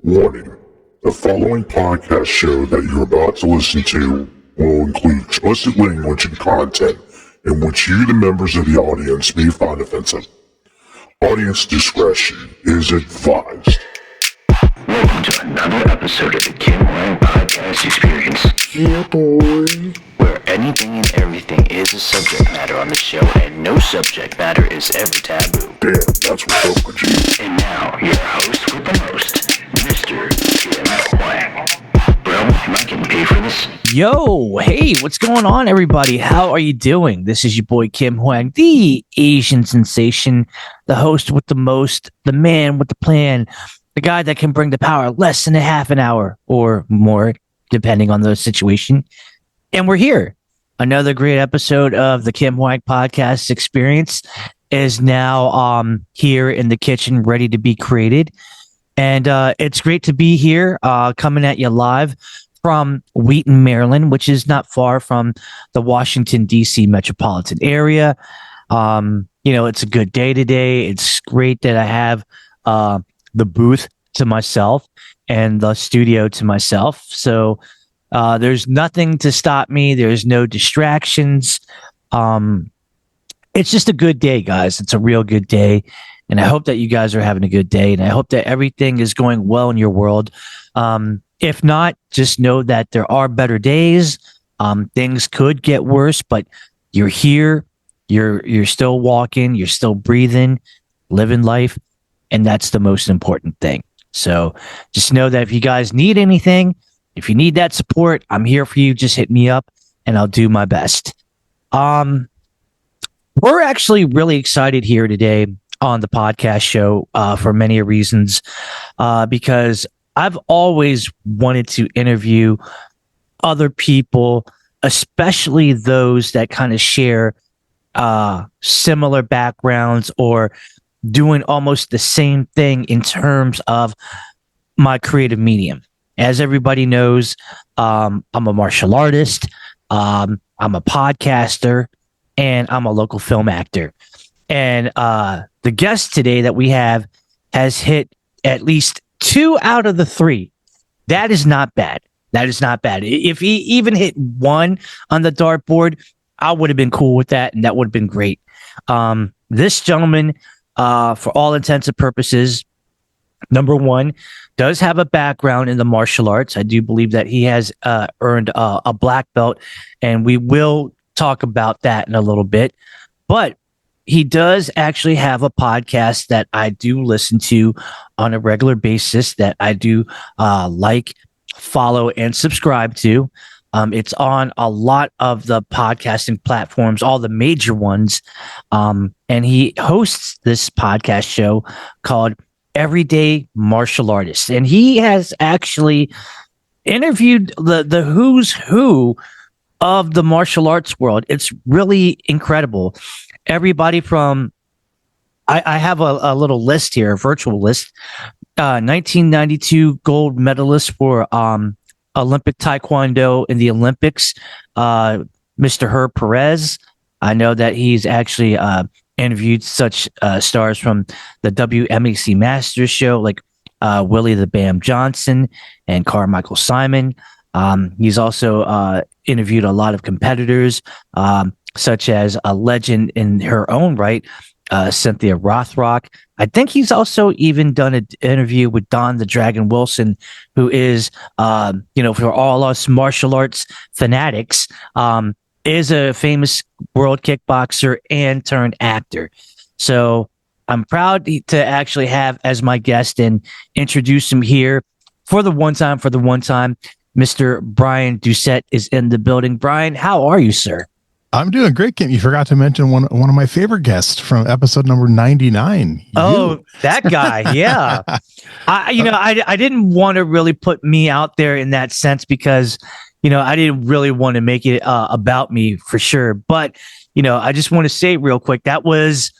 Warning: the following podcast show that you're about to listen to will include explicit language and content in which you, the members of the audience, may find offensive. Audience discretion is advised. Welcome to another episode of the Kim Wang Podcast Experience. Yeah, boy. Where anything and everything is a subject matter on the show, and no subject matter is ever taboo. Damn, that's what's up with you. And now, your host with the most, Mr. Kim Wang. Bro, am I getting paid for this? Yo, hey, what's going on, everybody? How are you doing? This is your boy Kim Huang, the Asian sensation, the host with the most, the man with the plan, the guy that can bring the power less than a half an hour or more, depending on the situation. And we're here. Another great episode of the Kim Huang Podcast Experience is now here in the kitchen, ready to be created. And it's great to be here, coming at you live from Wheaton, Maryland, which is not far from the Washington, D.C. metropolitan area. It's a good day today. It's great that I have the booth to myself and the studio to myself. So there's nothing to stop me. There's no distractions. It's just a good day, guys. It's a real good day. And I hope that you guys are having a good day. And I hope that everything is going well in your world. If not, just know that there are better days. Things could get worse, but you're here. You're still walking. You're still breathing, living life. And that's the most important thing. So just know that if you guys need anything, if you need that support, I'm here for you. Just hit me up and I'll do my best. We're actually really excited here today on the podcast show for many reasons, because I've always wanted to interview other people, especially those that kind of share similar backgrounds or doing almost the same thing in terms of my creative medium. As everybody knows, I'm a martial artist, I'm a podcaster, and I'm a local film actor. And the guest today that we have has hit at least 2 out of the 3. That is not bad. That is not bad. If he even hit 1 on the dartboard, I would have been cool with that, and that would have been great. This gentleman, for all intents and purposes, number 1, does have a background in the martial arts. I do believe that he has earned a black belt, and we will talk about that in a little bit. But he does actually have a podcast that I do listen to on a regular basis that I do like, follow, and subscribe to. It's on a lot of the podcasting platforms, all the major ones. And he hosts this podcast show called Everyday Martial Artists. And he has actually interviewed the who's who of the martial arts world. It's really incredible. Everybody from, I have a little list here, a virtual list. 1992 gold medalist for Olympic Taekwondo in the Olympics, Mr. Herb Perez. I know that he's actually interviewed such stars from the WMEC Masters show, like Willie the Bam Johnson and Carmichael Simon. He's also interviewed a lot of competitors, such as a legend in her own right, Cynthia Rothrock. I think he's also even done an interview with Don the Dragon Wilson, who is, for all us martial arts fanatics, is a famous world kickboxer and turned actor. So I'm proud to actually have as my guest and introduce him here for the one time. Mr. Brian Doucette is in the building. Brian, how are you, sir? I'm doing great, Kim. You forgot to mention one of my favorite guests from episode number 99. Oh, that guy. Yeah. I didn't want to really put me out there in that sense because, I didn't really want to make it about me for sure. But, I just want to say real quick, that was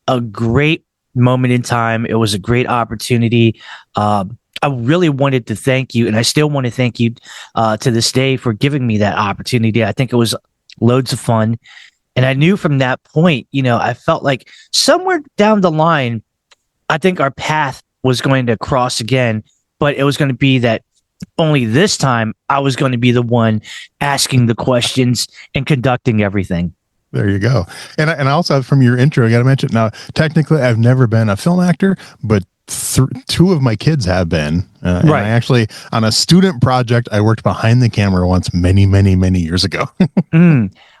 a great moment in time. It was a great opportunity. I really wanted to thank you, and I still want to thank you to this day for giving me that opportunity. I think it was loads of fun. And I knew from that point, I felt like somewhere down the line, I think our path was going to cross again. but it was going to be that only this time I was going to be the one asking the questions and conducting everything. There you go. And also from your intro, I got to mention now, technically I've never been a film actor, but two of my kids have been. Right. And I actually, on a student project, I worked behind the camera once many, many, many years ago.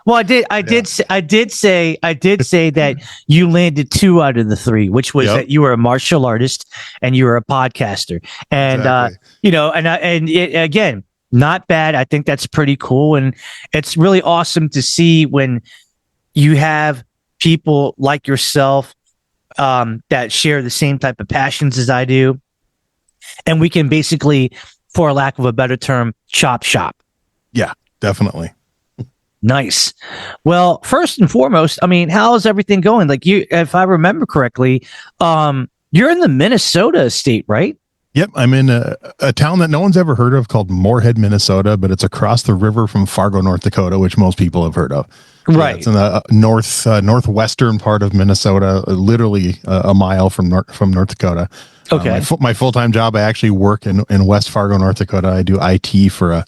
Well, I did say that you landed 2 out of the 3, which was that you were a martial artist and you were a podcaster. And, exactly. Again, not bad. I think that's pretty cool. And it's really awesome to see when you have people like yourself that share the same type of passions as I do. And we can basically, for lack of a better term, chop shop. Yeah, definitely. Nice. Well, first and foremost, I mean, how's everything going? Like if I remember correctly, you're in the Minnesota state, right? Yep. I'm in a town that no one's ever heard of called Moorhead, Minnesota, but it's across the river from Fargo, North Dakota, which most people have heard of. Right. It's in the northwestern part of Minnesota, literally a mile from North Dakota. Okay. My full-time job, I actually work in West Fargo, North Dakota. I do IT for a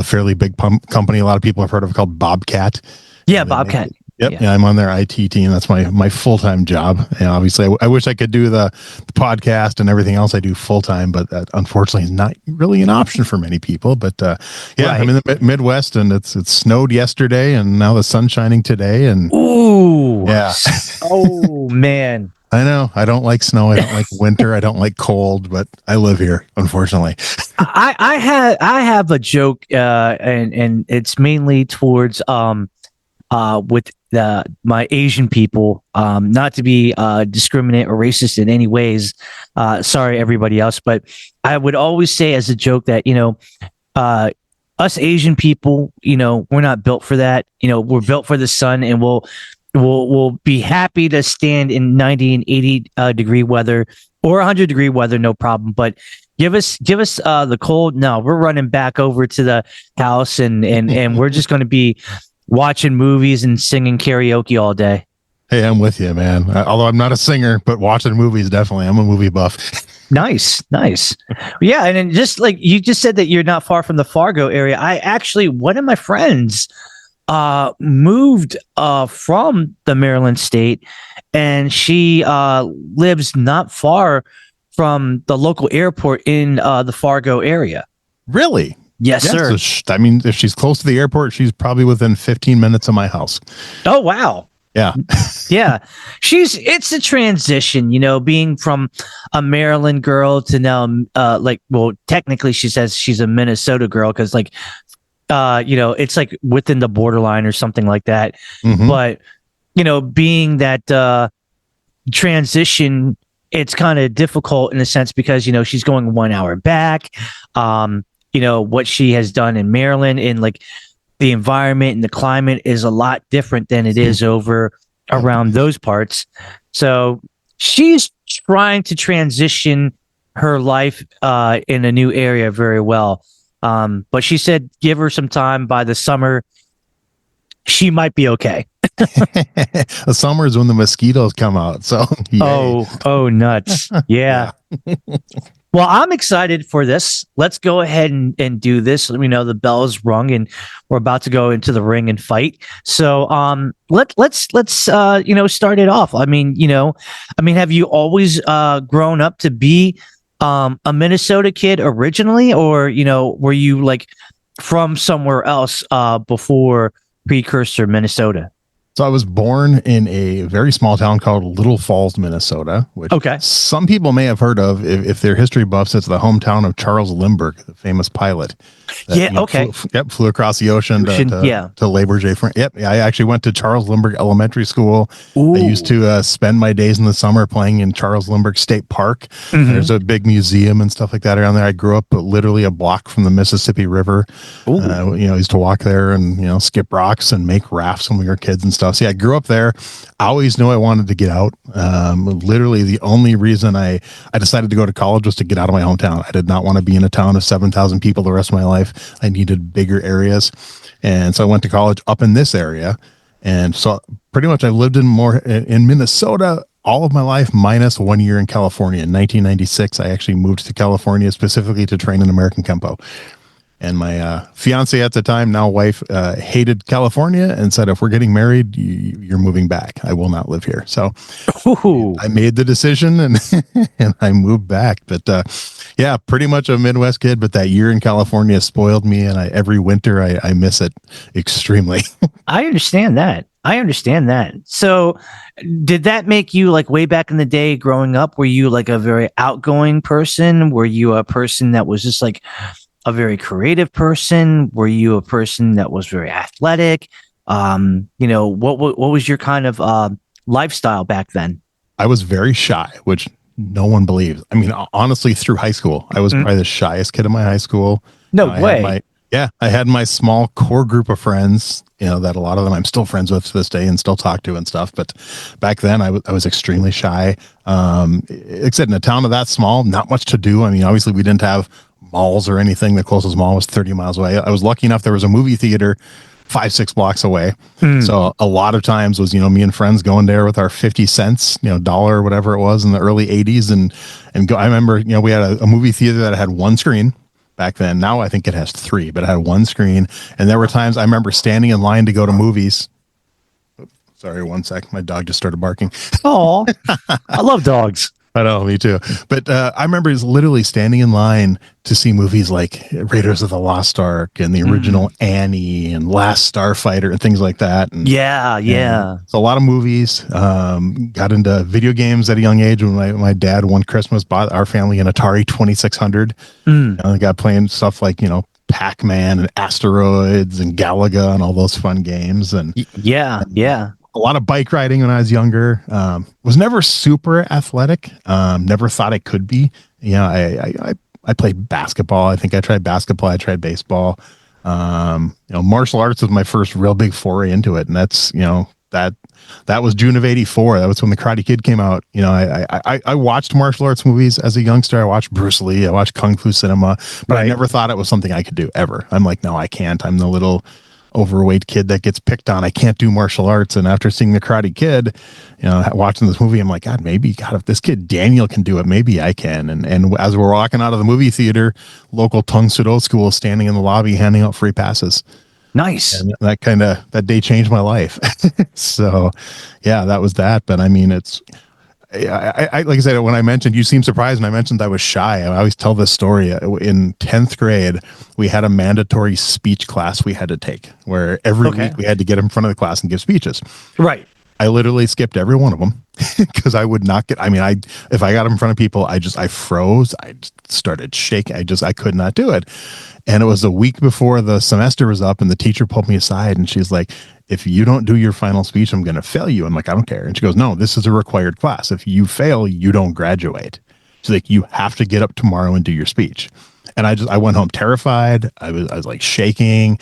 fairly big company. A lot of people have heard of, called Bobcat. Yeah, Bobcat. Yep. Yeah, I'm on their IT team. That's my full-time job. And obviously, I wish I could do the podcast and everything else I do full-time, but that unfortunately is not really an option for many people. But right. I'm in the Midwest, and it snowed yesterday, and now the sun's shining today. And ooh, yeah. Oh man. I know. I don't like snow. I don't like winter. I don't like cold, but I live here, unfortunately. I have a joke, and it's mainly towards with my Asian people, not to be discriminate or racist in any ways. Sorry, everybody else, but I would always say as a joke that us Asian people, we're not built for that. We're built for the sun, and we'll be happy to stand in 90 and 80 degree weather or 100 degree weather, no problem. But give us the cold. No, we're running back over to the house, and we're just going to be watching movies and singing karaoke all day. Hey, I'm with you, man. Although I'm not a singer, but watching movies, definitely. I'm a movie buff. Nice. Yeah, and then just like you just said that you're not far from the Fargo area. I actually, one of my friends moved from the Maryland state, and she lives not far from the local airport in the Fargo area. Really? Yes, sir. So if she's close to the airport, she's probably within 15 minutes of my house. Oh, wow. Yeah. Yeah. It's a transition, being from a Maryland girl to now, technically she says she's a Minnesota girl because it's like within the borderline or something like that. Mm-hmm. But, being that transition, it's kind of difficult in a sense because, she's going 1 hour back. What she has done in Maryland, and like the environment and the climate is a lot different than it is over around those parts. So she's trying to transition her life in a new area very well. But she said, give her some time. By the summer, she might be okay. The summer is when the mosquitoes come out. So, yay. Oh, nuts. Yeah. Well, I'm excited for this. Let's go ahead and do this. Let me know the bell's rung and we're about to go into the ring and fight. So, let's start it off. I mean, have you always grown up to be a Minnesota kid originally, or were you like from somewhere else before precursor Minnesota? So I was born in a very small town called Little Falls, Minnesota, which some people may have heard of. If they're history buffs, it's the hometown of Charles Lindbergh, the famous pilot. That, flew across the ocean to Le Bourget, France. Yep. I actually went to Charles Lindbergh Elementary School. Ooh. I used to spend my days in the summer playing in Charles Lindbergh State Park. Mm-hmm. There's a big museum and stuff like that around there. I grew up literally a block from the Mississippi River. I used to walk there and, skip rocks and make rafts when we were kids and stuff. So yeah, I grew up there. I always knew I wanted to get out. Literally the only reason I decided to go to college was to get out of my hometown. I did not want to be in a town of 7,000 people the rest of my life. I needed bigger areas. And so I went to college up in this area. And so pretty much I lived in Minnesota all of my life minus 1 year in California. In 1996, I actually moved to California specifically to train in American Kempo. And my fiance at the time, now wife, hated California and said, if we're getting married, you're moving back. I will not live here. So I made the decision and, and I moved back. But yeah, pretty much a Midwest kid. But that year in California spoiled me. And every winter, I miss it extremely. I understand that. So did that make you, like, way back in the day growing up, were you like a very outgoing person? Were you a person that was just like a very creative person? Were you a person that was very athletic? What was your kind of lifestyle back then? I was very shy, which no one believes. I mean, honestly, through high school, I was probably the shyest kid in my high school. No way. I had my small core group of friends, that a lot of them I'm still friends with to this day and still talk to and stuff. But back then I was extremely shy. Except in a town of that small, not much to do. I mean, obviously we didn't have malls or anything. The closest mall was 30 miles away. I was lucky enough there was a movie theater 5-6 blocks away. So a lot of times was, me and friends going there with our 50 cents, dollar or whatever it was in the early 80s. And go, I remember, we had a movie theater that had one screen back then. Now I think it has 3, but it had one screen. And there were times I remember standing in line to go to movies. Sorry, one sec. My dog just started barking. Oh, I love dogs. I know, me too. But I remember literally standing in line to see movies like Raiders of the Lost Ark and the original Annie and Last Starfighter and things like that. And, so a lot of movies. Got into video games at a young age when my dad one Christmas bought our family an Atari 2600. I got playing stuff like, Pac-Man and Asteroids and Galaga and all those fun games. And a lot of bike riding when I was younger. Was never super athletic. Never thought I could be. I played basketball. I think I tried basketball. I tried baseball. Martial arts was my first real big foray into it. And that's, that was June of '84. That was when the Karate Kid came out. I watched martial arts movies as a youngster. I watched Bruce Lee. I watched Kung Fu cinema, but I never thought it was something I could do ever. I'm like, no, I can't. I'm the little overweight kid that gets picked on. I can't do martial arts. And after seeing the Karate Kid, watching this movie, I'm like, God, if this kid Daniel can do it, maybe I can. And as we're walking out of the movie theater, local Tung Sudo school is standing in the lobby handing out free passes. Nice. And that day changed my life. So yeah, that was that. But I mean, I like I said, when I mentioned, you seem surprised, and I mentioned I was shy. I always tell this story. In 10th grade, we had a mandatory speech class we had to take, where every week we had to get in front of the class and give speeches. Right. I literally skipped every one of them because I would not get. I mean, if I got in front of people, I froze. I just started shaking. I could not do it. And it was a week before the semester was up, and the teacher pulled me aside, and she's like, if you don't do your final speech, I'm going to fail you. I'm like, I don't care. And she goes, no, this is a required class. If you fail, you don't graduate. She's like, you have to get up tomorrow and do your speech. And I went home terrified. I was like shaking,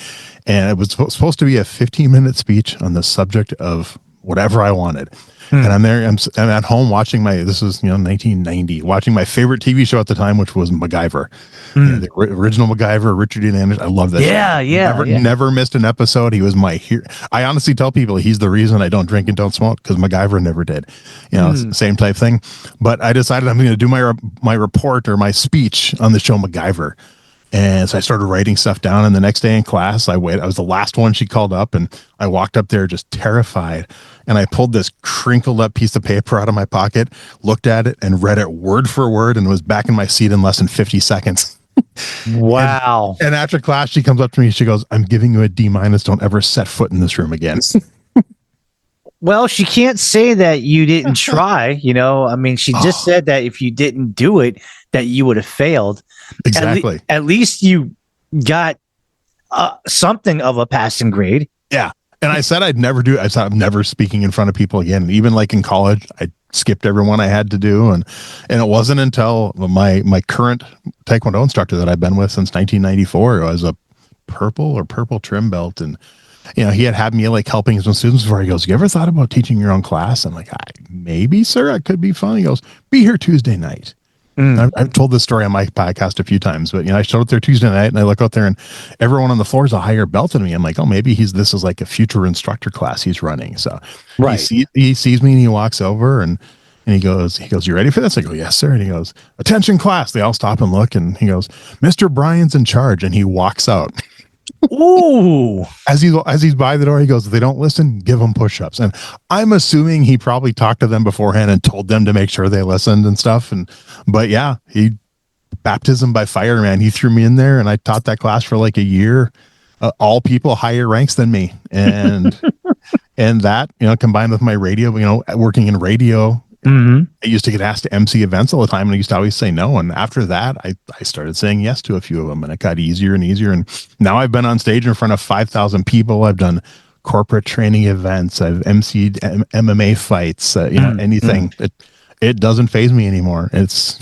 and it was supposed to be a 15-minute speech on the subject of whatever I wanted. And I'm there, I'm at home watching this was 1990, watching my favorite TV show at the time, which was MacGyver. The original MacGyver, Richard Dean Anderson. I love that. Never missed an episode. He was my hero. I honestly tell people he's the reason I don't drink and don't smoke, because MacGyver never did. It's the same type thing. But I decided I'm going to do my report or my speech on the show MacGyver. And so I started writing stuff down, and the next day in class, I was the last one she called up, and I walked up there just terrified. And I pulled this crinkled up piece of paper out of my pocket, looked at it, and read it word for word, and was back in my seat in less than 50 seconds. Wow. And after class, she comes up to me, she goes, I'm giving you a D-. Don't ever set foot in this room again. Well, she can't say that you didn't try, I mean, she just said that if you didn't do it, that you would have failed. Exactly. At least you got something of a passing grade. Yeah. And I said I'd never do it. I said I'm never speaking in front of people again. And even like in college, I skipped everyone I had to do. And it wasn't until my current Taekwondo instructor that I've been with since 1994, was a purple trim belt. And he had me like helping some students before. He goes, you ever thought about teaching your own class? I'm like, maybe, sir, I could be fun. He goes, be here Tuesday night. I've told this story on my podcast a few times, but I showed up there Tuesday night, and I look out there, and everyone on the floor is a higher belt than me. I'm like, oh, maybe this is like a future instructor class he's running. So he sees me, and he walks over, and And he goes, you ready for this? I go, yes, sir. And he goes, attention class. They all stop and look. And he goes, Mr. Bryan's in charge. And he walks out. Ooh. As he's by the door, he goes, if they don't listen, give them push-ups. And I'm assuming he probably talked to them beforehand and told them to make sure they listened and stuff. But yeah, baptism by fire, man. He threw me in there and I taught that class for like a year. All people higher ranks than me. And, and that, combined with my radio, working in radio, I used to get asked to MC events all the time, and I used to always say no. And after that, I started saying yes to a few of them, and it got easier and easier. And now I've been on stage in front of 5,000 people. I've done corporate training events. I've MC'd MMA fights. Anything. It doesn't faze me anymore. It's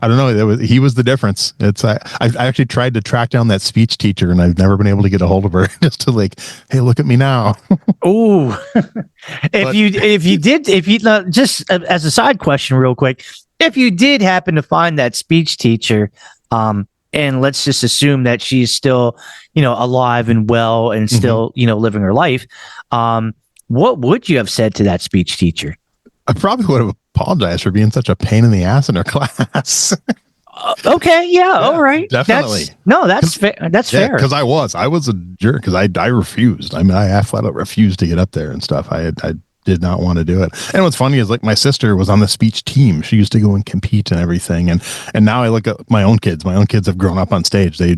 I don't know. He was the difference. I actually tried to track down that speech teacher, and I've never been able to get a hold of her just to hey, look at me now. Ooh. Just as a side question real quick, if you did happen to find that speech teacher, and let's just assume that she's still, alive and well and still, living her life, what would you have said to that speech teacher? I probably would have apologized for being such a pain in the ass in her class. Okay. Yeah. All right. Definitely. That's fair. That's fair. Because I was a jerk because I refused. I mean, I flat out refused to get up there and stuff. I did not want to do it. And what's funny is my sister was on the speech team. She used to go and compete and everything. And now I look at my own kids. My own kids have grown up on stage. They,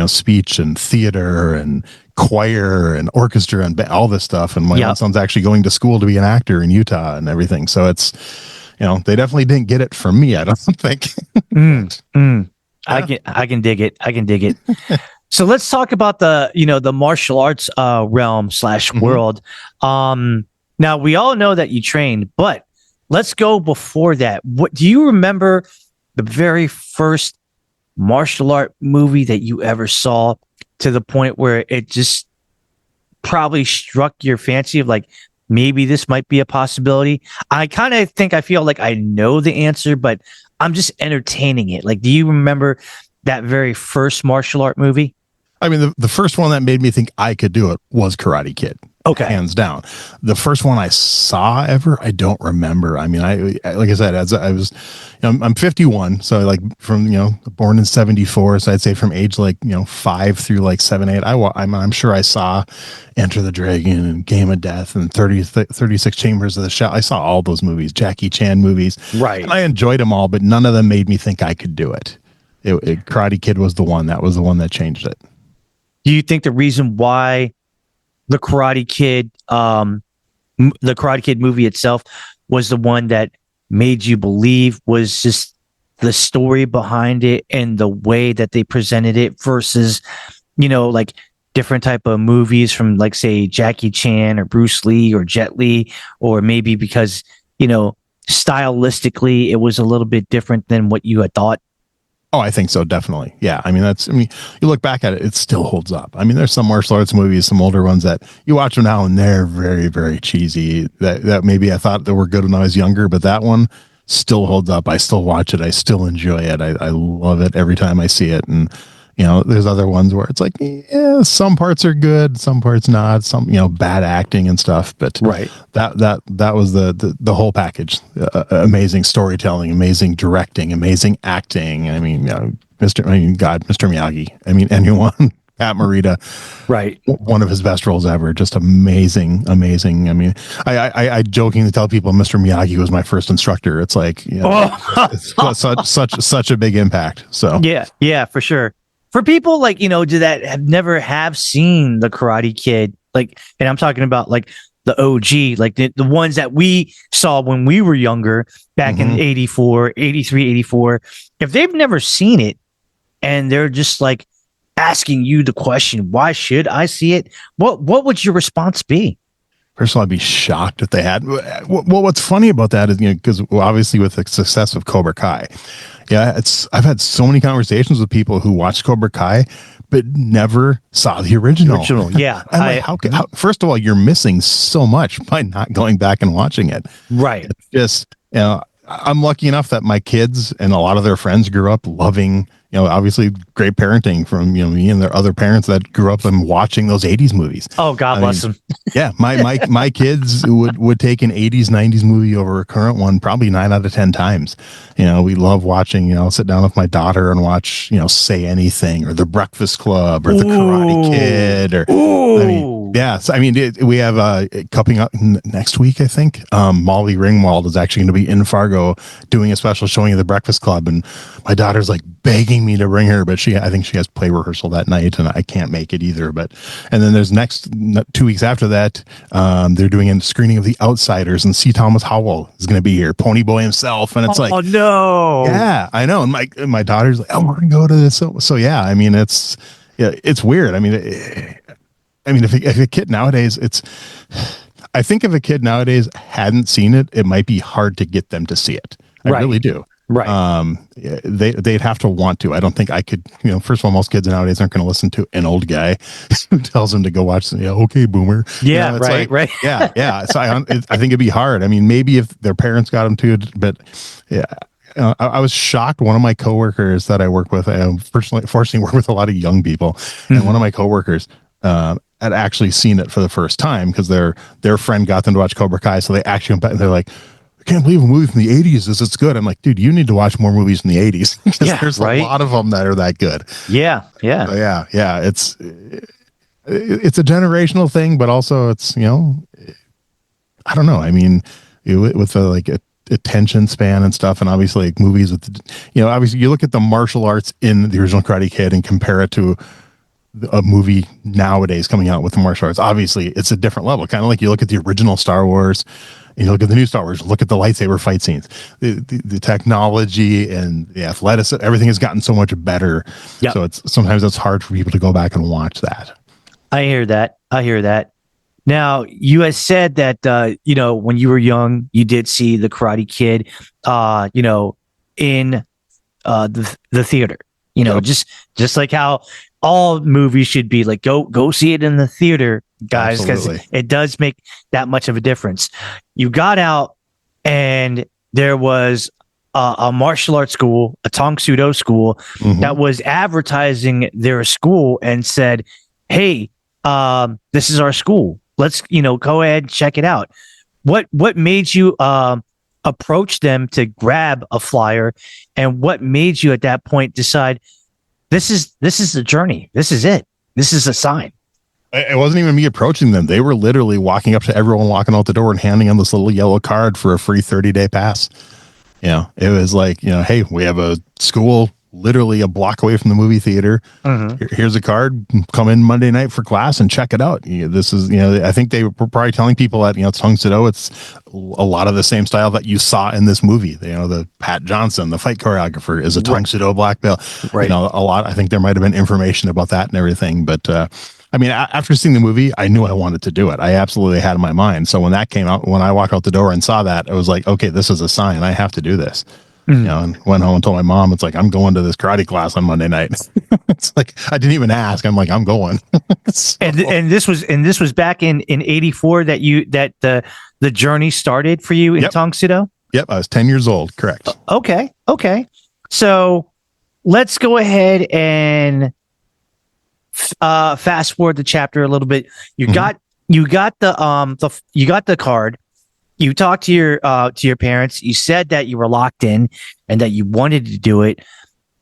speech and theater and choir and orchestra and all this stuff. And my own son's actually going to school to be an actor in Utah and everything. So it's, they definitely didn't get it from me, I don't think. I can dig it. I can dig it. So let's talk about the martial arts realm / world. Now we all know that you trained, but let's go before that. What do you remember the very first martial art movie that you ever saw, to the point where it just probably struck your fancy of maybe this might be a possibility? I feel like I know the answer, but I'm just entertaining it. Do you remember that very first martial art movie? I mean, the first one that made me think I could do it was Karate Kid. Okay. Hands down. The first one I saw ever, I don't remember. I mean, I like I said, as I was, I'm 51. So from, born in 74. So I'd say from age 5 through 7, 8, I'm sure I saw Enter the Dragon and Game of Death and 36 Chambers of the Shadow. I saw all those movies, Jackie Chan movies. Right. And I enjoyed them all, but none of them made me think I could do it. Karate Kid was the one that changed it. Do you think the reason why the Karate Kid movie itself was the one that made you believe was just the story behind it and the way that they presented it versus, different type of movies from say Jackie Chan or Bruce Lee or Jet Li, or maybe because, stylistically it was a little bit different than what you had thought? Oh, I think so. Definitely. Yeah. I mean, you look back at it, it still holds up. I mean, there's some martial arts movies, some older ones that you watch them now and they're very, very cheesy that maybe I thought they were good when I was younger, but that one still holds up. I still watch it. I still enjoy it. I love it every time I see it. And, there's other ones where it's some parts are good, some parts not, some, bad acting and stuff, but right. That was the whole package. Amazing storytelling, amazing directing, amazing acting. I mean, Mr. Miyagi. I mean, anyone, Pat Morita, right? One of his best roles ever. Just amazing. I mean, I jokingly tell people Mr. Miyagi was my first instructor. It's it's such a big impact. So yeah, for sure. For people that have never seen the Karate Kid, and I'm talking about the OG, the ones that we saw when we were younger back in 84, 83, 84. If they've never seen it and they're just asking you the question, why should I see it? What would your response be? First of all, I'd be shocked if they had. Well, what's funny about that is, because obviously with the success of Cobra Kai, I've had so many conversations with people who watched Cobra Kai, but never saw the original. Yeah. First of all, you're missing so much by not going back and watching it. Right. It's just, I'm lucky enough that my kids and a lot of their friends grew up loving obviously great parenting from, me and their other parents that grew up and watching those 80s movies. Oh, God bless them. Yeah. My kids would take an 80s, 90s movie over a current one, probably 9 out of 10 times. We love watching, I'll sit down with my daughter and watch, Say Anything or The Breakfast Club or The Karate Kid or, we have coming up next week, I think. Molly Ringwald is actually going to be in Fargo doing a special showing of The Breakfast Club. And my daughter's like begging me to bring her, but I think she has play rehearsal that night and I can't make it either. And then there's 2 weeks after that, they're doing a screening of The Outsiders and C. Thomas Howell is going to be here, Pony Boy himself. And it's oh no. Yeah, I know. And my daughter's like, I want to go to this. So yeah, I mean, it's weird. I mean, if a kid nowadays, I think if a kid nowadays hadn't seen it, it might be hard to get them to see it. I really do. Right. They'd have to want to. I don't think I could, first of all, most kids nowadays aren't going to listen to an old guy who tells them to go watch, okay, boomer. Yeah, right. Yeah, yeah. So I think it'd be hard. I mean, maybe if their parents got them to it, but yeah. I was shocked. One of my coworkers that I work with, I fortunately work with a lot of young people, and one of my coworkers had actually seen it for the first time because their friend got them to watch Cobra Kai. So they actually went back and they're like, I can't believe a movie from the 80s is it's good. I'm like, dude, you need to watch more movies from the 80s. There's a lot of them that are that good. Yeah. Yeah. So yeah. It's a generational thing, but also it's, I don't know. I mean, with the attention span and stuff, and obviously like movies with, obviously you look at the martial arts in the original Karate Kid and compare it to a movie nowadays coming out with the martial arts. Obviously it's a different level, kind of like you look at the original Star Wars, you look at the new Star Wars, look at the lightsaber fight scenes, the technology and the athleticism, everything has gotten so much better. Yep. So sometimes it's hard for people to go back and watch that. I hear that. Now, you had said that, when you were young, you did see the Karate Kid, in the theater, yep. just like how all movies should be, like, go see it in the theater, guys, because it does make that much of a difference. You got out and there was a martial arts school, a Tong Sudo school, that was advertising their school and said, hey, this is our school. Let's, go ahead and check it out. What made you approach them to grab a flyer, and what made you at that point decide this is the journey? This is it. This is a sign. It wasn't even me approaching them. They were literally walking up to everyone, walking out the door and handing them this little yellow card for a free 30-day pass. It was like, hey, we have a school literally a block away from the movie theater. Here's a card. Come in Monday night for class and check it out. This is, I think they were probably telling people that, Tong Sudo, it's a lot of the same style that you saw in this movie. The Pat Johnson, the fight choreographer, is a Tong Sudo black belt. Right. A lot. I think there might have been information about that and everything. But I mean, after seeing the movie, I knew I wanted to do it. I absolutely had in my mind. So when that came out, when I walked out the door and saw that, I was like, okay, this is a sign. I have to do this. And went home and told my mom, it's like, I'm going to this karate class on Monday night. It's like, I didn't even ask. I'm like, I'm going. and this was back in 84 that the journey started for you in Tong Sudo? Yep. I was 10 years old. Correct. Okay. So let's go ahead and fast forward the chapter a little bit. You got the card. You talked to your parents. You said that you were locked in and that you wanted to do it.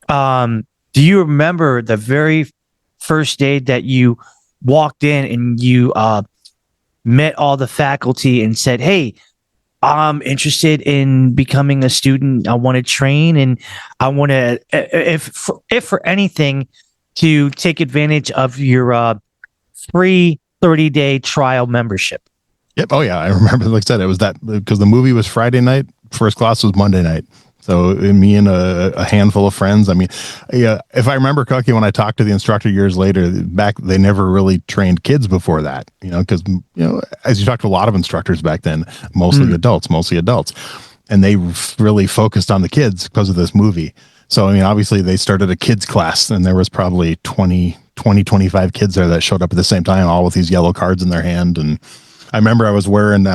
Do you remember the very first day that you walked in and you met all the faculty and said, "Hey, I'm interested in becoming a student. I want to train, and I want to, if for anything, to take advantage of your free 30-day trial membership." Yep. Oh yeah. I remember, like I said, it was that because the movie was Friday night. First class was Monday night. So me and a handful of friends. I mean, yeah, if I remember correctly, when I talked to the instructor years later, they never really trained kids before that, because, as you talked to a lot of instructors back then, mostly adults, and they really focused on the kids because of this movie. So, I mean, obviously they started a kids class and there was probably 25 kids there that showed up at the same time, all with these yellow cards in their hand. And I remember I was wearing,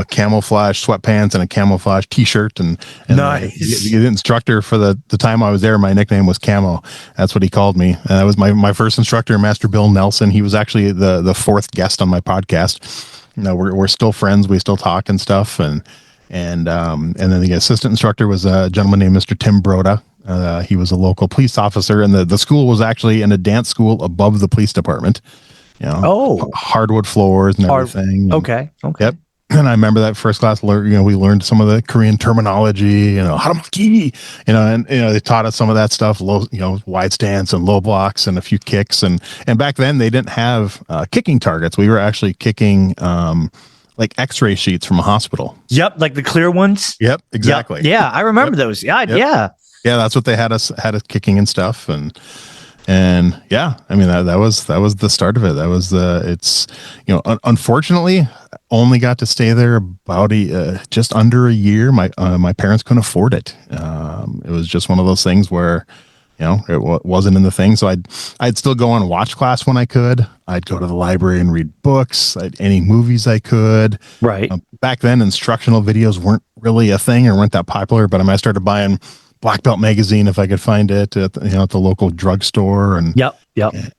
camouflage sweatpants and a camouflage t-shirt. And nice. The instructor for the time I was there, my nickname was Camo. That's what he called me. And that was my first instructor, Master Bill Nelson. He was actually the fourth guest on my podcast. We're still friends. We still talk and stuff. And then the assistant instructor was a gentleman named Mr. Tim Broda. He was a local police officer, and the school was actually in a dance school above the police department. Hardwood floors and everything. Okay. Yep. And I remember that first class, we learned some of the Korean terminology, haramaki, and they taught us some of that stuff, low, wide stance and low blocks and a few kicks. And back then they didn't have kicking targets. We were actually kicking like X-ray sheets from a hospital. Yep. Like the clear ones. Yep. Exactly. Yep. Yeah. I remember those. Yeah. Yep. Yeah. Yeah. That's what they had us kicking and stuff. And yeah, I mean, that was the start of it. That was unfortunately only got to stay there about just under a year. My parents couldn't afford it. It was just one of those things where, it wasn't in the thing. So I'd still go on watch class when I could. I'd go to the library and read books, any movies I could. Right. Back then, instructional videos weren't really a thing or weren't that popular, but I started buying Black Belt magazine if I could find it at the local drugstore and yep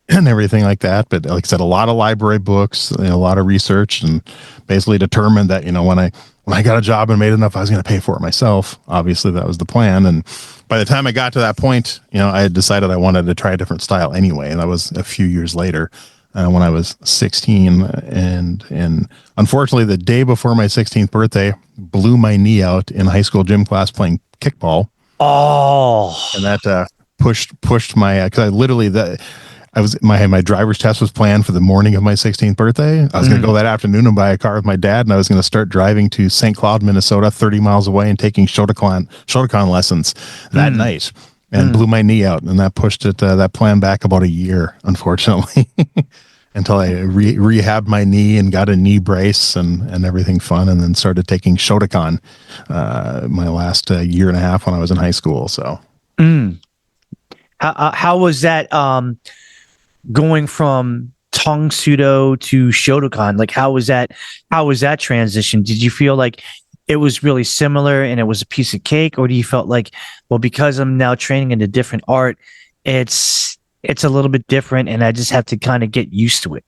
and everything like that. But like I said, a lot of library books, a lot of research, and basically determined that when I got a job and made enough, I was going to pay for it myself. Obviously, that was the plan. And by the time I got to that point, I had decided I wanted to try a different style anyway, and that was a few years later. When I was 16, and unfortunately, the day before my 16th birthday, blew my knee out in high school gym class playing kickball. Oh, and that pushed my because I literally my driver's test was planned for the morning of my 16th birthday. I was going to go that afternoon and buy a car with my dad, and I was going to start driving to St. Cloud, Minnesota, 30 miles away, and taking Shotokan lessons that night. And blew my knee out, and that pushed that plan back about a year, unfortunately. Until I rehabbed my knee and got a knee brace and everything fun, and then started taking Shotokan my last year and a half when I was in high school. So, how was that going from Tong Sudo to Shotokan? Like, how was that transition? Did you feel like it was really similar and it was a piece of cake, or do you felt like, well, because I'm now training in a different art, it's a little bit different, and I just have to kind of get used to it?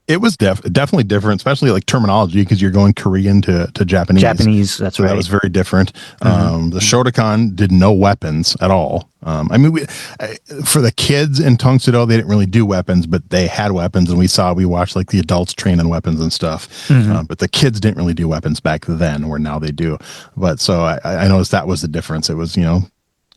It was definitely different, especially like terminology, because you're going Korean to Japanese. That's so right. That was very different. The Shotokan did no weapons at all. For the kids in Tong Sudo, they didn't really do weapons, but they had weapons, and we watched like the adults train in weapons and stuff. But the kids didn't really do weapons back then, where now they do. But so I noticed that was the difference. It was,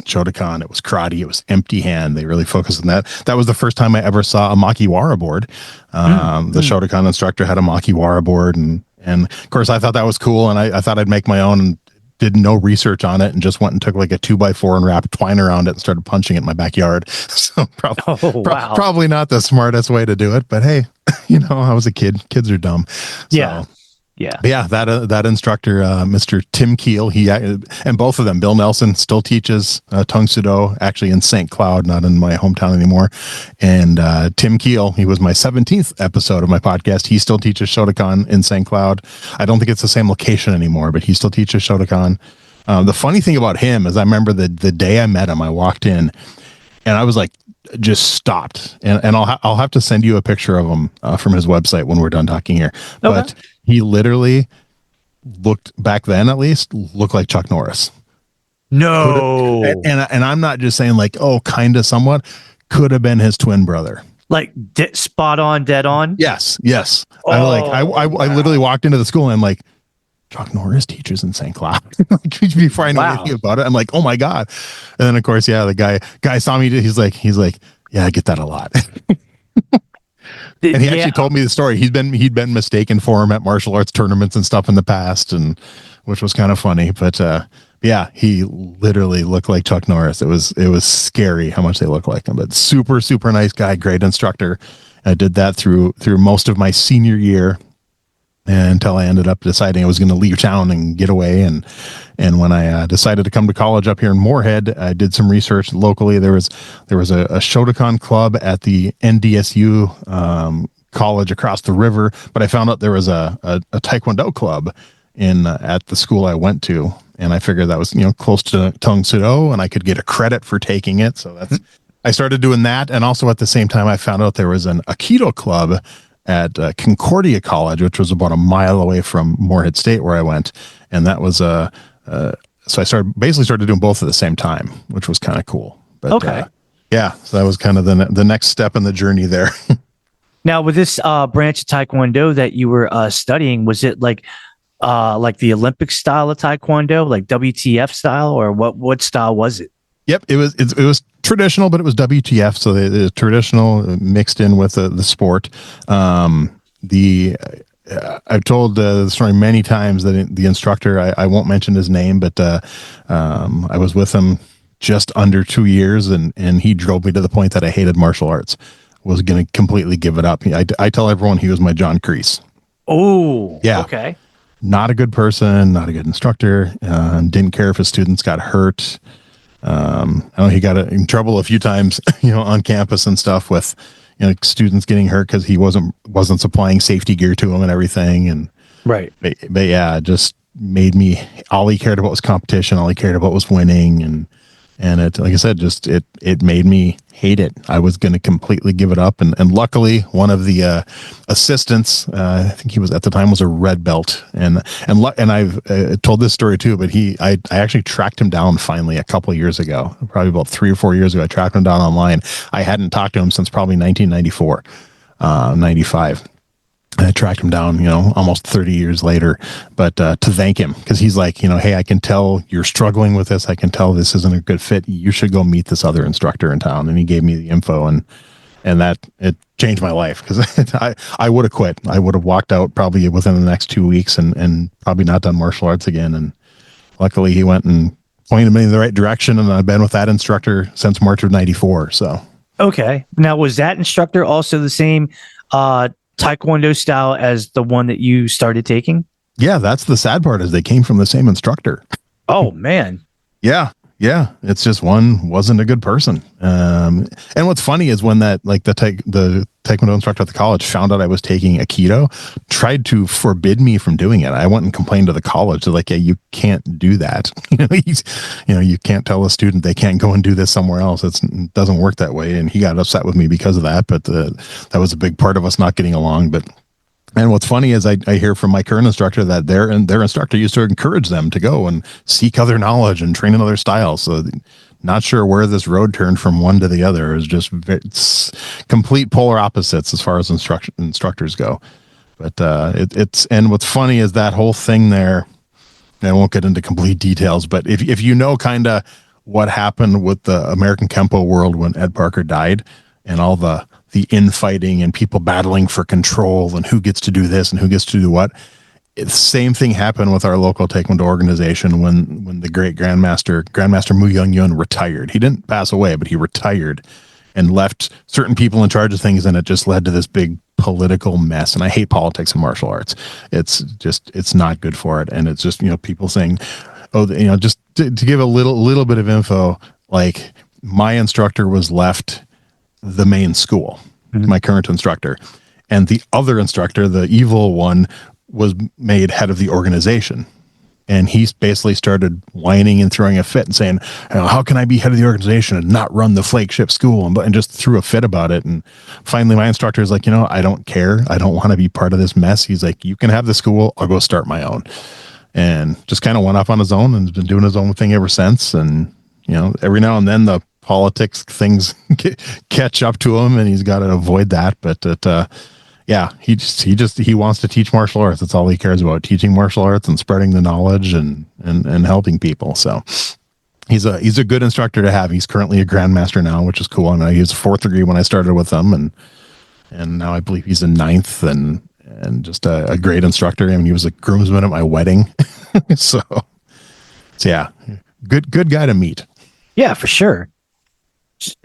Shotokan, it was karate, it was empty hand. They really focused on that. That was the first time I ever saw a makiwara board. The Shotokan instructor had a makiwara board, and of course I thought that was cool, and I thought I'd make my own, and did no research on it, and just went and took like a 2x4 and wrapped twine around it and started punching it in my backyard. So probably not the smartest way to do it, but hey, I was a kid. Kids are dumb. So, yeah. That instructor, Mr. Tim Keel, and both of them, Bill Nelson still teaches Tong Sudo, actually in St. Cloud, not in my hometown anymore. And Tim Keel, he was my 17th episode of my podcast. He still teaches Shotokan in St. Cloud. I don't think it's the same location anymore, but he still teaches Shotokan. The funny thing about him is I remember the day I met him, I walked in and I was like, just stopped. And I'll have to send you a picture of him from his website when we're done talking here. Okay. But he literally looked, back then at least, looked like Chuck Norris. No. And I'm not just saying like, oh, kind of somewhat. Could have been his twin brother. Like spot on, dead on? Yes. Oh, I literally walked into the school and I'm like, Chuck Norris teaches in St. Cloud. Before I knew anything about it, I'm like, oh my God. And then of course, the guy saw me, he's like, yeah, I get that a lot. And he actually told me the story. He'd been mistaken for him at martial arts tournaments and stuff in the past, and which was kind of funny. But yeah, he literally looked like Chuck Norris. It was scary how much they look like him. But super, super nice guy, great instructor. I did that through most of my senior year, until I ended up deciding I was going to leave town and get away. And when I decided to come to college up here in Moorhead, I did some research locally. There was a Shotokan club at the NDSU college across the river, but I found out there was a Taekwondo club at the school I went to, and I figured that was close to Tung Sudo, and I could get a credit for taking it. So I started doing that, and also at the same time, I found out there was an Aikido club at Concordia College, which was about a mile away from Moorhead State, where I went, and that was so I started doing both at the same time, which was kind of cool. But, okay. So that was kind of the next step in the journey there. Now, with this branch of Taekwondo that you were studying, was it like the Olympic style of Taekwondo, like WTF style, or what style was it? Yep, it was traditional, but it was WTF, so the traditional mixed in with the sport. I've told the story many times that the instructor, I won't mention his name, but I was with him just under 2 years, and he drove me to the point that I hated martial arts. Was going to completely give it up. I tell everyone he was my John Kreese. Oh, yeah. Okay. Not a good person, not a good instructor. Didn't care if his students got hurt. I know he got in trouble a few times, on campus and stuff with, students getting hurt because he wasn't supplying safety gear to them and everything. And right. But yeah, it just made me. All he cared about was competition. All he cared about was winning, and it, like I said, just it made me hate it. I was going to completely give it up, and luckily one of the assistants, I think he was at the time, was a red belt, and I've told this story too, but I actually tracked him down finally a couple of years ago, probably about 3 or 4 years ago. I tracked him down online. I hadn't talked to him since probably 1994, 95. I tracked him down, almost 30 years later, but to thank him, because he's like, hey, I can tell you're struggling with this. I can tell this isn't a good fit. You should go meet this other instructor in town. And he gave me the info, and that it changed my life, because I would have quit. I would have walked out probably within the next 2 weeks and probably not done martial arts again. And luckily he went and pointed me in the right direction. And I've been with that instructor since March of 94. So. Okay. Now, was that instructor also the same, Taekwondo style as the one that you started taking? Yeah, that's the sad part, is they came from the same instructor. Oh man. Yeah. It's just one wasn't a good person. And what's funny is when that, like the Taekwondo instructor at the college found out I was taking Aikido, tried to forbid me from doing it. I went and complained to the college. They're like, yeah, you can't do that. You can't tell a student they can't go and do this somewhere else. It doesn't work that way. And he got upset with me because of that. But that was a big part of us not getting along. And what's funny is I hear from my current instructor that their instructor used to encourage them to go and seek other knowledge and train in other styles. So not sure where this road turned from one to the other. It's complete polar opposites as far as instructors go. But and what's funny is that whole thing there, and I won't get into complete details, but if you know kind of what happened with the American Kempo world when Ed Parker died, and all the infighting and people battling for control and who gets to do this and who gets to do what. The same thing happened with our local Taekwondo organization when the great Grandmaster Mu Young Yun retired. He didn't pass away, but he retired and left certain people in charge of things, and it just led to this big political mess. And I hate politics in martial arts. It's not good for it. And it's just, people saying, just to give a little bit of info, like my instructor was left the main school, my current instructor, and the other instructor, the evil one, was made head of the organization. And he basically started whining and throwing a fit and saying, how can I be head of the organization and not run the flagship school? And just threw a fit about it. And finally my instructor is like, I don't care. I don't want to be part of this mess. He's like, you can have the school. I'll go start my own. And just kind of went off on his own and has been doing his own thing ever since. And, every now and then the politics things catch up to him, and he's got to avoid that. But he wants to teach martial arts. That's all he cares about, teaching martial arts and spreading the knowledge and helping people. So he's a good instructor to have. He's currently a grandmaster now, which is cool. I mean, he was a 4th degree when I started with him, and now I believe he's in 9th, and just a great instructor. I mean, he was a groomsman at my wedding. so yeah, good guy to meet. Yeah, for sure.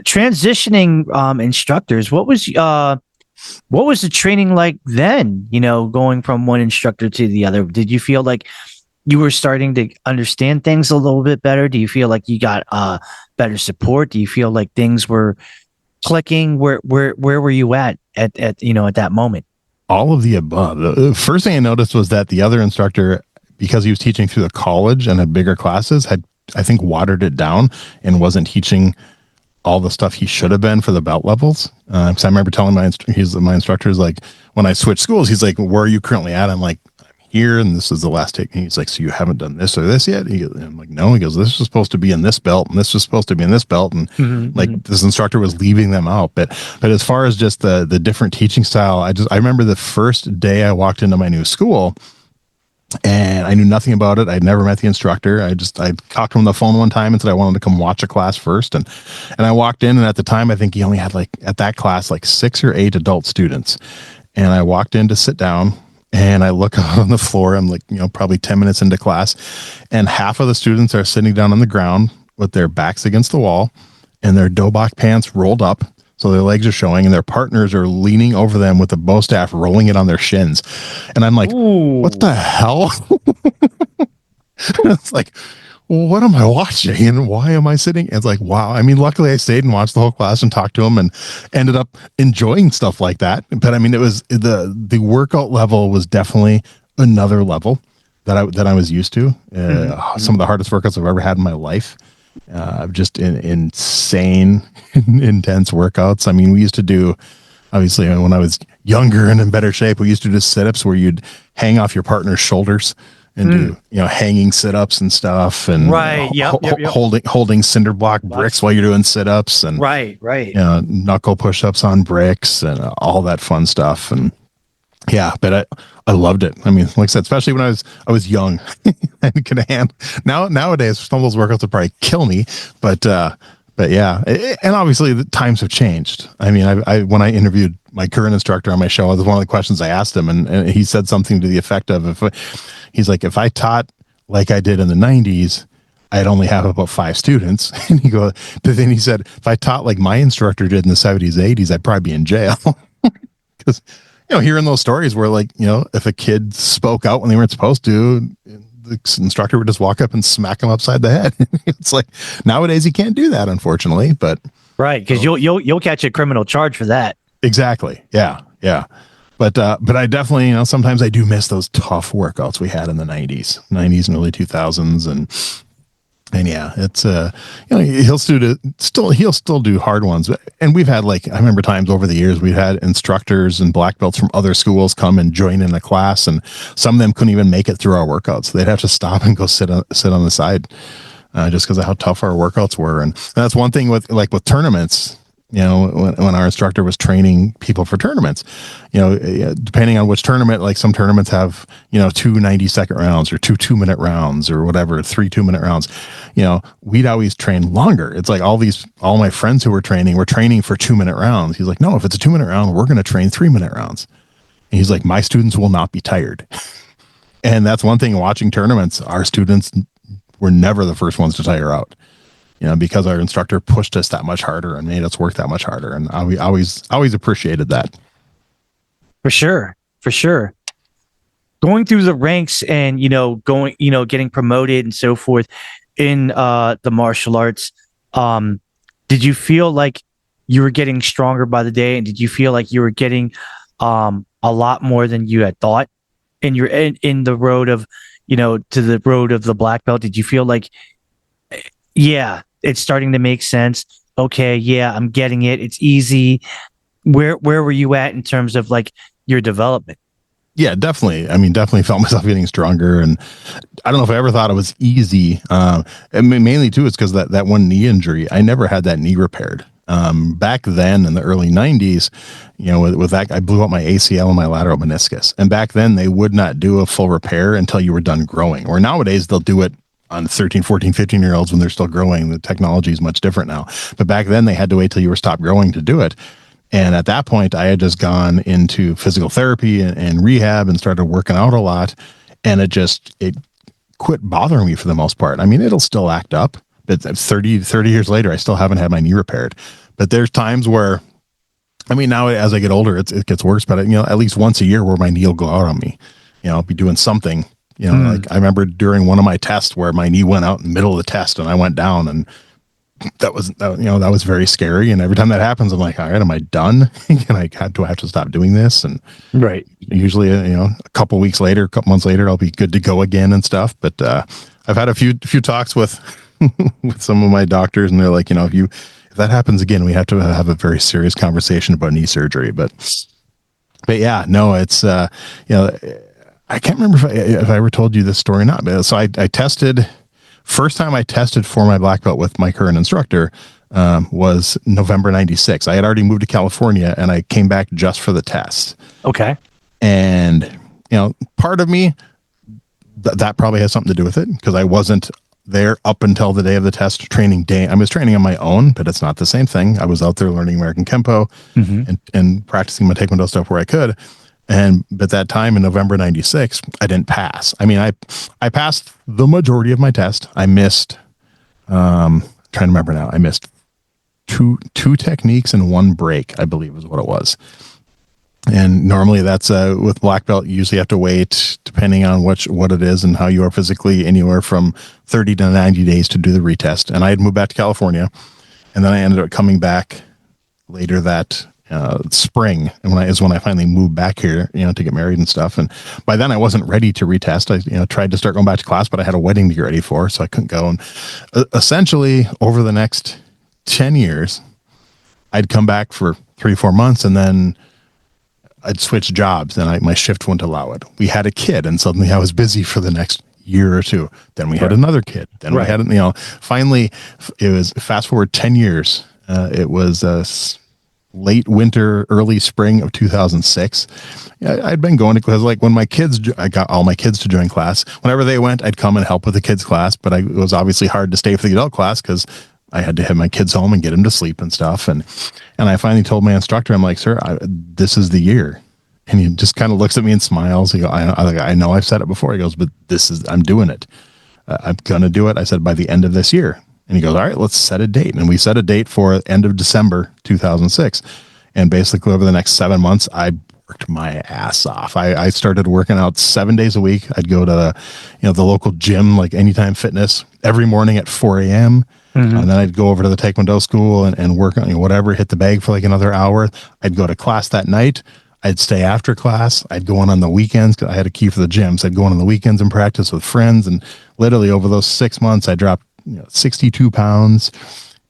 Transitioning instructors, what was the training like then, going from one instructor to the other? Did you feel like you were starting to understand things a little bit better? Do you feel like you got better support? Do you feel like things were clicking? Where were you at that moment? All of the above. The first thing I noticed was that the other instructor because he was teaching through the college and had bigger classes, had, I think, watered it down and wasn't teaching all the stuff he should have been for the belt levels. Because I remember telling my instructor is like, when I switched schools, he's like, where are you currently at? I'm like, I'm here, and this is the last take. And he's like, so you haven't done this or this yet? I'm like, no. He goes, this is supposed to be in this belt, and this was supposed to be in this belt. And this instructor was leaving them out. But as far as just the different teaching style, I remember the first day I walked into my new school, and I knew nothing about it. I'd never met the instructor. I talked to him on the phone one time and said I wanted to come watch a class first. And I walked in, and at the time, I think he only had at that class, 6 or 8 adult students. And I walked in to sit down, and I look out on the floor. I'm probably 10 minutes into class, and half of the students are sitting down on the ground with their backs against the wall and their dobok pants rolled up, so their legs are showing, and their partners are leaning over them with the bow staff, rolling it on their shins. And I'm like, ooh, what the hell? It's like, well, what am I watching, and why am I sitting? And it's like, wow. I mean, luckily I stayed and watched the whole class and talked to them and ended up enjoying stuff like that. But I mean, it was the workout level was definitely another level that I was used to. Some of the hardest workouts I've ever had in my life. Just insane, intense workouts. I mean, we used to do, obviously, when I was younger and in better shape, we used to do sit-ups where you'd hang off your partner's shoulders and do, hanging sit-ups and stuff, and holding cinder block bricks while you're doing sit-ups, and knuckle push-ups on bricks and all that fun stuff. And yeah, but I loved it. I mean, like I said, especially when I was young and could hand. Nowadays, some of those workouts would probably kill me, but yeah, and obviously the times have changed. I mean, I when I interviewed my current instructor on my show, it was one of the questions I asked him, and he said something to the effect of, he's like, if I taught like I did in the 90s, I'd only have about 5 students. And but then he said, if I taught like my instructor did in the 70s, 80s, I'd probably be in jail. Because hearing those stories where if a kid spoke out when they weren't supposed to, the instructor would just walk up and smack them upside the head. It's like nowadays you can't do that, unfortunately. But right, because you'll catch a criminal charge for that. Exactly. Yeah. But I definitely sometimes I do miss those tough workouts we had in the 90s and early 2000s, and yeah, it's he'll still do hard ones. And we've had, I remember times over the years we've had instructors and black belts from other schools come and join in a class, and some of them couldn't even make it through our workouts. They'd have to stop and go sit on the side, just because of how tough our workouts were. And that's one thing with tournaments. When our instructor was training people for tournaments, depending on which tournament, some tournaments have, 2 90-second rounds or 2 2-minute rounds or whatever, 3 2-minute rounds. We'd always train longer. It's like all my friends who were training for 2-minute rounds. He's like, no, if it's a 2-minute round, we're going to train 3-minute rounds. And he's like, my students will not be tired. And that's one thing watching tournaments, our students were never the first ones to tire out. Because our instructor pushed us that much harder and made us work that much harder. And we always appreciated that. For sure. Going through the ranks and, getting promoted and so forth in the martial arts, did you feel like you were getting stronger by the day? And did you feel like you were getting a lot more than you had thought in the road of, to the road of the black belt? Did you feel like, yeah, it's starting to make sense? Okay, yeah, I'm getting it. It's easy. Where were you at in terms of your development? Yeah, definitely. I mean, definitely felt myself getting stronger, and I don't know if I ever thought it was easy. And mainly too, it's because that one knee injury. I never had that knee repaired. Back then in the early 90s, with that, I blew out my ACL and my lateral meniscus. And back then they would not do a full repair until you were done growing. Or nowadays they'll do it on 13, 14, 15-year-olds when they're still growing. The technology is much different now. But back then they had to wait till you were stopped growing to do it. And at that point, I had just gone into physical therapy and rehab and started working out a lot. And it quit bothering me for the most part. I mean, it'll still act up, but 30 years later, I still haven't had my knee repaired. But there's times where, I mean, now as I get older, it gets worse, but at least once a year where my knee will go out on me, I'll be doing something. I remember during one of my tests where my knee went out in the middle of the test and I went down and that was very scary. And every time that happens, I'm like, all right, am I done? Do I have to stop doing this? And right. Usually, a couple months later, I'll be good to go again and stuff. But I've had a few talks with with some of my doctors, and they're like, if that happens again, we have to have a very serious conversation about knee surgery. But yeah, no, it's I can't remember if I ever told you this story or not. But so I tested. First time I tested for my black belt with my current instructor was November 96. I had already moved to California, and I came back just for the test. Okay. And, part of me, that probably has something to do with it, because I wasn't there up until the day of the test training day. I was training on my own, but it's not the same thing. I was out there learning American Kempo and practicing my Taekwondo stuff where I could. But that time in November 96, I didn't pass. I mean, I passed the majority of my test. I missed, trying to remember now, I missed two techniques and one break, I believe is what it was. And normally that's with black belt, you usually have to wait, depending on what it is and how you are physically, anywhere from 30 to 90 days to do the retest. And I had moved back to California, and then I ended up coming back later that spring, and when I finally moved back here, to get married and stuff. And by then I wasn't ready to retest. I tried to start going back to class, but I had a wedding to get ready for, so I couldn't go. And essentially over the next 10 years, I'd come back for 3-4 months, and then I'd switch jobs, and my shift wouldn't allow it. We had a kid, and suddenly I was busy for the next year or two. Then we had another kid. Then we had, finally it was fast forward 10 years. It was late winter, early spring of 2006. I'd been going to class, like when I got all my kids to join class. Whenever they went, I'd come and help with the kids class, but it was obviously hard to stay for the adult class because I had to have my kids home and get them to sleep and stuff. And I finally told my instructor, I'm like, sir, this is the year. And he just kind of looks at me and smiles. He goes, I know I've said it before. He goes, but I'm doing it. I'm going to do it. I said, by the end of this year. And he goes, all right, let's set a date. And we set a date for end of December 2006. And basically over the next 7 months, I worked my ass off. I started working out 7 days a week. I'd go to the local gym, like Anytime Fitness, every morning at 4 a.m. And then I'd go over to the Taekwondo school and work on whatever, hit the bag for like another hour. I'd go to class that night. I'd stay after class. I'd go on the weekends because I had a key for the gym. So I'd go on the weekends and practice with friends. And literally over those 6 months, I dropped 62 pounds,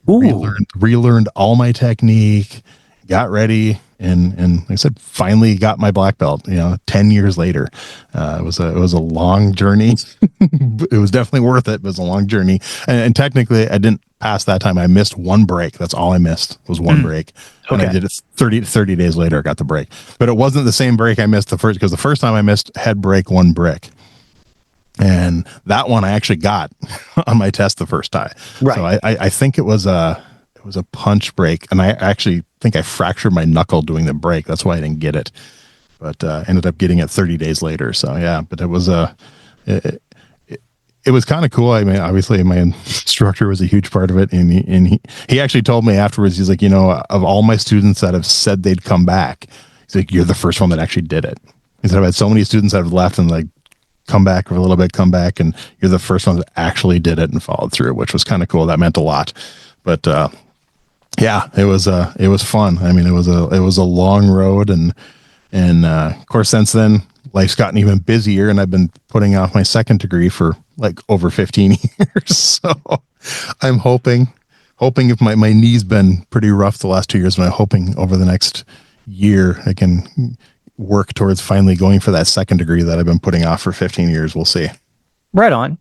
relearned all my technique, got ready, and like I said, finally got my black belt, 10 years later. It was a long journey. It was definitely worth it. It was a long journey. And technically I didn't pass that time. I missed one break. That's all I missed was one break. Okay. And I did it 30 days later. I got the break, but it wasn't the same break I missed because the first time I missed head break, one brick. And that one I actually got on my test the first time. Right. So I think it was a punch break, and I actually think I fractured my knuckle doing the break. That's why I didn't get it, but ended up getting it 30 days later. So yeah, but it was it was kind of cool. I mean, obviously my instructor was a huge part of it, and he actually told me afterwards, he's like, of all my students that have said they'd come back, he's like, you're the first one that actually did it. He said, I've had so many students that have left and like come back for a little bit, come back, and you're the first one that actually did it and followed through, which was kind of cool. That meant a lot. But yeah, it was fun. I mean, it was a long road, and of course since then life's gotten even busier, and I've been putting off my second degree for like over 15 years. So I'm hoping if my knee's been pretty rough the last 2 years, and I'm hoping over the next year I can work towards finally going for that second degree that I've been putting off for 15 years. We'll see. Right on.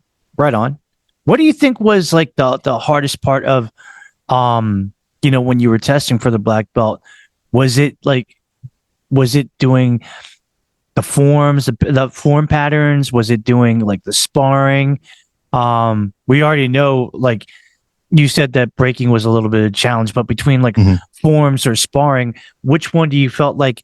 What do you think was like the hardest part of, when you were testing for the black belt? Was it doing the forms, the form patterns? Was it doing like the sparring? We already know, like you said, that breaking was a little bit of a challenge, but between like forms or sparring, which one do you felt like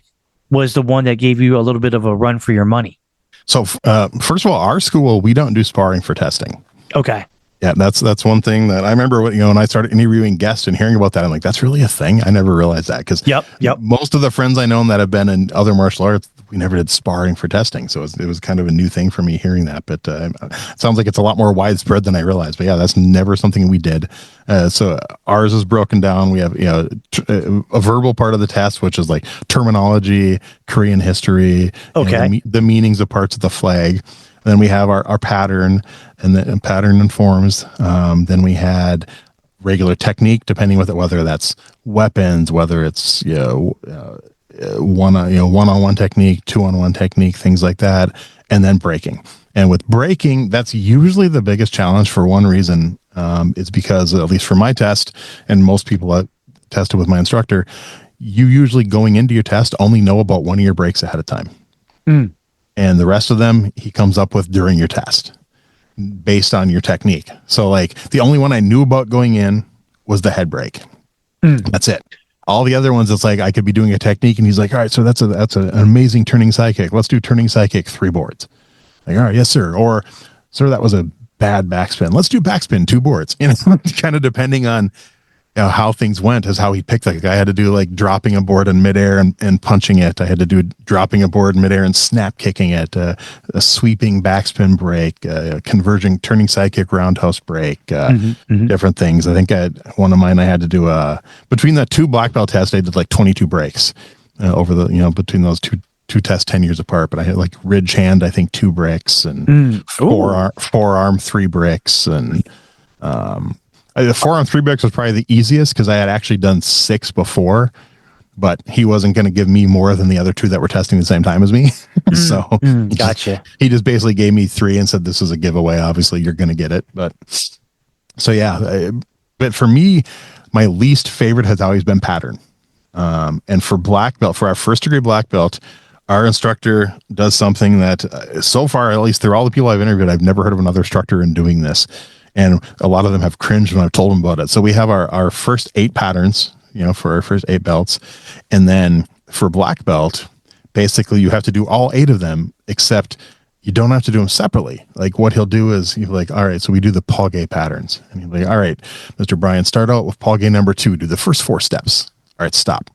was the one that gave you a little bit of a run for your money? So first of all, our school, we don't do sparring for testing. Okay. Yeah, that's one thing that I remember when I started interviewing guests and hearing about that, I'm like, that's really a thing. I never realized that because yep. most of the friends I know that have been in other martial arts, we never did sparring for testing. So it was kind of a new thing for me hearing that, but it sounds like it's a lot more widespread than I realized. But yeah, that's never something we did. So ours is broken down. We have, a verbal part of the test, which is like terminology, Korean history, the meanings of parts of the flag. Then we have our pattern, and the pattern and forms. Then we had regular technique, depending with it, whether that's weapons, whether it's one-on-one technique, two-on-one technique, things like that, and then breaking. And with breaking, that's usually the biggest challenge for one reason. It's because, at least for my test, and most people that tested with my instructor, you usually going into your test only know about one of your breaks ahead of time. And the rest of them he comes up with during your test based on your technique. So like the only one I knew about going in was the head break. That's it. All the other ones, it's like I could be doing a technique and he's like, all right, so that's an amazing turning side kick. Let's do turning side kick 3 boards. Like, all right, yes, sir. Or, sir, that was a bad backspin. Let's do backspin 2 boards. Kind of depending on how things went is how he picked. Like I had to do like dropping a board in midair and punching it. I had to do dropping a board in midair and snap kicking it, a sweeping backspin break, converging turning sidekick roundhouse break, different things. I think one of mine I had to do between the 2 black belt tests, I did like 22 breaks over the between those two tests 10 years apart. But I had like ridge hand, I think 2 bricks, and forearm 3 bricks, and the forearm 3 bricks was probably the easiest because I had actually done 6 before, but he wasn't going to give me more than the other 2 that were testing the same time as me. So gotcha. He just basically gave me 3 and said, this is a giveaway. Obviously you're going to get it. But so yeah, but for me, my least favorite has always been pattern. And for black belt, for our first degree black belt, our instructor does something that so far, at least through all the people I've interviewed, I've never heard of another instructor in doing this. And a lot of them have cringed when I've told them about it. So we have our first 8 patterns, for our first 8 belts. And then for black belt, basically you have to do all 8 of them, except you don't have to do them separately. Like what he'll do is he'll be like, all right, so we do the Paul Gay patterns. And he'll be like, all right, Mr. Bryan, start out with Paul Gay number 2, do the first 4 steps. All right, stop.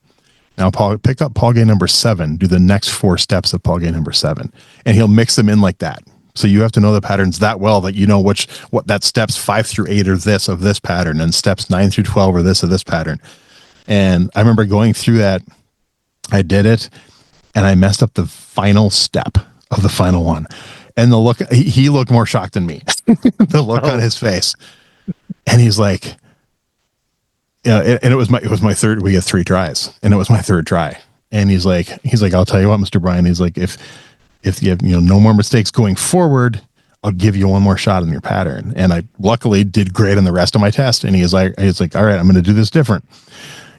Now pick up Paul Gay number 7, do the next 4 steps of Paul Gay number 7. And he'll mix them in like that. So you have to know the patterns that well that you know what that steps 5 through 8 are this of this pattern, and steps 9 through 12 are this of this pattern. And I remember going through that. I did it, and I messed up the final step of the final one. And the look, he looked more shocked than me. The look on his face, and he's like, and it was my third. We had 3 tries, and it was my 3rd try. And he's like, I'll tell you what, Mr. Bryan. He's like, if you have no more mistakes going forward, I'll give you one more shot in your pattern. And I luckily did great on the rest of my test. And he's like, all right, I'm going to do this different.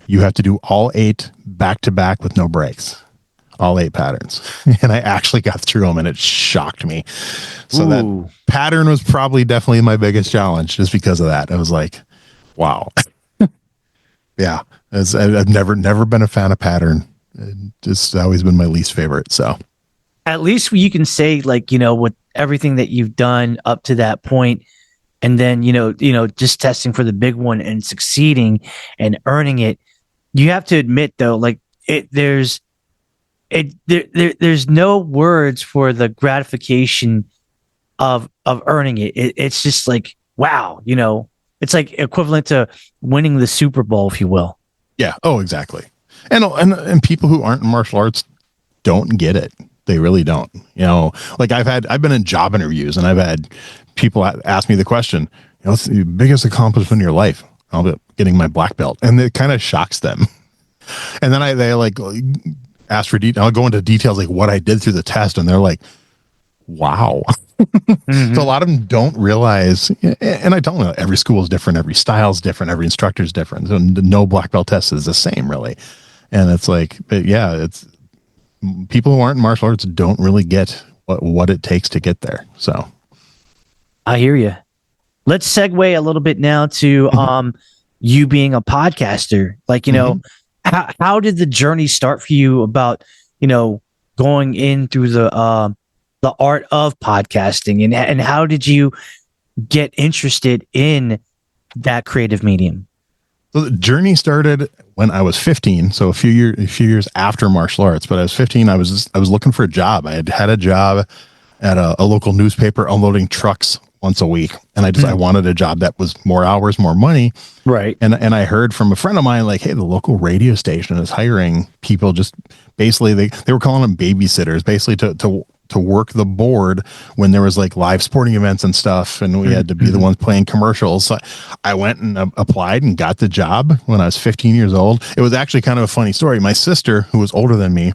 You have to do all 8 back to back with no breaks, all 8 patterns. And I actually got through them, and it shocked me. So that pattern was definitely my biggest challenge, just because of that. I was like, wow. Yeah. I've never been a fan of pattern. It's always been my least favorite. So at least you can say, like, with everything that you've done up to that point, and then, just testing for the big one and succeeding and earning it, you have to admit though, like there's no words for the gratification of earning it. It's just like, wow, it's like equivalent to winning the Super Bowl, if you will. Yeah. Oh, exactly. And people who aren't in martial arts don't get it. They really don't. Like I've been in job interviews, and I've had people ask me the question, what's the biggest accomplishment in your life? I'll be getting my black belt, and it kind of shocks them. And then they like ask for detail. I'll go into details like what I did through the test, and they're like, wow. So a lot of them don't realize, and I tell them every school is different, every style is different, every instructor is different. So no black belt test is the same, really. And it's like, but yeah, it's people who aren't in martial arts don't really get what it takes to get there. So I hear you. Let's segue a little bit now to you being a podcaster. Like, how did the journey start for you about, going in through the art of podcasting, and how did you get interested in that creative medium? So the journey started when I was 15. So a few years after martial arts, but I was 15. I was looking for a job. I had a job at a local newspaper unloading trucks once a week. And I wanted a job that was more hours, more money. Right. And I heard from a friend of mine, like, hey, the local radio station is hiring people. Just basically they were calling them babysitters, basically to work the board when there was like live sporting events and stuff, and we had to be the ones playing commercials. So I went and applied and got the job when I was 15 years old. It was actually kind of a funny story. My sister, who was older than me,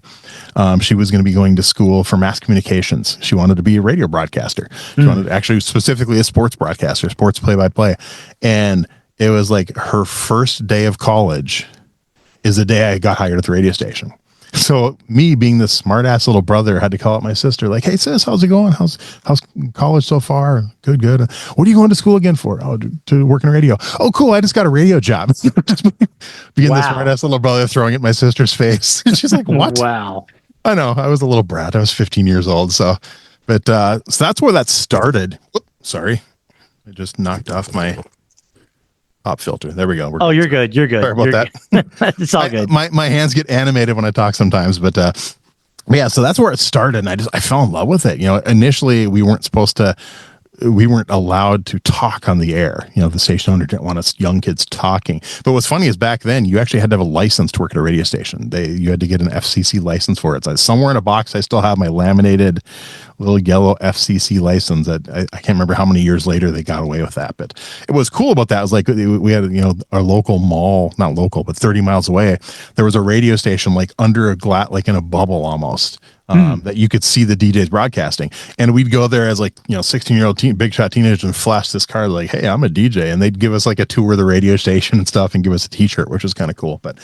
she was going to be going to school for mass communications. She wanted to be a radio broadcaster. She wanted actually specifically a sports broadcaster, sports play-by-play. And it was like her first day of college is the day I got hired at the radio station. So me being the smart ass little brother had to call up my sister, like, hey sis, how's it going? How's college so far? Good. What are you going to school again for? Oh, to work in radio. Oh, cool. I just got a radio job. Being the smart ass little brother throwing it in my sister's face. She's like, what? Wow. I know. I was a little brat. I was 15 years old. So that's where that started. Whoop, sorry. I just knocked off my pop filter. There we go. You're good. You're good. Sorry about that. It's all good. My hands get animated when I talk sometimes, but yeah, so that's where it started. And I fell in love with it. You know, initially we weren't allowed to talk on the air. You know, the station owner didn't want us young kids talking. But what's funny is back then you actually had to have a license to work at a radio station. You had to get an FCC license for it. So somewhere in a box, I still have my laminated little yellow FCC license that I can't remember how many years later they got away with that. But it was cool about that was like we had, you know, our local mall, not local, but 30 miles away. There was a radio station like under a glass, like in a bubble almost. That you could see the DJs broadcasting, and we'd go there as like, you know, 16-year-old big shot teenagers and flash this card like, hey, I'm a DJ, and they'd give us like a tour of the radio station and stuff and give us a t-shirt, which was kind of cool. But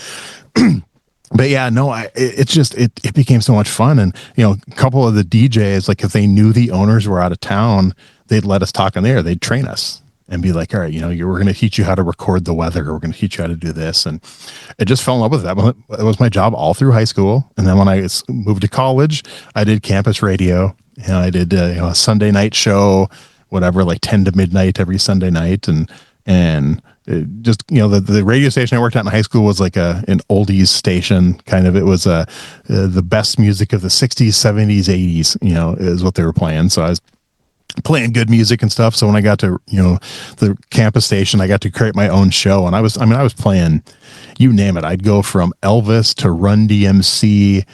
yeah, no, it became so much fun. And, you know, a couple of the DJs, like if they knew the owners were out of town, they'd let us talk on the air. They'd train us and be like, all right, you know, we're going to teach you how to record the weather, or we're going to teach you how to do this. And I just fell in love with that. It was my job all through high school. And then when I moved to college, I did campus radio, and I did a Sunday night show, whatever, like 10 to midnight every Sunday night. And just, you know, the radio station I worked at in high school was like an oldies station kind of. It was the best music of the 60s, 70s, 80s, you know, is what they were playing. So I was playing good music and stuff. So when I got to, you know, the campus station, I got to create my own show. And I was playing, you name it. I'd go from Elvis to Run DMC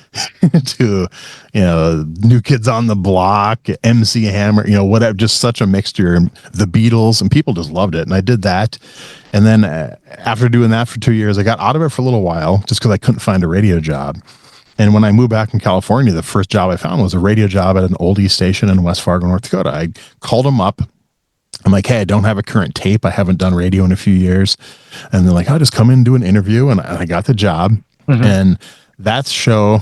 to, you know, New Kids on the Block, MC Hammer, you know, whatever, just such a mixture. And the Beatles, and people just loved it. And I did that. And then after doing that for 2 years, I got out of it for a little while just because I couldn't find a radio job. And when I moved back in California, the first job I found was a radio job at an oldie station in West Fargo, North Dakota. I called them up. I'm like, hey, I don't have a current tape. I haven't done radio in a few years. And they're like, I'll just come in and do an interview. And I got the job. And that show.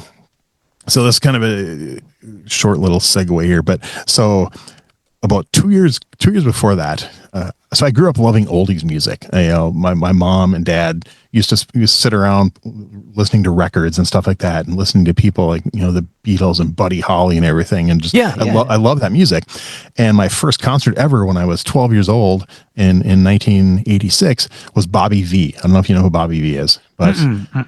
So that's kind of a short little segue here. But so about 2 years before that, so I grew up loving oldies music. You know, my mom and dad used to sit around listening to records and stuff like that, and listening to people like, you know, the Beatles and Buddy Holly and everything. And just, I love that music. And my first concert ever when I was 12 years old in 1986 was Bobby V. I don't know if you know who Bobby V is, but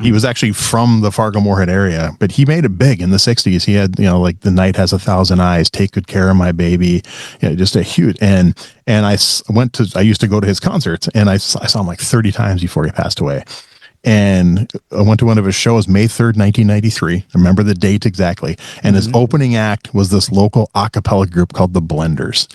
he was actually from the Fargo-Moorhead area, but he made it big in the 60s. He had, you know, like The Night Has a Thousand Eyes, Take Good Care of My Baby, you know, just a huge, and I used to go to his concerts, and I saw him like 30 times before he passed away. And I went to one of his shows, May 3rd, 1993. I remember the date exactly. And his opening act was this local a cappella group called the Blenders.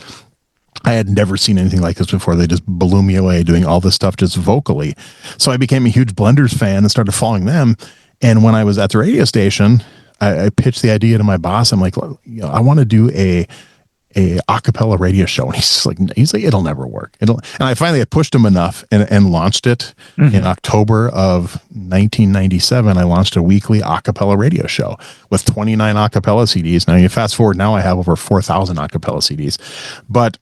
I had never seen anything like this before. They just blew me away doing all this stuff just vocally. So I became a huge Blenders fan and started following them. And when I was at the radio station, I pitched the idea to my boss. I'm like, you know, I want to do a cappella radio show. And he's like, it'll never work. And I finally had pushed him enough and launched it in October of 1997. I launched a weekly a cappella radio show with 29 a cappella CDs. Now you fast forward, now I have over 4,000 a cappella CDs. But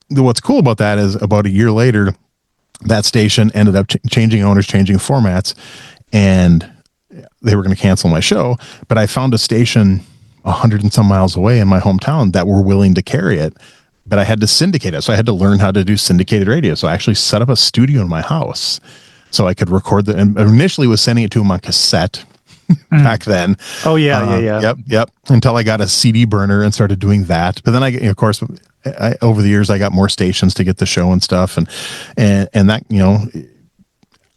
what's cool about that is about a year later, that station ended up changing owners, changing formats, and they were going to cancel my show. But I found a station 100 and some miles away in my hometown that were willing to carry it, but I had to syndicate it. So I had to learn how to do syndicated radio. So I actually set up a studio in my house. so I could record the, and initially was sending it to him on cassette back then. Oh yeah. Yep. Until I got a CD burner and started doing that. But then of course, over the years, I got more stations to get the show and stuff. And that,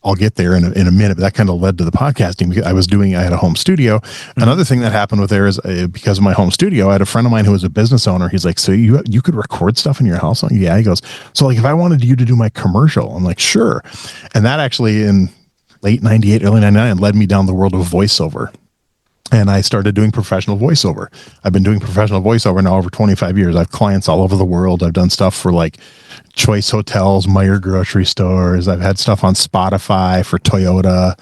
I'll get there in a minute, but that kind of led to the podcasting because I had a home studio. Mm-hmm. Another thing that happened with there is because of my home studio, I had a friend of mine who was a business owner. He's like, so you could record stuff in your house? Like, yeah. He goes, so like if I wanted you to do my commercial, I'm like, sure. And that actually in late 98, early 99 led me down the world of voiceover. And I started doing professional voiceover. I've been doing professional voiceover now over 25 years. I have clients all over the world. I've done stuff for like Choice Hotels, Meijer grocery stores. I've had stuff on Spotify for Toyota.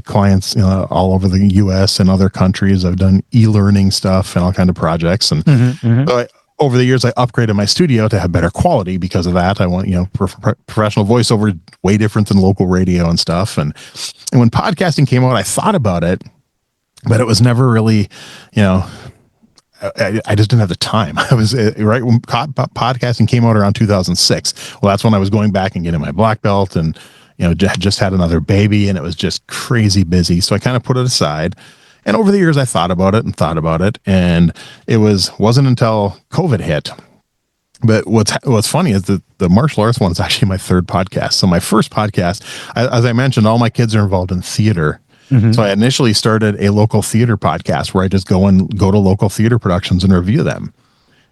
Clients all over the U.S. and other countries. I've done e-learning stuff and all kinds of projects. And so over the years, I upgraded my studio to have better quality because of that. I want, professional voiceover, way different than local radio and stuff. And when podcasting came out, I thought about it, but it was never really, I just didn't have the time. I was right when podcasting came out around 2006. Well, that's when I was going back and getting my black belt and, just had another baby and it was just crazy busy. So I kind of put it aside. And over the years, I thought about it. And it wasn't until COVID hit. But what's funny is that the martial arts one is actually my third podcast. So my first podcast, as I mentioned, all my kids are involved in theater. Mm-hmm. So I initially started a local theater podcast where I just go to local theater productions and review them.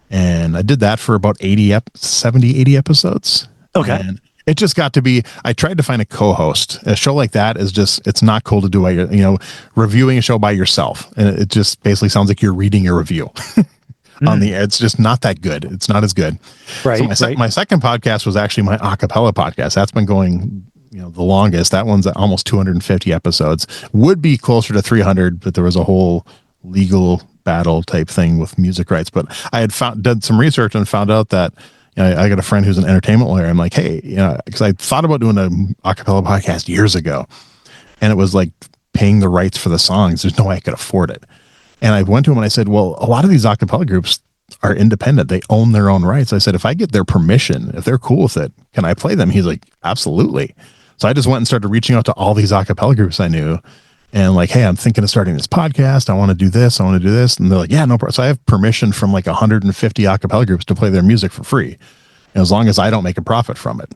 And I did that for about 80 episodes. Okay. And it just got to be, I tried to find a co-host. A show like that is just, it's not cool to do, reviewing a show by yourself. And it just basically sounds like you're reading a review on the air. It's just not that good. It's not as good. Right. So my second podcast was actually my a cappella podcast. That's been going, the longest. That one's almost 250 episodes. Would be closer to 300, but there was a whole legal battle type thing with music rights. But I had done some research and found out that I got a friend who's an entertainment lawyer. I'm like, hey, because I thought about doing a cappella podcast years ago, and it was like paying the rights for the songs. There's no way I could afford it. And I went to him and I said, well, a lot of these a cappella groups are independent. They own their own rights. I said, if I get their permission, if they're cool with it, can I play them? He's like, absolutely. So I just went and started reaching out to all these a cappella groups I knew and like, hey, I'm thinking of starting this podcast. I want to do this. I want to do this. And they're like, yeah, no problem. So I have permission from like 150 a cappella groups to play their music for free, as long as I don't make a profit from it.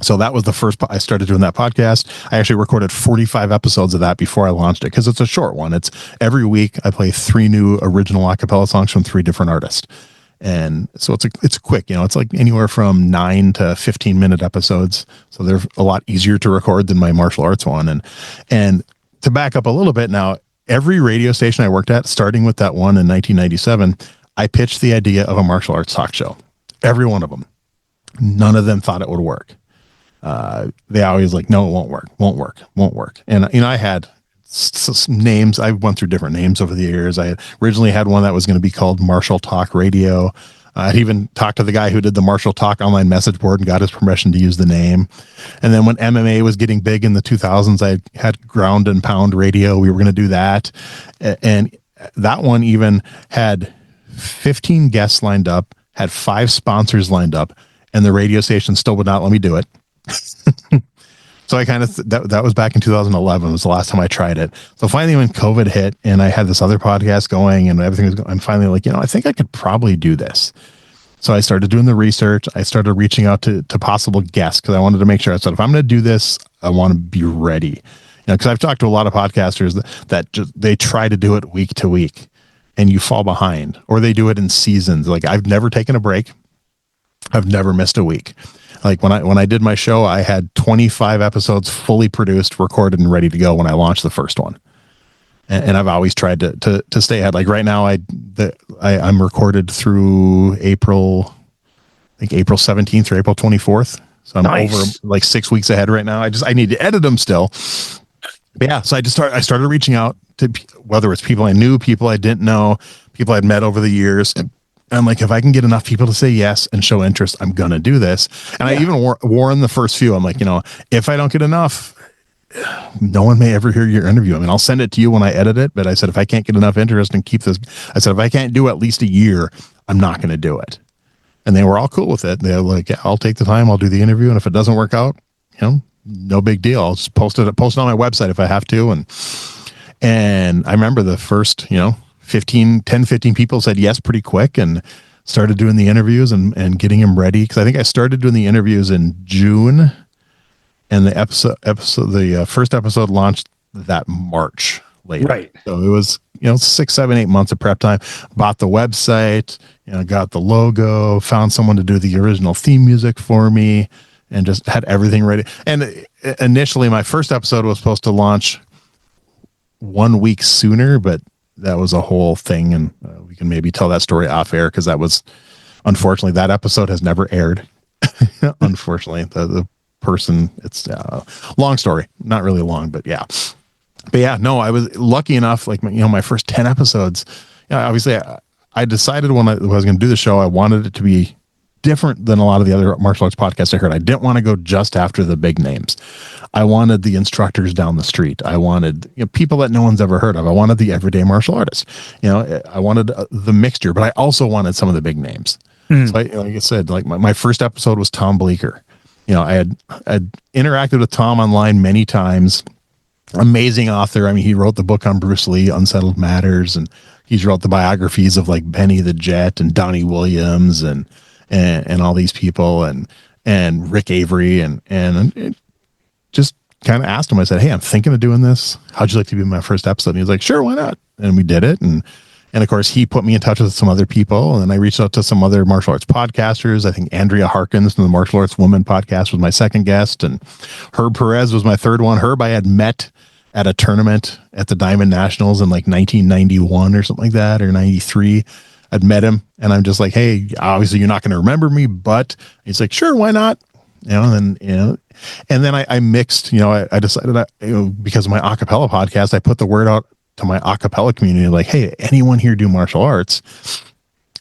So that was the first, I started doing that podcast. I actually recorded 45 episodes of that before I launched it because it's a short one. It's every week I play 3 new original a cappella songs from 3 different artists. And so it's quick, it's like anywhere from 9 to 15 minute episodes. So they're a lot easier to record than my martial arts one. And to back up a little bit now, every radio station I worked at, starting with that one in 1997, I pitched the idea of a martial arts talk show. Every one of them. None of them thought it would work. They always like, no, it won't work. And, I had names. I went through different names over the years. I originally had one that was going to be called Martial Talk Radio. I'd even talked to the guy who did the Martial Talk online message board and got his permission to use the name. And then when MMA was getting big in the 2000s, I had Ground and Pound Radio. We were going to do that. And that one even had 15 guests lined up, had 5 sponsors lined up, and the radio station still would not let me do it. So I kind of, that was back in 2011 was the last time I tried it. So finally when COVID hit and I had this other podcast going and everything was going, I'm finally like, I think I could probably do this. So I started doing the research. I started reaching out to possible guests because I wanted to make sure. I said, if I'm going to do this, I want to be ready. Because I've talked to a lot of podcasters that just, they try to do it week to week and you fall behind, or they do it in seasons. Like I've never taken a break. I've never missed a week. Like when I did my show, I had 25 episodes fully produced, recorded, and ready to go when I launched the first one. And I've always tried to stay ahead. Like right now, I'm recorded through April 17th or April 24th. So I'm over like 6 weeks ahead right now. I need to edit them still. But yeah, so I started reaching out to whether it's people I knew, people I didn't know, people I'd met over the years. And I'm like, if I can get enough people to say yes and show interest, I'm going to do this. And I even warned the first few. I'm like, if I don't get enough, no one may ever hear your interview. I mean, I'll send it to you when I edit it. But I said, if I can't get enough interest and keep this, I said, if I can't do at least a year, I'm not going to do it. And they were all cool with it. They're like, yeah, I'll take the time. I'll do the interview. And if it doesn't work out, no big deal. I'll just post it on my website if I have to. And I remember the first, 15 people said yes pretty quick, and started doing the interviews and getting them ready. Cause I think I started doing the interviews in June, and the first episode launched that March later. Right. So it was, 6, 7, 8 months of prep time. Bought the website, got the logo, found someone to do the original theme music for me, and just had everything ready. And initially my first episode was supposed to launch 1 week sooner, but that was a whole thing. And we can maybe tell that story off air, because that was, unfortunately, that episode has never aired. Unfortunately, the person, it's a long story, not really long, but yeah. But yeah, no, I was lucky enough, like, my first 10 episodes, obviously I decided when I was going to do the show, I wanted it to be different than a lot of the other martial arts podcasts I heard. I didn't want to go just after the big names. I wanted the instructors down the street. I wanted people that no one's ever heard of. I wanted the everyday martial artists. I wanted the mixture, but I also wanted some of the big names. So like I said, like my first episode was Tom Bleeker. I had interacted with Tom online many times. Amazing author. I mean, he wrote the book on Bruce Lee, Unsettled Matters, and he's wrote the biographies of like Benny the Jet and Donnie Williams and all these people and Rick Avery and just kind of asked him. I said, "Hey, I'm thinking of doing this. How'd you like to be my first episode?" And he was like, "Sure, why not?" And we did it. And of course, he put me in touch with some other people, and then I reached out to some other martial arts podcasters. I think Andrea Harkins from the Martial Arts Woman podcast was my second guest, and Herb Perez was my third one. Herb I had met at a tournament at the Diamond Nationals in like 1991 or something like that, or 93. I'd met him, and I'm just like, "Hey, obviously you're not going to remember me," but he's like, "Sure, why not?" And then I mixed, I decided that, because of my acapella podcast, I put the word out to my acapella community, like, "Hey, anyone here do martial arts?"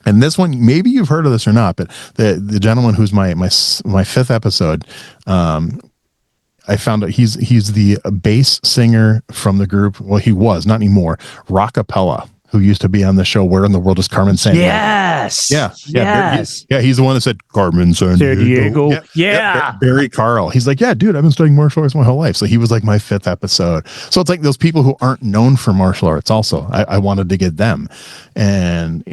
And this one, maybe you've heard of this or not, but the gentleman who's my fifth episode, I found out he's the bass singer from the group. Well, he was, not anymore. Rockapella, who used to be on the show Where in the World is Carmen Sandiego? Yes. Yeah. He's the one that said Carmen Sandiego. Yeah. Barry Carl. He's like, "Yeah, dude, I've been studying martial arts my whole life." So he was like my fifth episode. So it's like those people who aren't known for martial arts also. I wanted to get them. And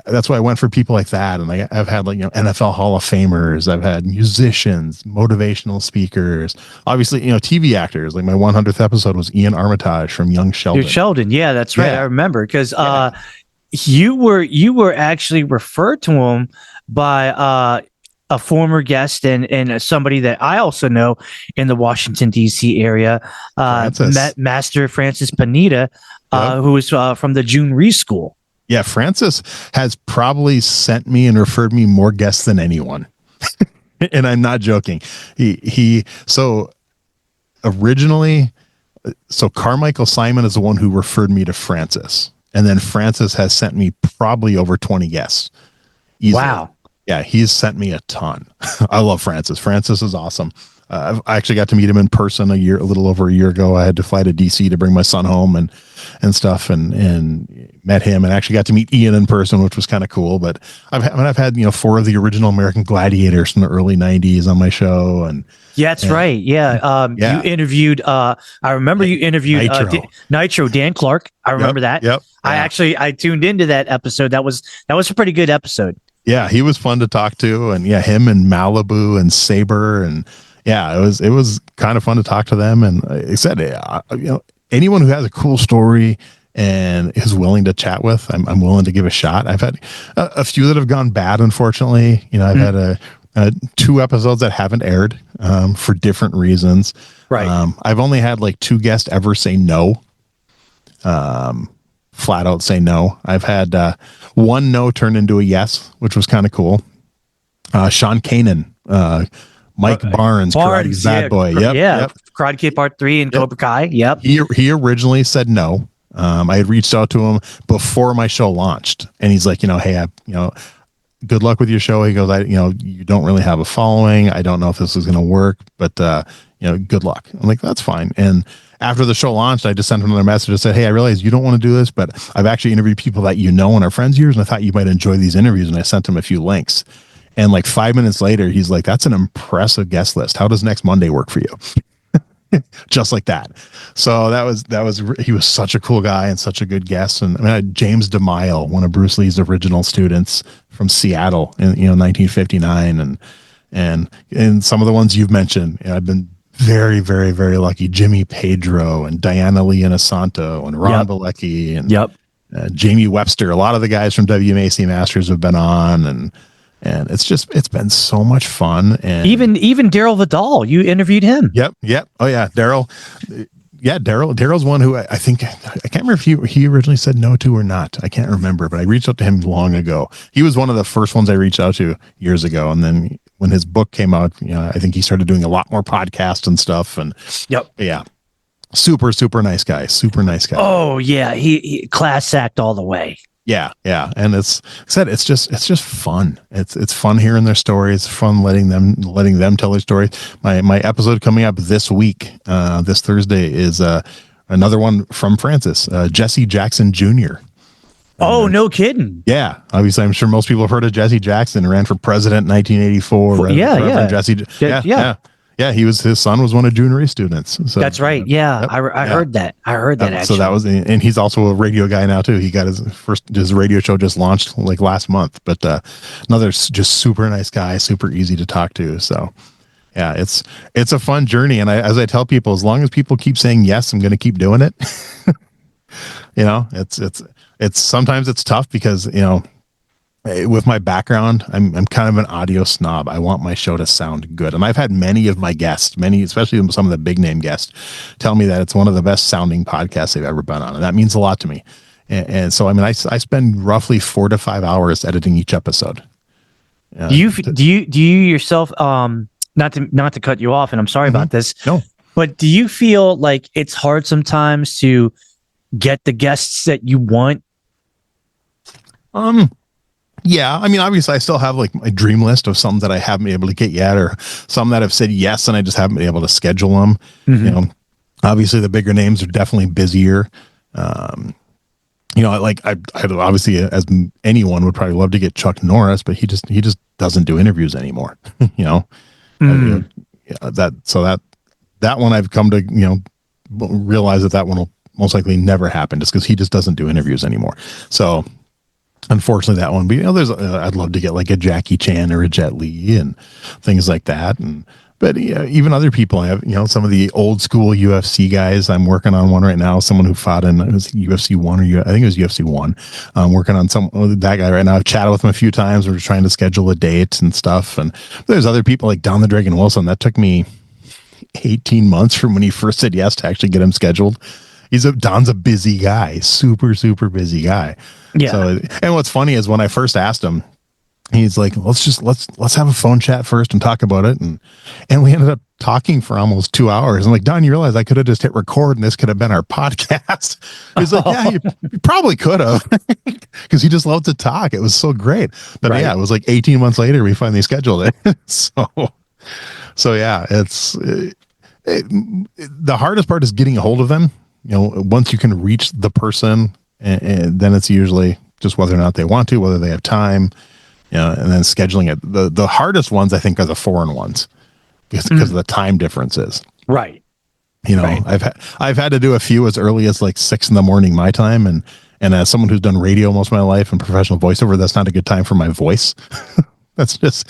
that's why I went for people like that. And I've had like, NFL Hall of Famers. I've had musicians, motivational speakers, obviously, TV actors. Like my 100th episode was Ian Armitage from Young Sheldon. Sheldon. Yeah, that's right. Yeah. I remember because you were actually referred to him by a former guest and somebody that I also know in the Washington D.C. area, Master Francis Panetta, who is from the June Reese School. Yeah, Francis has probably sent me and referred me more guests than anyone. And I'm not joking. So originally, Carmichael Simon is the one who referred me to Francis. And then Francis has sent me probably over 20 guests. Easily. Wow. Yeah, he's sent me a ton. I love Francis. Francis is awesome. I actually got to meet him in person a little over a year ago. I had to fly to DC to bring my son home and stuff, and met him, and actually got to meet Ian in person, which was kind of cool. But I've had 4 of the original American Gladiators from the early '90s on my show, and yeah, that's right. Yeah, you interviewed. I remember you interviewed Nitro Dan Clark. I remember that. Yep. I tuned into that episode. That was a pretty good episode. Yeah, he was fun to talk to, and him and Malibu and Saber, and yeah, it was kind of fun to talk to them. And like I said, anyone who has a cool story and is willing to chat with, I'm willing to give a shot. I've had a few that have gone bad, unfortunately. I've had 2 episodes that haven't aired for different reasons. Right. I've only had like 2 guests ever say no. Flat out say no. I've had 1 no turn into a yes, which was kind of cool. Sean Kanan, Mike Barnes, Karate's Bad Boy. Yep. Karate Kid Part 3 and Cobra Kai. Yep. He originally said no. I had reached out to him before my show launched, and he's like, "Hey, good luck with your show." He goes, "You don't really have a following. I don't know if this is going to work, but good luck." I'm like, "That's fine." And after the show launched, I just sent him another message and said, "Hey, I realize you don't want to do this, but I've actually interviewed people that and are friends of yours, and I thought you might enjoy these interviews." And I sent him a few links. And like 5 minutes later, he's like, "That's an impressive guest list. How does next Monday work for you?" just like that. So he was such a cool guy and such a good guest. And I mean, I had James DeMille, one of Bruce Lee's original students from Seattle in 1959, and some of the ones you've mentioned. I've been very, very, very lucky. Jimmy Pedro and Diana Lee Inosanto and Ron Bilecki and Jamie Webster. A lot of the guys from WMAC Masters have been on, and it's been so much fun. And even Daryl Vidal, you interviewed him. Yep. Oh yeah, Daryl. Yeah, Daryl's one who I think, I can't remember if he originally said no to or not. I can't remember, but I reached out to him long ago. He was one of the first ones I reached out to years ago, and then when his book came out, I think he started doing a lot more podcasts and stuff. And yeah, super nice guy. Super nice guy. Oh yeah, he class act all the way. Yeah, and it's just fun. It's fun hearing their stories. It's fun letting them tell their stories. My episode coming up this week, this Thursday, is another one from Francis, Jesse Jackson Jr. Oh, no kidding. Yeah, obviously, I'm sure most people have heard of Jesse Jackson. Ran for president in 1984. Reverend Jesse. Yeah, his son was one of June Ree's students. So that's right. Yeah, I heard that. Actually. So that was, and he's also a radio guy now too. He got his radio show just launched like last month. But another just super nice guy, super easy to talk to. So yeah, it's a fun journey. And as I tell people, as long as people keep saying yes, I'm going to keep doing it. It's sometimes it's tough because with my background, I'm kind of an audio snob. I want my show to sound good. And I've had many of my guests, especially some of the big name guests, tell me that it's one of the best sounding podcasts they've ever been on. And that means a lot to me. And so, I mean, I spend roughly 4 to 5 hours editing each episode. Do you yourself, not to cut you off, and I'm sorry about this. No. But do you feel like it's hard sometimes to get the guests that you want? Yeah, I mean, obviously, I still have like my dream list of some that I haven't been able to get yet, or some that have said yes and I just haven't been able to schedule them. Mm-hmm. Obviously, the bigger names are definitely busier. I obviously, as anyone would probably love to get Chuck Norris, but he just doesn't do interviews anymore. That one I've come to realize that one will most likely never happen, just because he just doesn't do interviews anymore. So. Unfortunately, that one. But there's I'd love to get like a Jackie Chan or a Jet Li and things like that. But even other people, I have some of the old school UFC guys. I'm working on one right now. Someone who fought in UFC 1 I think it was UFC 1. I'm working on that guy right now. I've chatted with him a few times. We're trying to schedule a date and stuff. And there's other people like Don the Dragon Wilson. That took me 18 months from when he first said yes to actually get him scheduled. Don's a busy guy, super busy guy. Yeah. So, and what's funny is when I first asked him, he's like, let's have a phone chat first and talk about it. And we ended up talking for almost 2 hours. I'm like, Don, you realize I could have just hit record and this could have been our podcast. He's like, yeah, you probably could have, because he just loved to talk. It was so great. But yeah, it was like 18 months later, we finally scheduled it. So yeah, the hardest part is getting a hold of them. Once you can reach the person, and then it's usually just whether or not they want to, whether they have time, and then scheduling it. The hardest ones, I think, are the foreign ones because of the time differences. Right. Right. I've had to do a few as early as like 6 a.m. my time, and as someone who's done radio most of my life and professional voiceover, that's not a good time for my voice. That's just,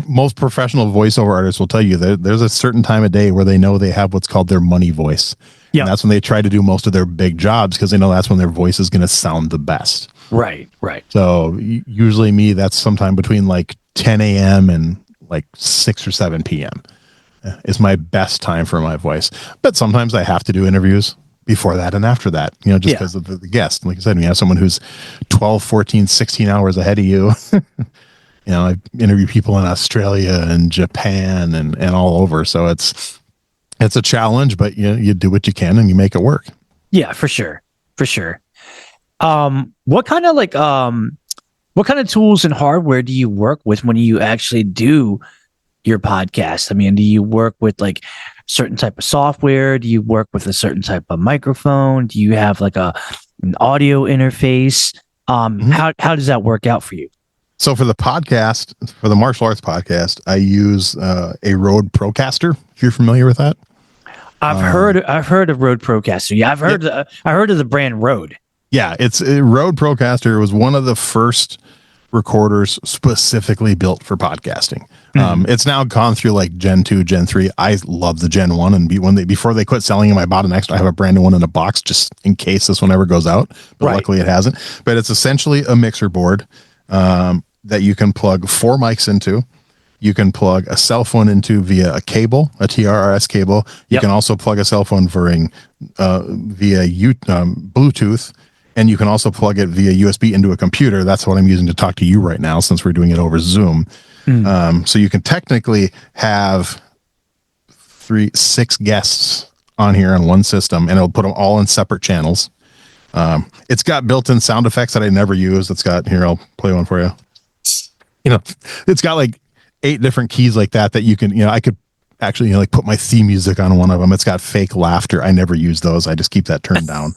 most professional voiceover artists will tell you that there's a certain time of day where they know they have what's called their money voice. Yeah, that's when they try to do most of their big jobs, because they know that's when their voice is going to sound the best. Right. So usually me, that's sometime between like 10 a.m. and like 6 or 7 p.m. is my best time for my voice. But sometimes I have to do interviews before that and after that, just because of the guest. Like I said, when you have someone who's 12, 14, 16 hours ahead of you, I interview people in Australia and Japan and all over. So it's a challenge, but you do what you can and you make it work. Yeah, for sure. What kind of tools and hardware do you work with when you actually do your podcast? I mean, do you work with like certain type of software? Do you work with a certain type of microphone? Do you have like an audio interface? How does that work out for you? So for the podcast, for the martial arts podcast, I use a Rode Procaster. If you're familiar with that. I've heard of Rode Procaster. Yeah, I heard of the brand Rode. Yeah, it's Rode Procaster was one of the first recorders specifically built for podcasting. It's now gone through like Gen 2, Gen 3. I love the Gen 1, and before they quit selling them, I bought an extra. I have a brand new one in a box just in case this one ever goes out. But luckily it hasn't. But it's essentially a mixer board that you can plug 4 mics into. You can plug a cell phone into via a cable, a TRRS cable. You can also plug a cell phone via Bluetooth. And you can also plug it via USB into a computer. That's what I'm using to talk to you right now, since we're doing it over Zoom. So you can technically have 6 guests on here on one system, and it'll put them all in separate channels. It's got built-in sound effects that I never use. It's got, here, I'll play one for you. It's got like 8 different keys like that you can, I could actually like put my theme music on one of them. It's got fake laughter. I never use those. I just keep that turned down.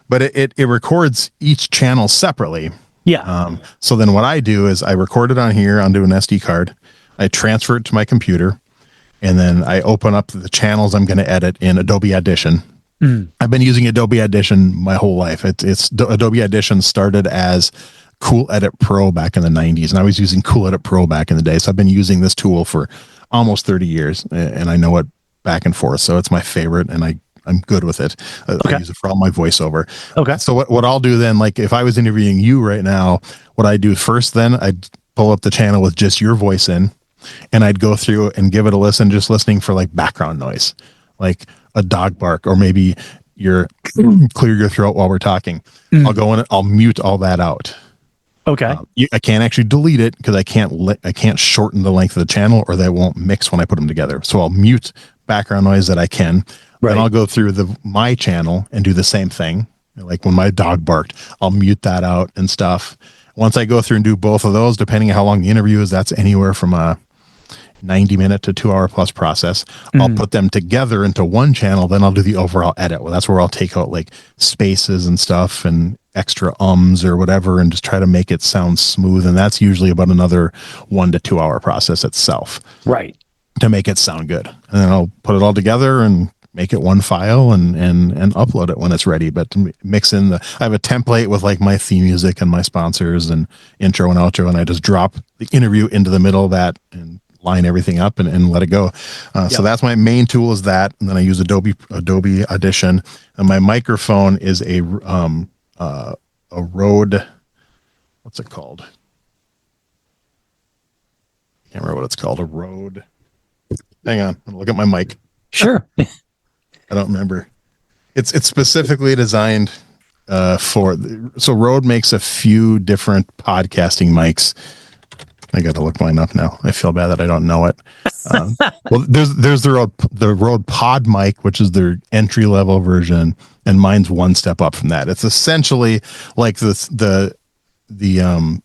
But it records each channel separately. Yeah. So then what I do is I record it on here onto an SD card. I transfer it to my computer, and then I open up the channels I'm going to edit in Adobe Audition. I've been using Adobe Audition my whole life. Adobe Audition started as Cool Edit Pro back in the 90s, and I was using Cool Edit Pro back in the day. So I've been using this tool for almost 30 years, and I know it back and forth. So it's my favorite, and I'm good with it. I use it for all my voiceover. Okay. So what I'll do then, like if I was interviewing you right now, what I do first, then I'd pull up the channel with just your voice in, and I'd go through and give it a listen, just listening for like background noise, like a dog bark, or maybe you're clear your throat while we're talking. I'll go in, I'll mute all that out. Okay. I can't actually delete it because I can't shorten the length of the channel, or they won't mix when I put them together. So I'll mute background noise that I can. Then I'll go through my channel and do the same thing. Like when my dog barked, I'll mute that out and stuff. Once I go through and do both of those, depending on how long the interview is, that's anywhere from a 90-minute to 2-hour plus process. I'll put them together into one channel. Then I'll do the overall edit. Well, that's where I'll take out like spaces and stuff and extra or whatever, and just try to make it sound smooth. And that's usually about another 1 to 2 hour process itself. Right. To make it sound good. And then I'll put it all together and make it one file and upload it when it's ready. But to mix in I have a template with like my theme music and my sponsors and intro and outro, and I just drop the interview into the middle of that and line everything up and let it go. So that's my main tool, is that. And then I use Adobe Audition, and my microphone is a Rode, what's it called? Can't remember what it's called. A Rode. Hang on, I'm look at my mic. Sure. I don't remember. It's specifically designed so Rode makes a few different podcasting mics. I got to look mine up now. I feel bad that I don't know it. Well, there's the Rode Pod mic, which is their entry level version, and mine's one step up from that. It's essentially like the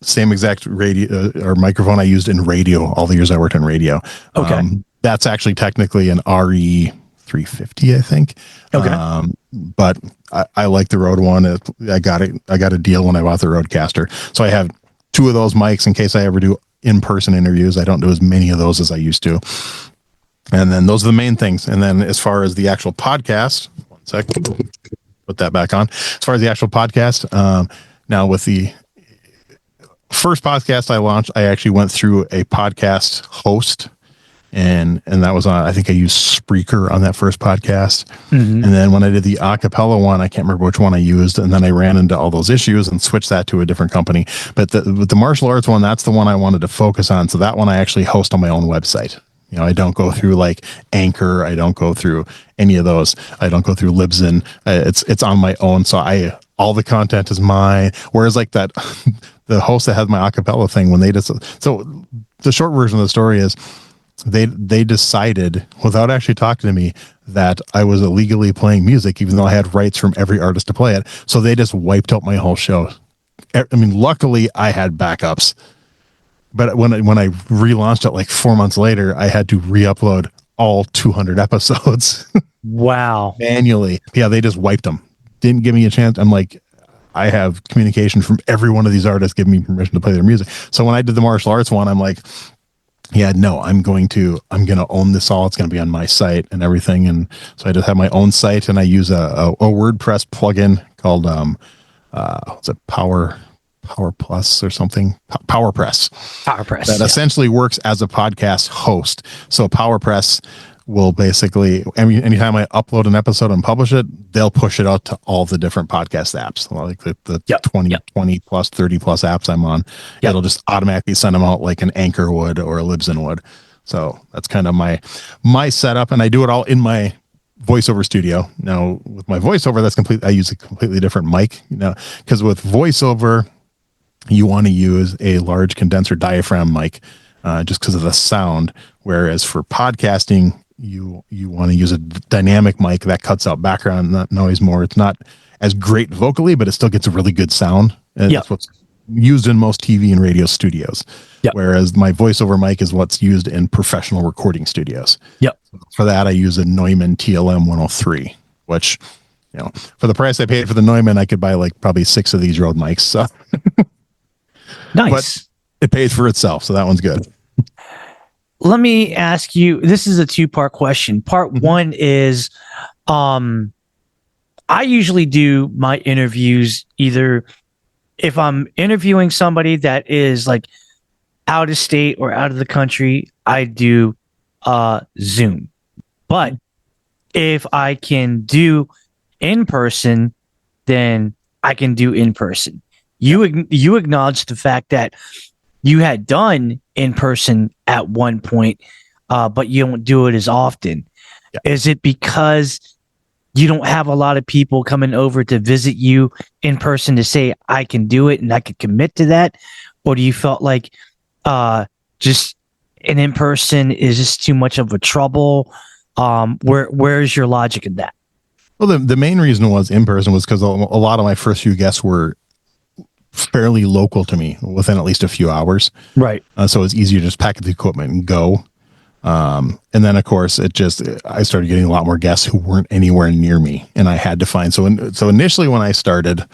same exact radio or microphone I used in radio all the years I worked in radio. Okay. That's actually technically an RE 350, I think. Okay. But I like the Rode one. I got a deal when I bought the Rodecaster. So I have 2 of those mics in case I ever do in-person interviews. I don't do as many of those as I used to. And then those are the main things. And then as far as the actual podcast, one sec, put that back on. As far as the actual podcast, now with the first podcast I launched, I actually went through a podcast host, and that was on, I think I used Spreaker on that first podcast. And then when I did the acapella one, I can't remember which one I used, and then I ran into all those issues and switched that to a different company. But with the martial arts one, that's the one I wanted to focus on. So that one I actually host on my own website. I don't go through like Anchor. I don't go through any of those. I don't go through Libsyn. It's on my own. So all the content is mine. Whereas like that, the host that had my acapella thing, when so the short version of the story is, they decided without actually talking to me that I was illegally playing music, even though I had rights from every artist to play it. So they just wiped out my whole show. I mean, luckily I had backups, but when I relaunched it like 4 months later, I had to re-upload all 200 episodes. Wow. Manually. Yeah. They just wiped them. Didn't give me a chance. I'm like, I have communication from every one of these artists giving me permission to play their music. So when I did the martial arts one, I'm like, yeah, no, I'm going to own this all. It's going to be on my site and everything. And so I just have my own site, and I use a WordPress plugin called, what's it? Power Plus or something. PowerPress. That essentially works as a podcast host. So PowerPress will basically, anytime I upload an episode and publish it, they'll push it out to all the different podcast apps, like the 20 plus, 30 plus apps I'm on. It'll just automatically send them out like an Anchor would or a Libsyn would. So that's kind of my setup, and I do it all in my voiceover studio. Now with my voiceover, I use a completely different mic, because with voiceover, you want to use a large condenser diaphragm mic, just because of the sound. Whereas for podcasting, you want to use a dynamic mic that cuts out background noise more. It's not as great vocally, but it still gets a really good sound. And that's what's used in most TV and radio studios. Whereas my voiceover mic is what's used in professional recording studios. For that, I use a Neumann TLM 103, which, for the price I paid for the Neumann, I could buy like probably 6 of these Rode mics. So nice. But it pays for itself. So that one's good. Let me ask you, this is a 2-part question. Part 1 is, I usually do my interviews either if I'm interviewing somebody that is like out of state or out of the country, I do Zoom. But if I can do in person, then I can do in person. You acknowledge the fact that you had done in person at one point, but you don't do it as often. Is it because you don't have a lot of people coming over to visit you in person to say, I can do it and I can commit to that? Or do you felt like just an in-person is just too much of a trouble? Where's your logic in that? Well, the main reason was in person was because a lot of my first few guests were fairly local to me within at least a few hours. Right. So it's easier to just pack the equipment and go. And then of course I started getting a lot more guests who weren't anywhere near me, and I had to find, so initially when I started,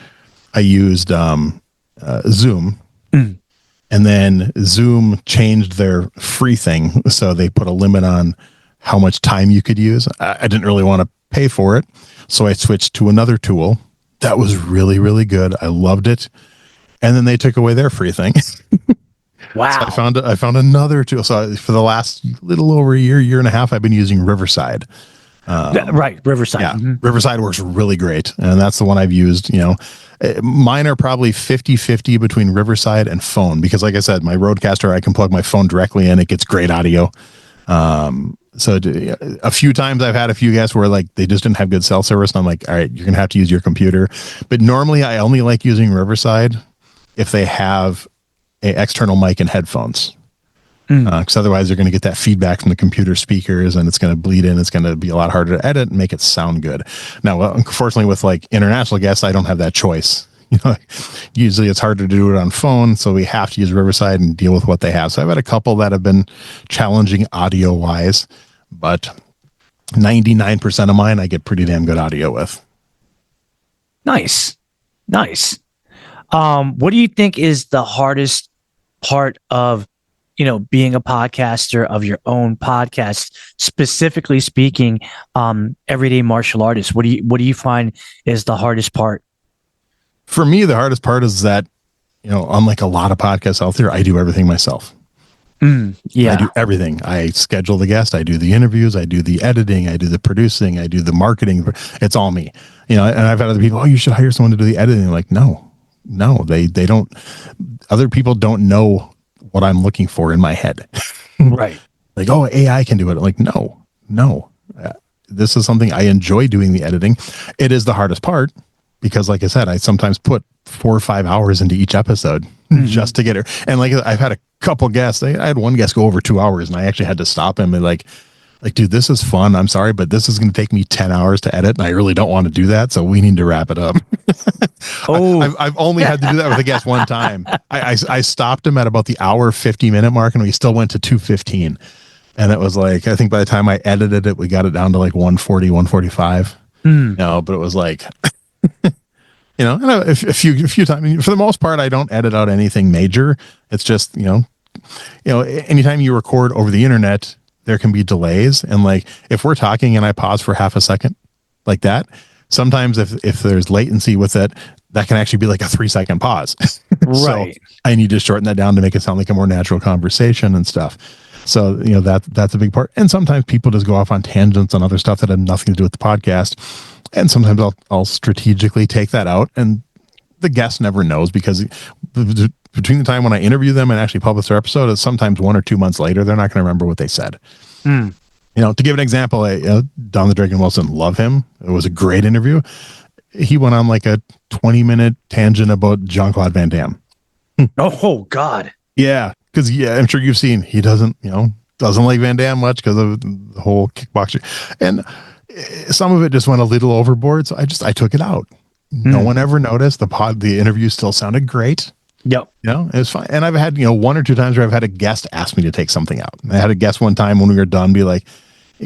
I used, Zoom, and then Zoom changed their free thing. So they put a limit on how much time you could use. I didn't really want to pay for it. So I switched to another tool that was really, really good. I loved it. And then they took away their free thing. Wow. So I found another tool. So for the last little over a year and a half, I've been using Riverside. Right. Riverside. Yeah. Riverside works really great. And that's the one I've used. Mine are probably 50-50 between Riverside and phone, because like I said, my Rodecaster, I can plug my phone directly in. It gets great audio. So a few times I've had a few guests where like they just didn't have good cell service, and I'm like, all right, you're going to have to use your computer. But normally I only like using Riverside if they have an external mic and headphones, because otherwise they're going to get that feedback from the computer speakers, and it's going to bleed in. It's going to be a lot harder to edit and make it sound good. Now, unfortunately, with like international guests, I don't have that choice. Usually it's harder to do it on phone, so we have to use Riverside and deal with what they have. So I've had a couple that have been challenging audio wise, but 99% of mine I get pretty damn good audio with. Nice. What do you think is the hardest part of, being a podcaster of your own podcast, specifically speaking, everyday martial artist? What do you find is the hardest part? For me, the hardest part is that, unlike a lot of podcasts out there, I do everything myself. I do everything. I schedule the guest. I do the interviews. I do the editing. I do the producing. I do the marketing. It's all me. And I've had other people, oh, you should hire someone to do the editing. Like, no, they don't. Other people don't know what I'm looking for in my head. Right. Like, oh, AI can do it. Like, no. This is something I enjoy doing, the editing. It is the hardest part because, like I said, I sometimes put 4 or 5 hours into each episode just to get it. And like, I've had a couple guests. I had one guest go over 2 hours, and I actually had to stop him and like, dude, this is fun. I'm sorry, but this is going to take me 10 hours to edit, and I really don't want to do that. So we need to wrap it up. I've only had to do that with a guest one time. I stopped him at about the hour 50-minute mark, and we still went to 2:15. And it was like, I think by the time I edited it, we got it down to like 140, 145. No, but it was like, and a few times, for the most part, I don't edit out anything major. It's just, anytime you record over the internet, there can be delays. And like, if we're talking and I pause for half a second like that, sometimes if there's latency with it, that can actually be like a 3-second pause. Right. So I need to shorten that down to make it sound like a more natural conversation and stuff. So, that's a big part. And sometimes people just go off on tangents on other stuff that had nothing to do with the podcast. And sometimes I'll strategically take that out, and the guest never knows, because between the time when I interview them and actually publish their episode is sometimes 1 or 2 months later, they're not going to remember what they said. To give an example, Don the Dragon Wilson, love him. It was a great interview. He went on like a 20-minute tangent about Jean-Claude Van Damme. Oh God. Yeah. Cause I'm sure you've seen, he doesn't like Van Damme much because of the whole kickboxing, and some of it just went a little overboard. So I took it out. No one ever noticed. The interview still sounded great. Yep. It was fine. And I've had, 1 or 2 times where I've had a guest ask me to take something out. I had a guest one time when we were done be like,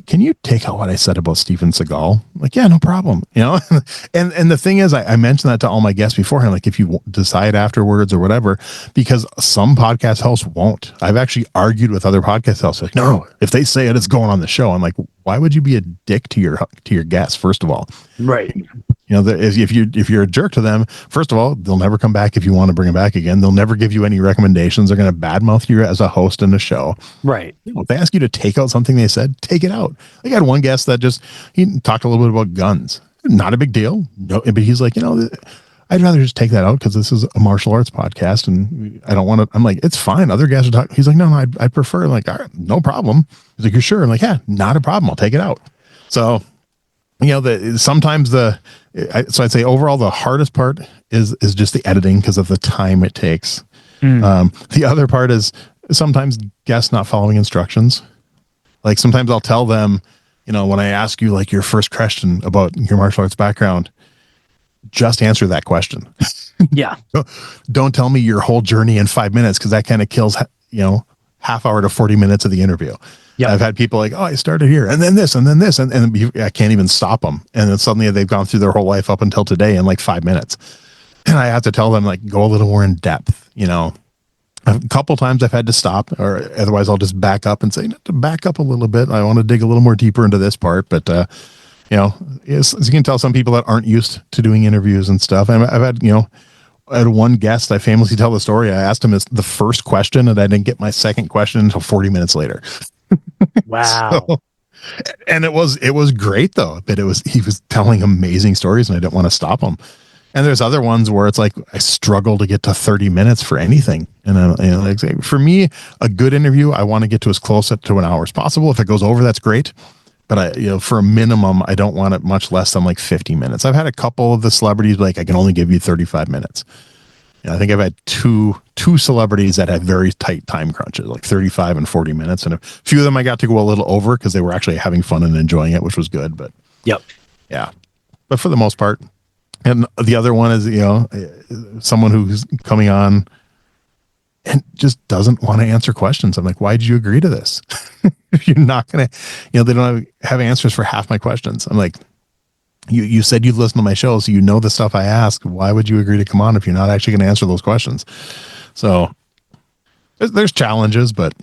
can you take out what I said about Steven Seagal? I'm like, yeah, no problem. And the thing is, I mentioned that to all my guests beforehand, like if you decide afterwards or whatever, because some podcast hosts won't. I've actually argued with other podcast hosts, like, no, if they say it's going on the show. I'm like, why would you be a dick to your guests, first of all? Right. If you're a jerk to them, first of all, they'll never come back if you want to bring them back again. They'll never give you any recommendations. They're going to badmouth you as a host in the show. Right. If they ask you to take out something they said, take it out. I had one guest that he talked a little bit about guns. Not a big deal. No, but he's like, I'd rather just take that out because this is a martial arts podcast and I don't want to. I'm like, it's fine. Other guys are talking. He's like, no, I prefer. I'm like, all right, no problem. He's like, you're sure? I'm like, yeah, not a problem. I'll take it out. So, sometimes so I'd say overall the hardest part is just the editing because of the time it takes. The other part is sometimes guests not following instructions. Like sometimes I'll tell them, when I ask you like your first question about your martial arts background, just answer that question. Yeah. Don't tell me your whole journey in 5 minutes, because that kind of kills, half hour to 40 minutes of the interview. Yeah. I've had people like, oh, I started here and then this and then this. And I can't even stop them. And then suddenly they've gone through their whole life up until today in like 5 minutes. And I have to tell them like, go a little more in depth. A couple times I've had to stop, or otherwise I'll just back up and say, to back up a little bit. I want to dig a little more deeper into this part. But, as you can tell, some people that aren't used to doing interviews and stuff. I've had, I had one guest, I famously tell the story. I asked him the first question and I didn't get my second question until 40 minutes later. Wow. And it was great though, but he was telling amazing stories and I didn't want to stop him. And there's other ones where it's like, I struggle to get to 30 minutes for anything. And like for me, a good interview, I want to get to as close to an hour as possible. If it goes over, that's great. But for a minimum, I don't want it much less than like 50 minutes. I've had a couple of the celebrities like, I can only give you 35 minutes. I think I've had two celebrities that had very tight time crunches, like 35 and 40 minutes. And a few of them I got to go a little over because they were actually having fun and enjoying it, which was good. But yep. Yeah. But for the most part. And the other one is, someone who's coming on and just doesn't want to answer questions. I'm like, why did you agree to this? If you're not going to, they don't have answers for half my questions. I'm like, you said you'd listen to my show, so the stuff I ask. Why would you agree to come on if you're not actually going to answer those questions? So there's challenges, but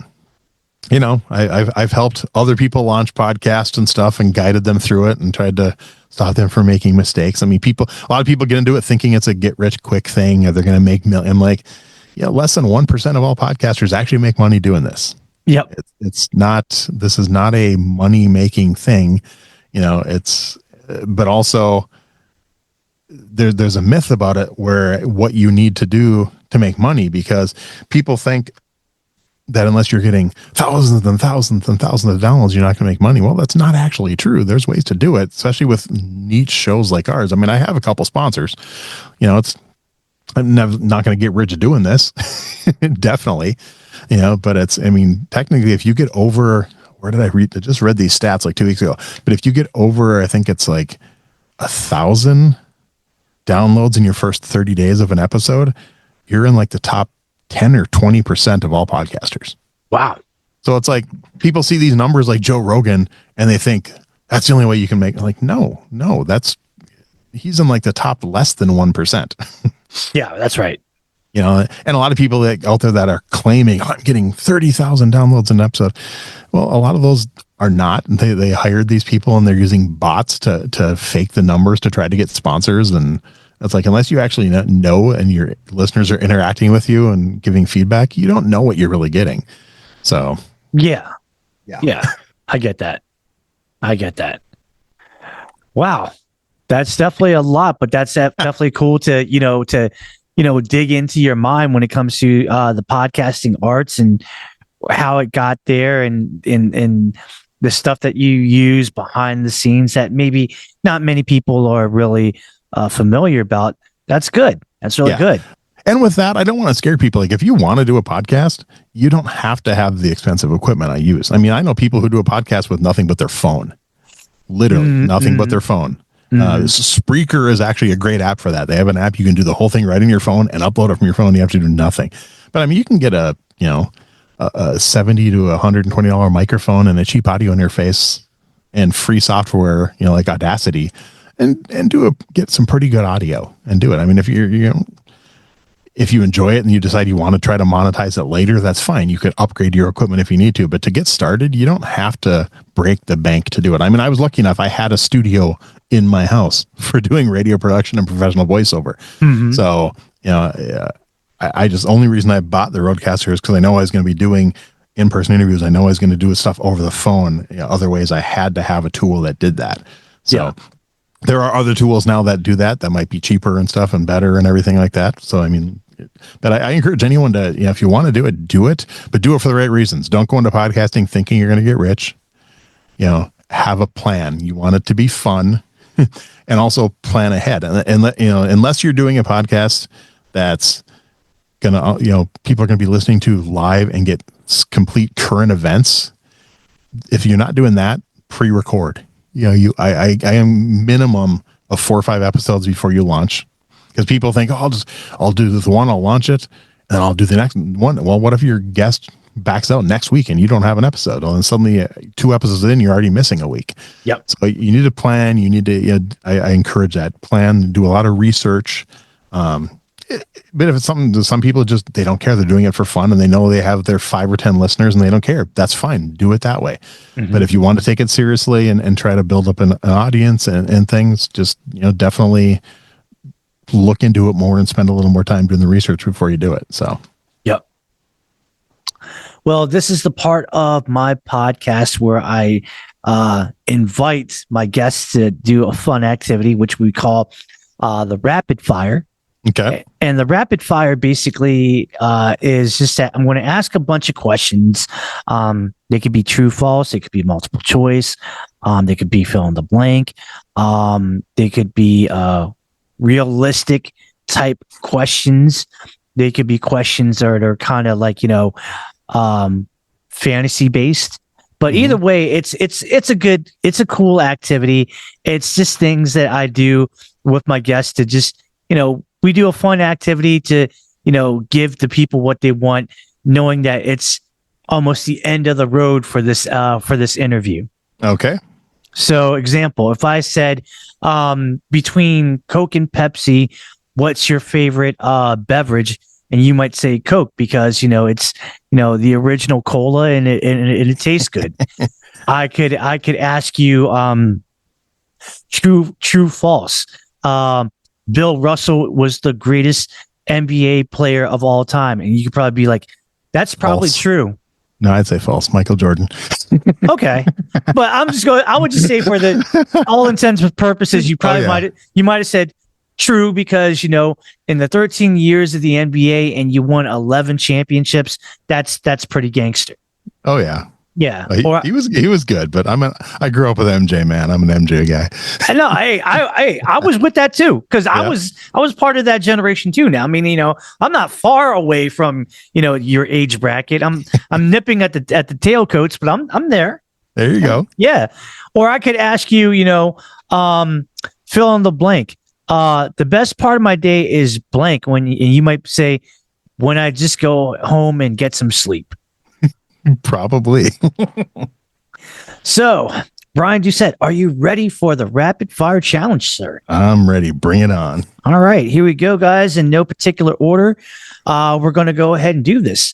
I've helped other people launch podcasts and stuff and guided them through it and tried to stop them from making mistakes. I mean, a lot of people get into it thinking it's a get rich quick thing or they're going to make million. I'm like, less than 1% of all podcasters actually make money doing this. Yep. This is not a money making thing. But also there's a myth about it where what you need to do to make money, because people think that unless you're getting thousands and thousands and thousands of downloads, you're not going to make money. Well, that's not actually true. There's ways to do it, especially with niche shows like ours. I mean, I have a couple sponsors, I'm not going to get rich doing this. Definitely, but technically if you get over, where did I read? I just read these stats like 2 weeks ago, but if you get over, I think it's like 1,000 downloads in your first 30 days of an episode, you're in like the top 10 or 20% of all podcasters. Wow. So it's like people see these numbers like Joe Rogan and they think that's the only way you can make. Like, no, he's in like the top less than 1%. Yeah, that's right. and a lot of people out there that are claiming, I'm getting 30,000 downloads an episode. Well, a lot of those are not. They hired these people and they're using bots to fake the numbers to try to get sponsors. And it's like, unless you actually know and your listeners are interacting with you and giving feedback, you don't know what you're really getting. So, yeah. I get that. Wow. That's definitely a lot, but that's definitely cool to dig into your mind when it comes to the podcasting arts and how it got there and the stuff that you use behind the scenes that maybe not many people are really familiar about. That's good. That's really good. And with that, I don't want to scare people. Like, if you want to do a podcast, you don't have to have the expensive equipment I use. I mean, I know people who do a podcast with nothing but their phone, literally nothing but their phone. Spreaker is actually a great app for that. They have an app you can do the whole thing right in your phone and upload it from your phone. You have to do nothing. But I mean, you can get a $70 to $120 microphone and a cheap audio interface and free software, like Audacity, and get some pretty good audio and do it. I mean, if you enjoy it and you decide you want to try to monetize it later, that's fine. You could upgrade your equipment if you need to, but to get started, you don't have to break the bank to do it. I mean, I was lucky enough. I had a studio in my house for doing radio production and professional voiceover. So, I just, only reason I bought the Rodecaster is because I know I was going to be doing in-person interviews. I know I was going to do stuff over the phone. Other ways I had to have a tool that did that. So there are other tools now that do that might be cheaper and stuff and better and everything like that. So, I mean, but I encourage anyone to, if you want to do it, but do it for the right reasons. Don't go into podcasting thinking you're going to get rich. Have a plan. You want it to be fun and also plan ahead. And unless you're doing a podcast that's going to, people are going to be listening to live and get complete current events. If you're not doing that, pre-record. I am minimum of 4 or 5 episodes before you launch. Because people think, I'll do this one, I'll launch it, and I'll do the next one. Well, what if your guest backs out next week and you don't have an episode? Well, then suddenly 2 episodes in, you're already missing a week. Yep. So you need to plan. You need to, I encourage that. Plan, do a lot of research. But if it's something that some people just, they don't care. They're doing it for fun and they know they have their 5 or 10 listeners and they don't care. That's fine. Do it that way. But if you want to take it seriously and try to build up an audience and things, just, definitely look into it more and spend a little more time doing the research before you do it. So, yep. Well, this is the part of my podcast where I invite my guests to do a fun activity, which we call the rapid fire. Okay. And the rapid fire basically is just that I'm going to ask a bunch of questions. They could be true, false. They could be multiple choice. They could be fill in the blank. They could be realistic type questions. They could be questions that are kind of like, fantasy based. But either way, it's a cool activity. It's just things that I do with my guests to just, we do a fun activity to, give the people what they want, knowing that it's almost the end of the road for this interview. Okay. So, example, if I said, between Coke and Pepsi, what's your favorite beverage? And you might say Coke because, it's, the original cola and it tastes good. I could ask you, true, false. Bill Russell was the greatest NBA player of all time. And you could probably be like, that's probably false. True. No, I'd say false. Michael Jordan. Okay. But I would just say for the all intents and purposes, you probably might have said true because, in the 13 years of the NBA and you won 11 championships, that's pretty gangster. Oh yeah. Yeah. He was good, but I grew up with MJ, man. I'm an MJ guy. No, I was with that too because I was part of that generation too. Now, I mean, I'm not far away from your age bracket. I'm nipping at the tailcoats, but I'm there. There you go. Yeah. Or I could ask you, fill in the blank. The best part of my day is blank. And you might say when I just go home and get some sleep. Probably. So Brian Doucette, are you ready for the rapid fire challenge, sir? I'm ready. Bring it on. All right, here we go, guys. In no particular order, we're going to go ahead and do this.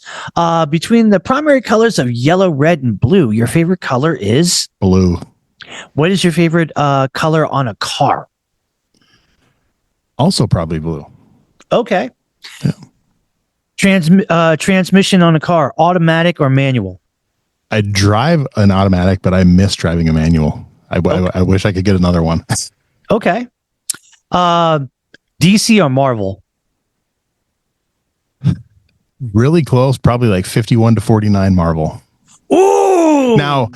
Between the primary colors of yellow, red, and blue, your favorite color is? Blue. What is your favorite color on a car? Also probably blue. Okay. Yeah. Transmission on a car, automatic or manual? I drive an automatic, but I miss driving a manual. I wish I could get another one. Okay. DC or Marvel? Really close, probably like 51-49 Marvel. Ooh! Now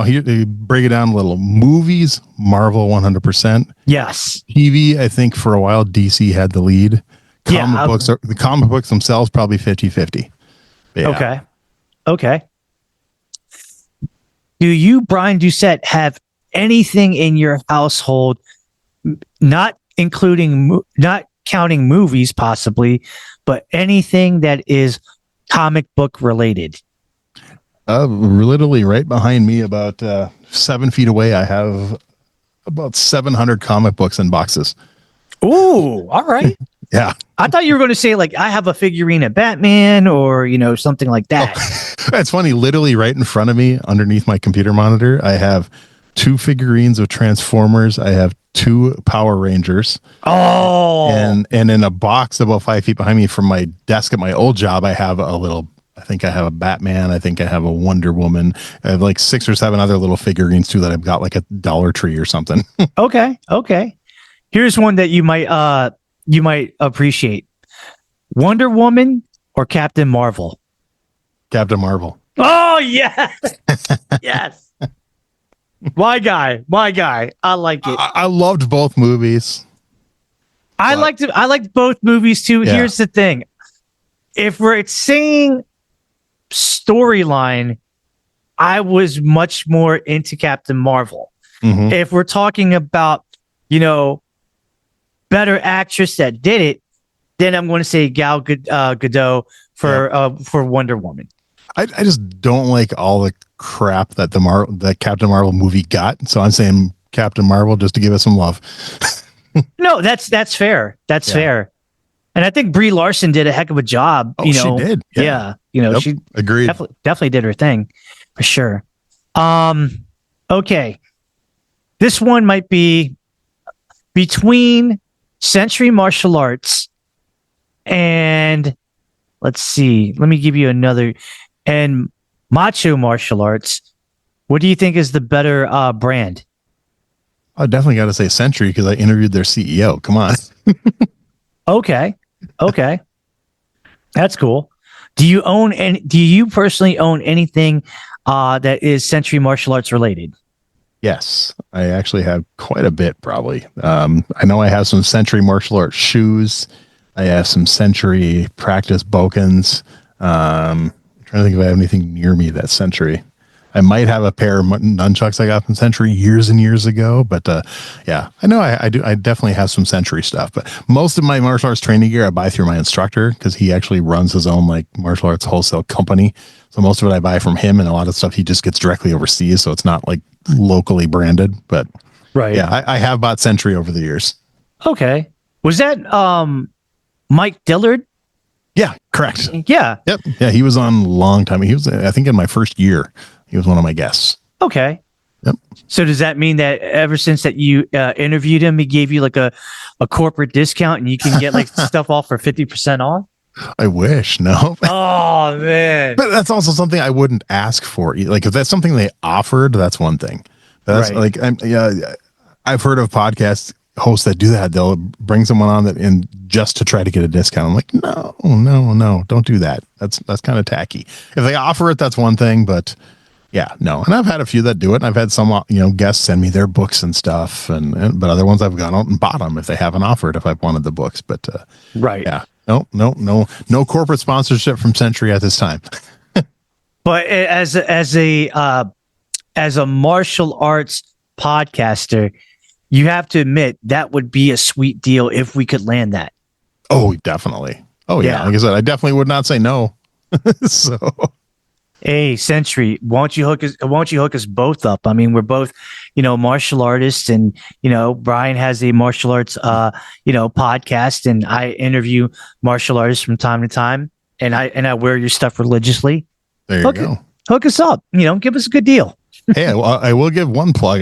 here, break it down a little. Movies, Marvel 100%. Yes. TV, I think for a while DC had the lead. The comic books themselves probably 50-50. Yeah. Okay. Do you, Brian Doucette, have anything in your household, not counting movies possibly, but anything that is comic book related? Literally right behind me, about 7 feet away, I have about 700 comic books in boxes. Ooh, all right. Yeah. I thought you were going to say like I have a figurine of Batman or, something like that. It's funny. Literally right in front of me, underneath my computer monitor, I have 2 figurines of Transformers. I have 2 Power Rangers. Oh, and in a box about 5 feet behind me from my desk at my old job, I have I think I have a Batman. I think I have a Wonder Woman. I have like 6 or 7 other little figurines too that I've got like a Dollar Tree or something. Okay. Here's one that you might appreciate. Wonder Woman or Captain Marvel? Captain Marvel. Oh, yes. Yes. My guy. I like it. I loved both movies. I liked both movies too. Yeah. Here's the thing. If we're saying storyline, I was much more into Captain Marvel. Mm-hmm. If we're talking about, better actress that did it, then I'm going to say Gal Gadot for Wonder Woman. I just don't like all the crap that the Captain Marvel movie got. So I'm saying Captain Marvel just to give us some love. No, that's fair. That's fair. And I think Brie Larson did a heck of a job. Oh, she did. Yeah. She agreed. Definitely did her thing for sure. Okay. This one might be between Century Martial Arts and let's see. Let me give you another. And Macho Martial Arts. What do you think is the better brand? I definitely got to say Century because I interviewed their CEO. Come on. Okay. That's cool. Do you personally own anything that is Century Martial Arts related? Yes, I actually have quite a bit, probably. I know I have some Century Martial Arts shoes. I have some Century practice bokens. I'm trying to think if I have anything near me that's Century. I might have a pair of nunchucks I got from Century years and years ago, but yeah, I know I do. I definitely have some Century stuff, but most of my martial arts training gear I buy through my instructor because he actually runs his own like martial arts wholesale company. So most of it I buy from him, and a lot of stuff he just gets directly overseas, so it's not like locally branded. But right, yeah, I have bought Century over the years. Okay, was that Mike Dillard? Yeah, correct. Yeah, yep, yeah. He was on a long time. He was, I think, in my first year. He was one of my guests. Okay. Yep. So does that mean that ever since that you interviewed him, he gave you like a corporate discount and you can get like stuff off for 50% off? I wish. No. Oh man. But that's also something I wouldn't ask for. Like if that's something they offered, that's one thing. That's right. Like I've heard of podcast hosts that do that. They'll bring someone on that and just to try to get a discount. I'm like, no, don't do that. That's kind of tacky. If they offer it, that's one thing, but yeah, no. And I've had a few that do it. And I've had some, guests send me their books and stuff. But other ones I've gone out and bought them if they haven't offered, if I've wanted the books. But right. Yeah, no corporate sponsorship from Century at this time. But as a martial arts podcaster, you have to admit that would be a sweet deal if we could land that. Oh, definitely. Oh yeah. Like I said, I definitely would not say no. So. Hey, Century, won't you hook us both up? I mean, we're both, martial artists, and Brian has a martial arts podcast, and I interview martial artists from time to time, and I wear your stuff religiously. There you go. Hook us up, give us a good deal. Hey, well, I will give one plug.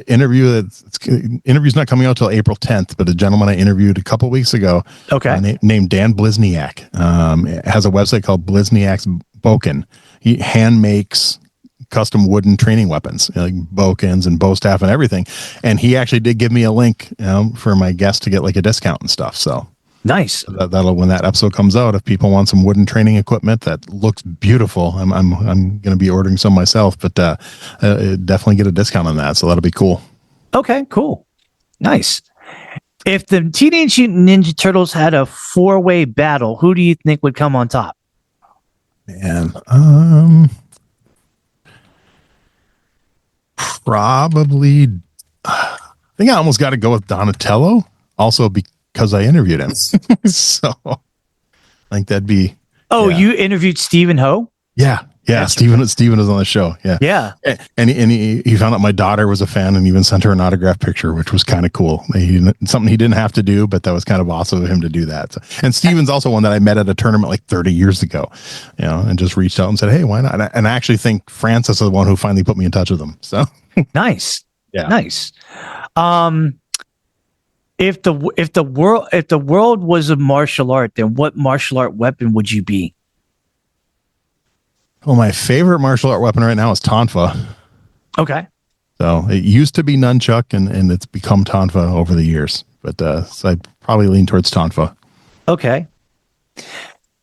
Interview's not coming out till April 10th, but a gentleman I interviewed a couple weeks ago, named Dan Blizniak, has a website called Blizniak's Boken. He hand makes custom wooden training weapons, like bokens and bow staff and everything. And he actually did give me a link for my guests to get like a discount and stuff. So nice. That'll, when that episode comes out, if people want some wooden training equipment that looks beautiful, I'm going to be ordering some myself, but definitely get a discount on that. So that'll be cool. Okay, cool. Nice. If the Teenage Mutant Ninja Turtles had a 4-way battle, who do you think would come on top? Man, probably, I think I almost got to go with Donatello, also because I interviewed him. So I think that'd be. Oh, yeah. You interviewed Stephen Ho? Yeah. Stephen was on the show. Yeah. And he found out my daughter was a fan and even sent her an autograph picture, which was kind of cool. Something he didn't have to do, but that was kind of awesome of him to do that. So, and Stephen's also one that I met at a tournament like 30 years ago, and just reached out and said, hey, why not? And I actually think Francis is the one who finally put me in touch with him. So nice. Yeah. Nice. If the world was a martial art, then what martial art weapon would you be? Well, my favorite martial art weapon right now is Tonfa. Okay. So it used to be nunchuck, and it's become Tonfa over the years. But so I'd probably lean towards Tonfa. Okay.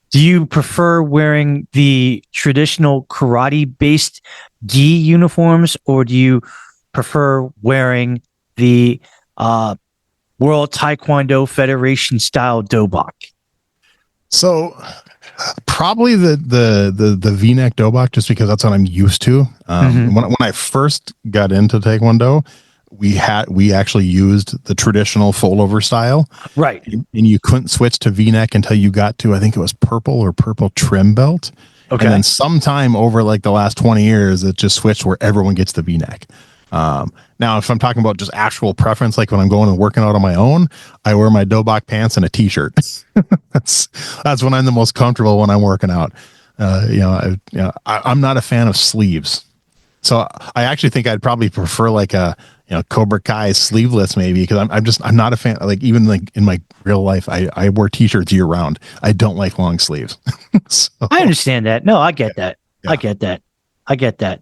Do you prefer wearing the traditional karate-based gi uniforms, or do you prefer wearing the World Taekwondo Federation style dobok? So probably the V-neck dobok, just because that's what I'm used to. When I first got into Taekwondo, we actually used the traditional fold-over style, right? And you couldn't switch to V-neck until you got to, I think it was purple trim belt. Okay, and then sometime over like the last 20 years, it just switched where everyone gets the V-neck. Now, if I'm talking about just actual preference, like when I'm going and working out on my own, I wear my dobok pants and a t-shirt. That's when I'm the most comfortable when I'm working out. I'm not a fan of sleeves, so I actually think I'd probably prefer like a Cobra Kai sleeveless maybe, because I'm not a fan. Like even like in my real life, I wear t-shirts year round. I don't like long sleeves. So, I understand that. No, I get that. Yeah. I get that.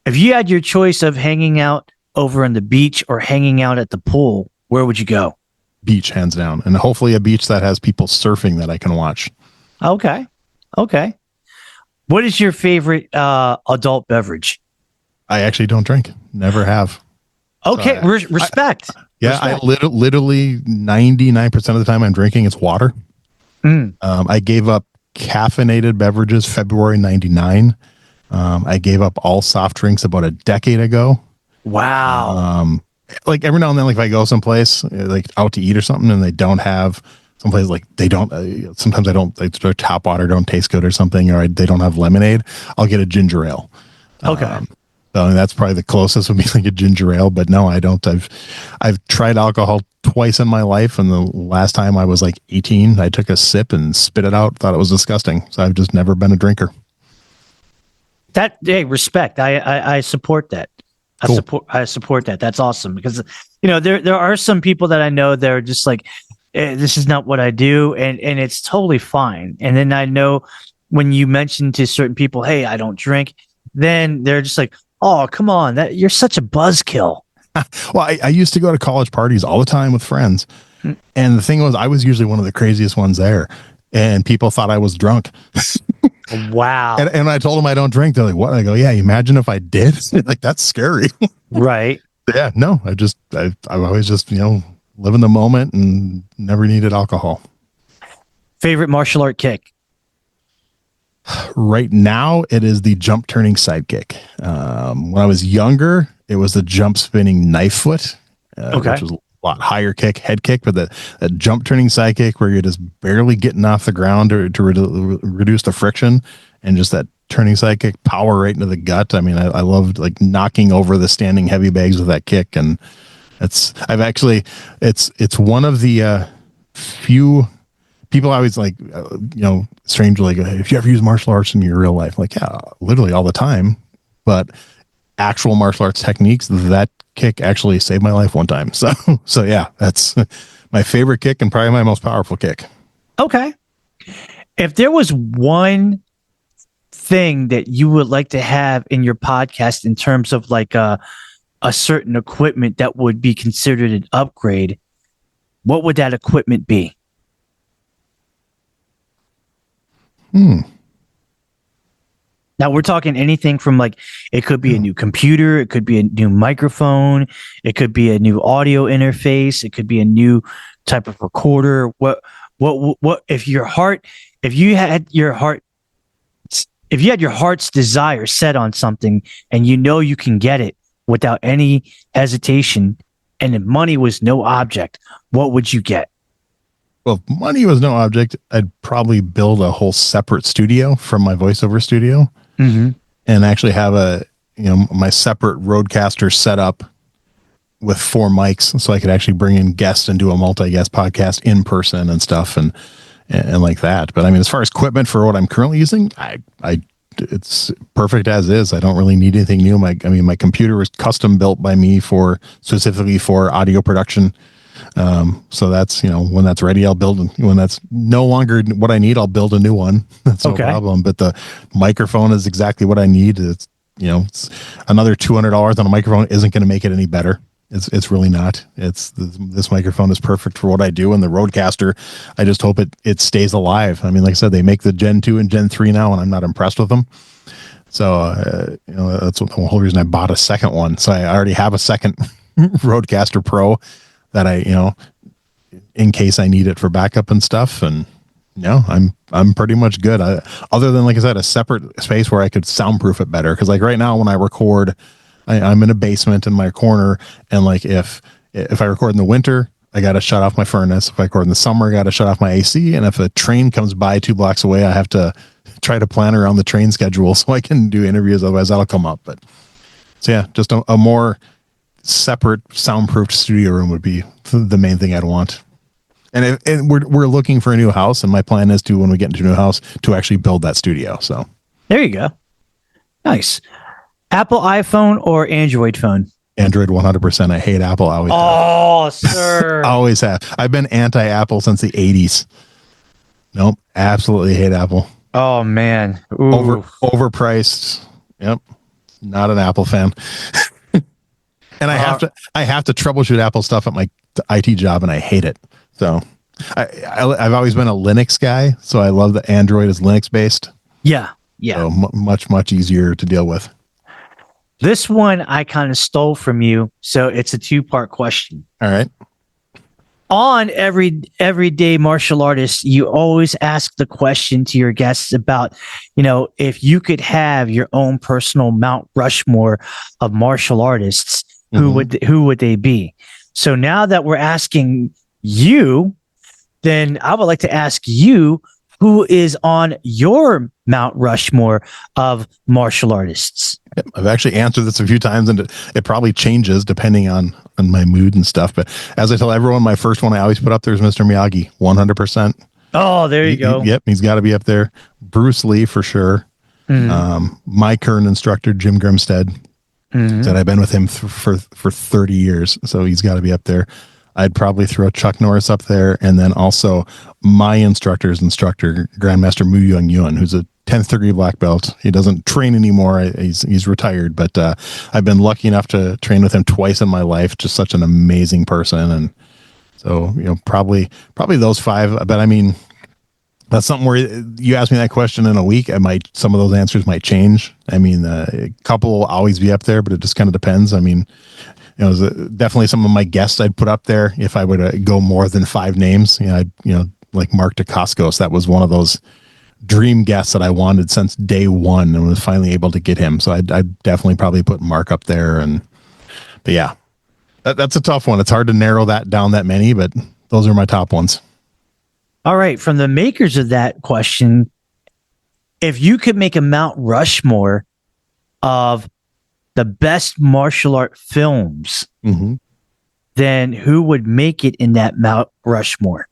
If you had your choice of hanging out over on the beach or hanging out at the pool, where would you go? Beach, hands down. And hopefully a beach that has people surfing that I can watch. Okay. What is your favorite adult beverage? I actually don't drink. Never have. Okay. So respect. I literally 99% of the time I'm drinking, it's water. I gave up caffeinated beverages February 99. I gave up all soft drinks about a decade ago. Wow. Like every now and then, like if I go someplace like out to eat or something and they don't have someplace, like they don't, sometimes I don't, like their tap water don't taste good or something, or they don't have lemonade, I'll get a ginger ale. Okay. So that's probably the closest would be like a ginger ale, but no, I don't. I've tried alcohol twice in my life. And the last time I was like 18, I took a sip and spit it out, thought it was disgusting. So I've just never been a drinker. Respect. I support that. Cool. I support that. That's awesome, because there are some people that I know that are just like, this is not what I do, and it's totally fine. And then I know when you mention to certain people, hey, I don't drink, then they're just like, oh, come on, that you're such a buzzkill. Well, I used to go to college parties all the time with friends, and the thing was, I was usually one of the craziest ones there, and people thought I was drunk. Wow. And I told them I don't drink. They're like, what? I go, yeah, imagine if I did. Like, that's scary. Right. Yeah, no, I've always just, live in the moment and never needed alcohol. Favorite martial art kick? Right now, it is the jump turning sidekick. When I was younger, it was the jump spinning knife foot, which was a lot higher kick, head kick, but that jump turning sidekick where you're just barely getting off the ground to reduce the friction and just that turning side kick power right into the gut. I mean, I loved like knocking over the standing heavy bags with that kick. And it's one of the few people I always like, strangely, like, if you ever use martial arts in your real life, like, yeah, literally all the time, but actual martial arts techniques, that kick actually saved my life one time. So yeah, that's my favorite kick and probably my most powerful kick. Okay. If there was one thing that you would like to have in your podcast in terms of like a certain equipment that would be considered an upgrade, what would that equipment be? Now we're talking anything from like, it could be a new computer, it could be a new microphone, it could be a new audio interface, it could be a new type of recorder. What if you had your heart's desire set on something and you can get it without any hesitation, and if money was no object, what would you get? Well, if money was no object, I'd probably build a whole separate studio from my voiceover studio, and actually have my separate Rodecaster set up with 4 mics, so I could actually bring in guests and do a multi-guest podcast in person and stuff, and like that. But I mean, as far as equipment for what I'm currently using, it's perfect as is. I don't really need anything new. My computer was custom built by me specifically for audio production. So that's, when that's ready, I'll build, when that's no longer what I need, I'll build a new one. That's no problem. But the microphone is exactly what I need. It's, it's another $200 on a microphone isn't going to make it any better. It's really not. This microphone is perfect for what I do. And the Rodecaster, I just hope it stays alive. I mean, like I said, they make the Gen 2 and Gen 3 now, and I'm not impressed with them. So, that's the whole reason I bought a second one. So I already have a second Rodecaster Pro that I, in case I need it for backup and stuff. And I'm pretty much good. Other than, like I said, a separate space where I could soundproof it better. Cause like right now when I record, I'm in a basement in my corner. And like, if I record in the winter, I got to shut off my furnace. If I record in the summer, I got to shut off my AC. And if a train comes by 2 blocks away, I have to try to plan around the train schedule so I can do interviews. Otherwise that'll come up. But so yeah, just a more separate soundproofed studio room would be the main thing I'd want. And we're looking for a new house, and my plan is to, when we get into a new house, to actually build that studio. So there you go. Nice. Apple iPhone or Android phone? Android 100%. I hate Apple. Sir. Always have. I've been anti-Apple since the 80s. Nope. Absolutely hate Apple. Oh man. Ooh. Overpriced. Yep. Not an Apple fan. And I have to troubleshoot Apple stuff at my IT job, and I hate it. So I've always been a Linux guy, so I love that Android is Linux based. Yeah. So much easier to deal with. This one I kind of stole from you, so it's a 2-part question. All right. On everyday martial artist, you always ask the question to your guests about, if you could have your own personal Mount Rushmore of martial artists, who would they be? So now that we're asking you, then I would like to ask you, who is on your Mount Rushmore of martial artists? I've actually answered this a few times, and it probably changes depending on my mood and stuff. But as I tell everyone, my first one I always put up there is Mr. Miyagi, 100%. Oh, there you go. Yep, he's got to be up there. Bruce Lee for sure. My current instructor, Jim Grimstead, said I've been with him for 30 years, so he's got to be up there. I'd probably throw Chuck Norris up there, and then also my instructor's instructor, Grandmaster Mu Young Yun, who's a 10th degree black belt. He doesn't train anymore. He's retired, but I've been lucky enough to train with him twice in my life. Just such an amazing person, and so probably those 5. But I mean, that's something where you ask me that question in a week, some of those answers might change. I mean, a couple will always be up there, but it just kind of depends. I mean, definitely some of my guests I'd put up there if I were to go more than 5 names. Like Mark Dacascos. That was one of those dream guests that I wanted since day one, and was finally able to get him. So I'd definitely probably put Mark up there. But yeah, that's a tough one. It's hard to narrow that down that many, but those are my top ones. All right. From the makers of that question, if you could make a Mount Rushmore of the best martial art films, then who would make it in that Mount Rushmore?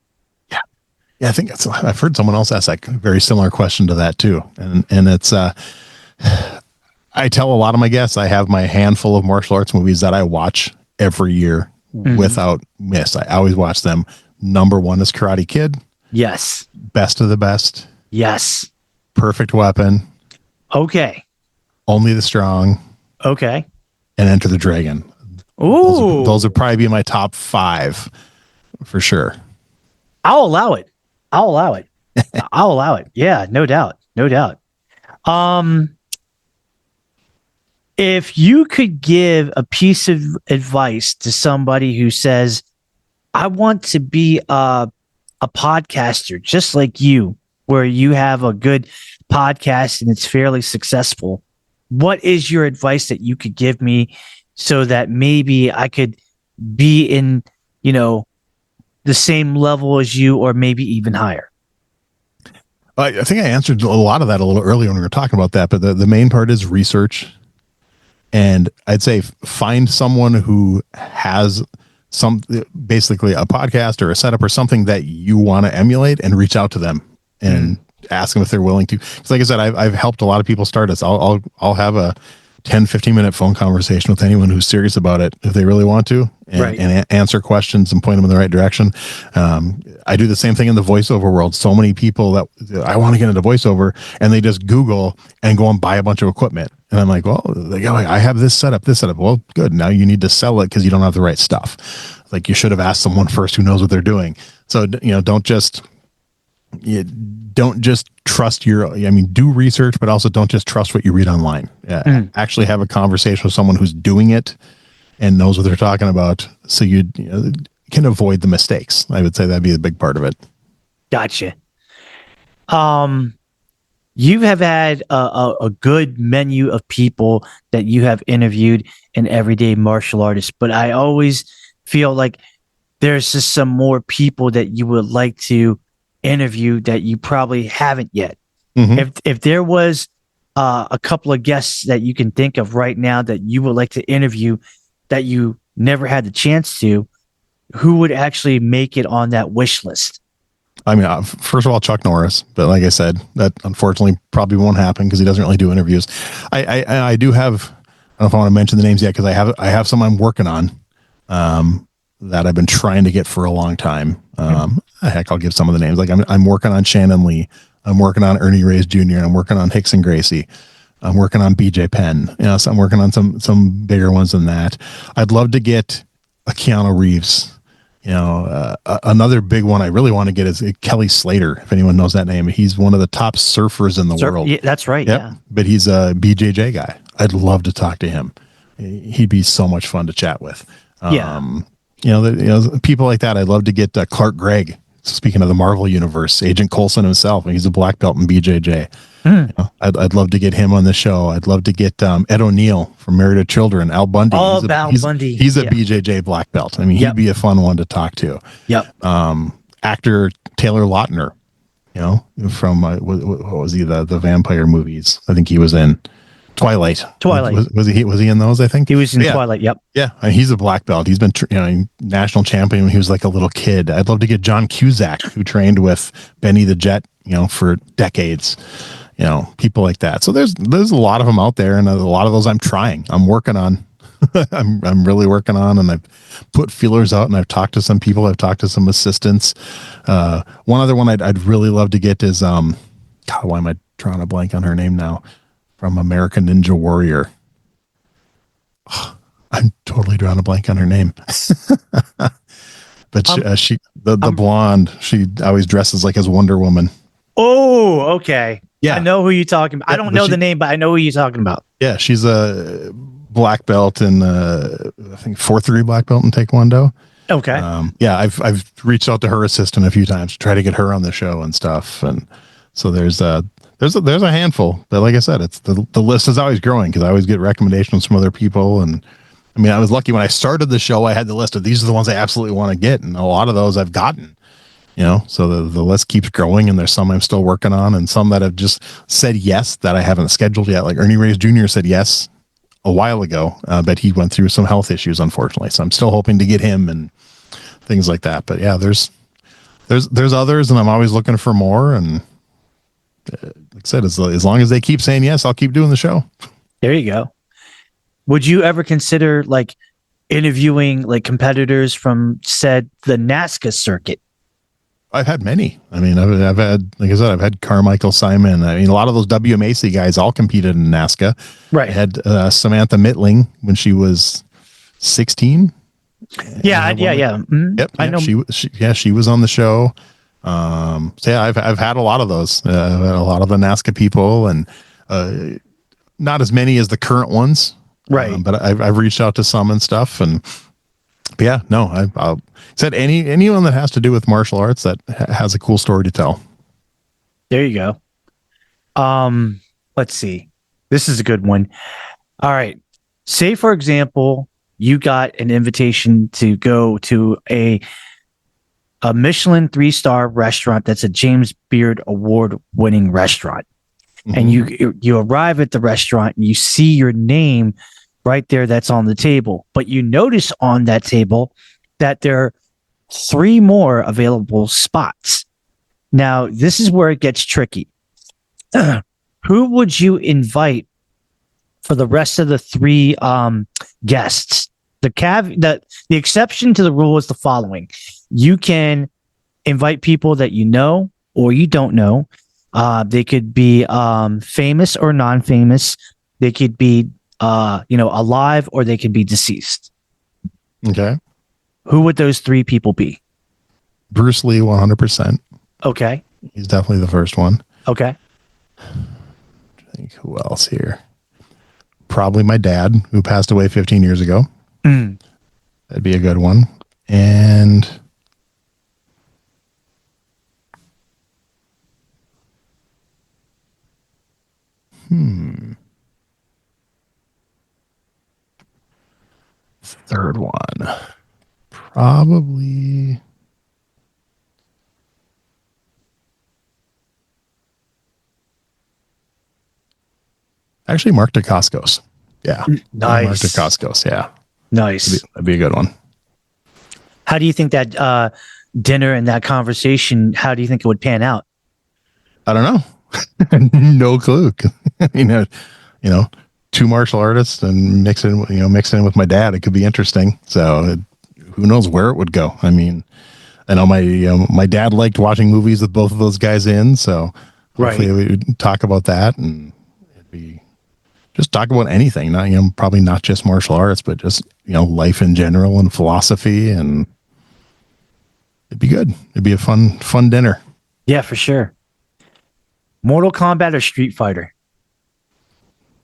Yeah, I think I've heard someone else ask that very similar question to that too. And it's, I tell a lot of my guests, I have my handful of martial arts movies that I watch every year without miss. I always watch them. Number one is Karate Kid. Yes. Best of the best. Yes. Perfect Weapon. Okay. Only the Strong. Okay. And Enter the Dragon. Ooh. Those would probably be my top 5 for sure. I'll allow it. I'll allow it. Yeah, no doubt. No doubt. If you could give a piece of advice to somebody who says, I want to be a podcaster just like you, where you have a good podcast and it's fairly successful, what is your advice that you could give me so that maybe I could be in, the same level as you or maybe even higher? I think I answered a lot of that a little earlier when we were talking about that, but the main part is research. And I'd say find someone who has basically a podcast or a setup or something that you want to emulate and reach out to them and ask them if they're willing to. Because like I said, I've helped a lot of people start this. I'll have a 10-15 minute phone conversation with anyone who's serious about it if they really want to, and answer questions and point them in the right direction. I do the same thing in the voiceover world. So many people that I want to get into voiceover and they just Google and go and buy a bunch of equipment. And I'm like, well, I have this setup. Well, good. Now you need to sell it because you don't have the right stuff. Like you should have asked someone first who knows what they're doing. So, don't just trust do research, but also don't just trust what you read online. Actually have a conversation with someone who's doing it and knows what they're talking about. So you can avoid the mistakes. I would say that'd be a big part of it. Gotcha. You have had a good menu of people that you have interviewed in Everyday Martial Artists, but I always feel like there's just some more people that you would like to interview that you probably haven't yet. If there was a couple of guests that you can think of right now that you would like to interview that you never had the chance to, who would actually make it on that wish list? I mean, first of all, Chuck Norris, but like I said, that unfortunately probably won't happen because he doesn't really do interviews. I do have, I don't know if I want to mention the names yet, because I have some I'm working on that I've been trying to get for a long time. Heck, I'll give some of the names. Like I'm working on Shannon Lee. I'm working on Ernie Reyes Jr. I'm working on Hickson Gracie. I'm working on BJ Penn. So I'm working on some bigger ones than that. I'd love to get a Keanu Reeves. Another big one I really want to get is Kelly Slater. If anyone knows that name, he's one of the top surfers in the world. Yeah, that's right. Yep. Yeah, but he's a BJJ guy. I'd love to talk to him. He'd be so much fun to chat with. People like that. I'd love to get Clark Gregg. Speaking of the Marvel universe, Agent Coulson himself. He's a black belt in BJJ. I'd love to get him on the show. I'd love to get Ed O'Neill from Married to Children. Al Bundy. Bundy. He's a BJJ black belt. I mean, he'd be a fun one to talk to. Yep. Actor Taylor Lautner. From what was he? The vampire movies. I think he was in Twilight. Was he in those? I think he was in Twilight. Yep. Yeah, and he's a black belt. He's been national champion when he was like a little kid. I'd love to get John Cusack, who trained with Benny the Jet, for decades. People like that. So there's a lot of them out there, and a lot of those I'm working on. I'm really working on, and I've put feelers out, and I've talked to some people. I've talked to some assistants. One other one I'd really love to get is God, why am I drawing a blank on her name now? From American Ninja Warrior. I'm totally drawing a blank on her name. But she the blonde, she always dresses like as Wonder Woman. Oh, okay. Yeah. I know who you're talking about. I don't know the name, but I know who you're talking about. Yeah, she's a black belt in I think 4th degree black belt in Taekwondo. Okay. I've reached out to her assistant a few times to try to get her on the show and stuff. And so there's a handful, but like I said, it's the list is always growing because I always get recommendations from other people. And I mean, I was lucky when I started the show, I had the list of these are the ones I absolutely want to get. And a lot of those I've gotten. So the list keeps growing, and there's some I'm still working on, and some that have just said yes that I haven't scheduled yet. Like Ernie Reyes Jr. said yes a while ago, but he went through some health issues, unfortunately. So I'm still hoping to get him and things like that. But yeah, there's others, and I'm always looking for more. And like I said, as long as they keep saying yes, I'll keep doing the show. There you go. Would you ever consider like interviewing like competitors from the NASCAR circuit? I've had many. I mean, I've had, like I said, I've had Carmichael Simon. I mean, a lot of those WMAC guys all competed in NASCAR. Right. I had Samantha Mittling when she was 16. Yeah. Mm-hmm. Yep. I know. She was on the show. So yeah, I've had a lot of those. I've had a lot of the NASCAR people, and not as many as the current ones. Right. But I've reached out to some and stuff, and yeah, no, I've said anyone that has to do with martial arts that has a cool story to tell. There you go. Let's see. This is a good one. All right. Say, for example, you got an invitation to go to a Michelin 3-star restaurant that's a James Beard award-winning restaurant. Mm-hmm. And you arrive at the restaurant and you see your name right there that's on the table. But you notice on that table that there are 3 more available spots. Now, this is where it gets tricky. Who would you invite for the rest of the 3 guests? The exception to the rule is the following. You can invite people that you know or you don't know. They could be famous or non-famous. They could be alive, or they could be deceased. Okay. Who would those 3 people be? Bruce Lee, 100%. Okay. He's definitely the first one. Okay. I think who else here? Probably my dad, who passed away 15 years ago. Mm. That'd be a good one. And third one. Probably actually Mark Dacascos. Yeah. Nice. Mark Dacascos, yeah. Nice. That'd be a good one. How do you think that dinner and that conversation, how do you think it would pan out? I don't know. No clue. you know, 2 martial artists and mix in with my dad. It could be interesting. So who knows where it would go? I mean, I know my dad liked watching movies with both of those guys in. So hopefully we would talk about that, and it'd be just talk about anything. Not probably not just martial arts, but just life in general and philosophy, and it'd be good. It'd be a fun dinner. Yeah, for sure. Mortal Kombat or Street Fighter?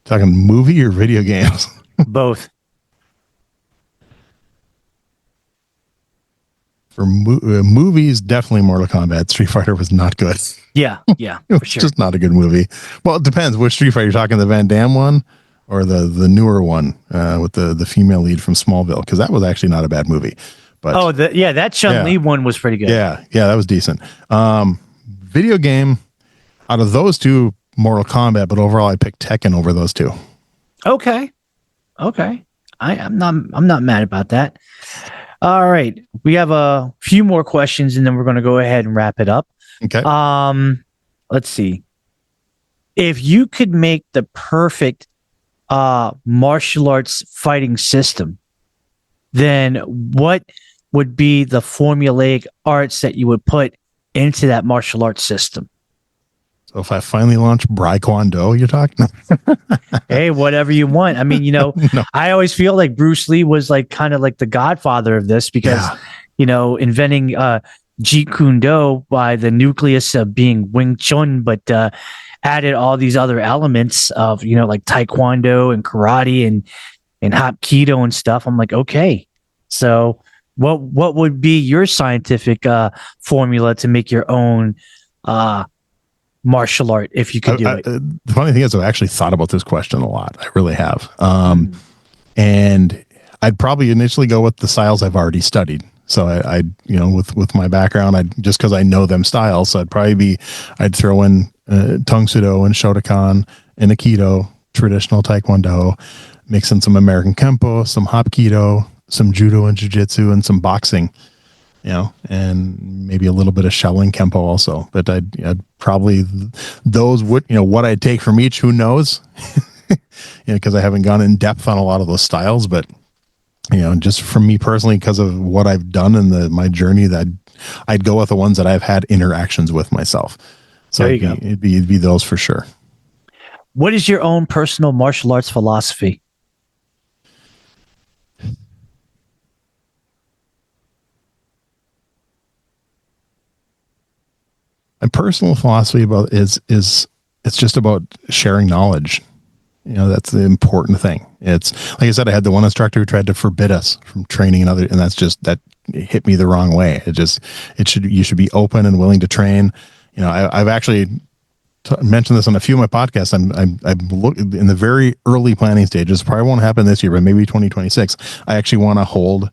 Talking movie or video games? Both. For movies, definitely Mortal Kombat. Street Fighter was not good. Yeah, for sure. Just not a good movie. Well, it depends. Which Street Fighter? You're talking the Van Damme one or the newer one with the female lead from Smallville? Because that was actually not a bad movie. But that Chun-Li one was pretty good. Yeah, that was decent. Video game, out of those 2, Mortal Kombat, but overall I picked Tekken over those 2. Okay. I'm not mad about that. All right. We have a few more questions and then we're going to go ahead and wrap it up. Okay. Let's see. If you could make the perfect martial arts fighting system, then what would be the formulaic arts that you would put into that martial arts system? So if I finally launch Bri-Kwon-Do, you're talking? Hey, whatever you want. I mean, no. I always feel like Bruce Lee was like kind of like the godfather of this because, inventing Jeet Kune Do by the nucleus of being Wing Chun, but added all these other elements of, like Taekwondo and karate and Hapkido and stuff. I'm like, okay. So what would be your scientific formula to make your own martial art if you could do it? The funny thing is, I've actually thought about this question a lot. I really have. And I'd probably initially go with the styles I've already studied. So I with my background, just because I know them styles, so I'd throw in Tang Soo Do and Shotokan and Aikido, traditional Taekwondo, mix in some American Kempo, some Hapkido, some Judo and Jiu-Jitsu, and some boxing, and maybe a little bit of Shaolin Kempo also. But I'd probably, those would, what I'd take from each, who knows? Because I haven't gone in depth on a lot of those styles, but just from me personally, because of what I've done in my journey, that I'd go with the ones that I've had interactions with myself. So it'd be those for sure. What is your own personal martial arts philosophy? My personal philosophy about is it's just about sharing knowledge. That's the important thing. It's like I said, I had the one instructor who tried to forbid us from training and that hit me the wrong way. You should be open and willing to train. I've actually mentioned this on a few of my podcasts. I'm in the very early planning stages. Probably won't happen this year, but maybe 2026. I actually want to hold,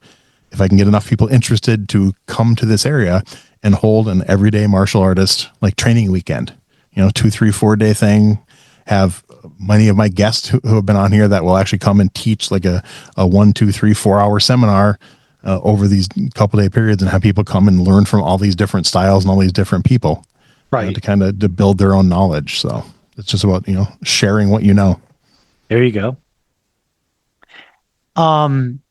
if I can get enough people interested to come to this area, and hold an everyday martial artist like training weekend. 2, 3, 4 day thing. Have many of my guests who have been on here that will actually come and teach like a 1, 2, 3, 4 hour seminar over these couple day periods, and have people come and learn from all these different styles and all these different people, right? To build their own knowledge. So it's just about sharing what you know. There you go.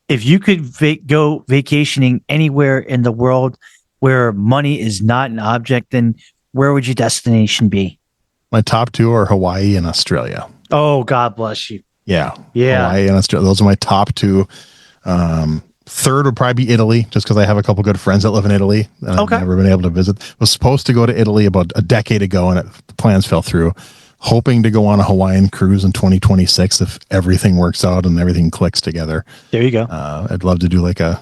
If you could go vacationing anywhere in the world where money is not an object, then where would your destination be? My top 2 are Hawaii and Australia. Oh, God bless you. Yeah. Hawaii and Australia. Those are my top 2. Third would probably be Italy, just because I have a couple good friends that live in Italy. I've never been able to visit. Was supposed to go to Italy about a decade ago, and the plans fell through. Hoping to go on a Hawaiian cruise in 2026 if everything works out and everything clicks together. There you go. I'd love to do like a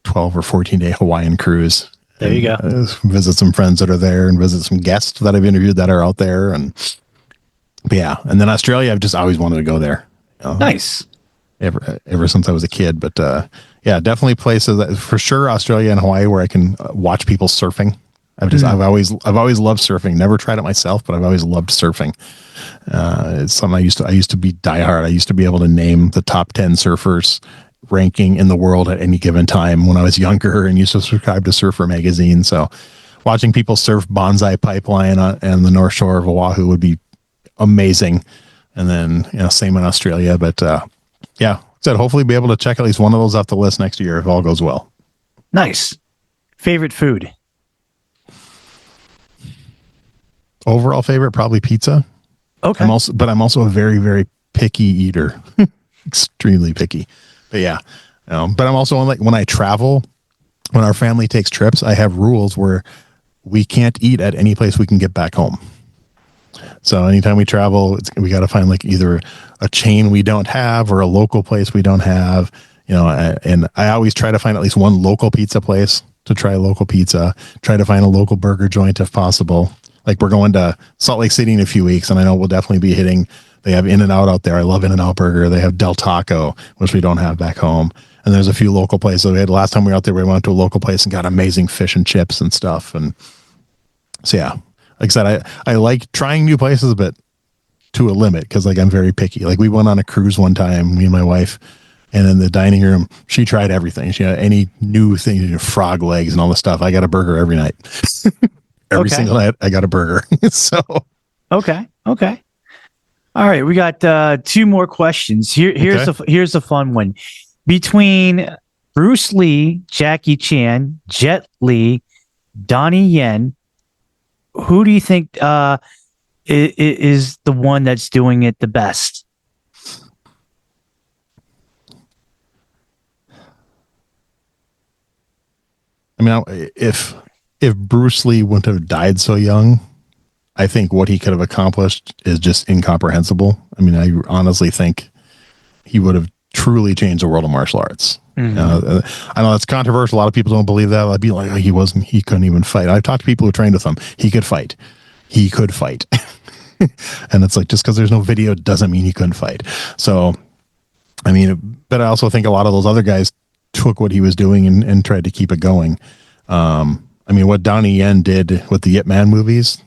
12 or 14 day Hawaiian cruise. There you go. Visit some friends that are there and visit some guests that I've interviewed that are out there. And then Australia, I've just always wanted to go there. Nice. Ever since I was a kid. But definitely places that, for sure, Australia and Hawaii, where I can watch people surfing. I've always loved surfing. Never tried it myself, but I've always loved surfing. It's something I used to be diehard. I used to be able to name the top 10 surfers ranking in the world at any given time when I was younger, and used to subscribe to Surfer magazine. So watching people surf Bonsai Pipeline and the North Shore of Oahu would be amazing. And then, same in Australia, but said hopefully be able to check at least one of those off the list next year if all goes well. Nice. Favorite food? Overall favorite, probably pizza. Okay. I'm also a very, very picky eater. Extremely picky. But but I'm also like, when I travel, when our family takes trips, I have rules where we can't eat at any place we can get back home. So anytime we travel, we got to find like either a chain we don't have or a local place we don't have, and I always try to find at least one local pizza place to try local pizza, try to find a local burger joint if possible. Like we're going to Salt Lake City in a few weeks, and I know we'll definitely be hitting. They have In-N-Out out there. I love In-N-Out Burger. They have Del Taco, which we don't have back home. And there's a few local places. We had last time we were out there, we went to a local place and got amazing fish and chips and stuff. And so like I said, I like trying new places, but to a limit, because like I'm very picky. Like we went on a cruise one time, me and my wife, and in the dining room, she tried everything. She had any new thing, frog legs and all this stuff. I got a burger every night. Every single night I got a burger. So okay. All right, we got 2 more questions. Here's a fun one. Between Bruce Lee, Jackie Chan, Jet Li, Donnie Yen, who do you think is the one that's doing it the best? I mean, if Bruce Lee wouldn't have died so young, I think what he could have accomplished is just incomprehensible. I mean, I honestly think he would have truly changed the world of martial arts. Mm-hmm. I know that's controversial. A lot of people don't believe that. I'd be like, he couldn't even fight. I've talked to people who trained with him. He could fight. And it's like, just because there's no video doesn't mean he couldn't fight. So, I mean, but I also think a lot of those other guys took what he was doing and tried to keep it going. I mean, what Donnie Yen did with the Ip Man movies,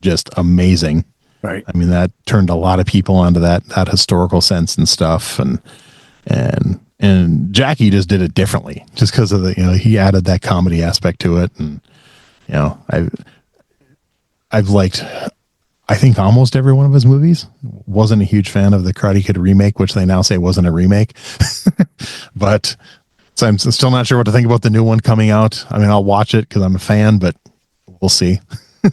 just amazing. Right. I mean, that turned a lot of people onto that historical sense and stuff. And Jackie just did it differently just because of he added that comedy aspect to it. And, I've liked, I think, almost every one of his movies. Wasn't a huge fan of the Karate Kid remake, which they now say wasn't a remake, but so I'm still not sure what to think about the new one coming out. I mean, I'll watch it because I'm a fan, but we'll see.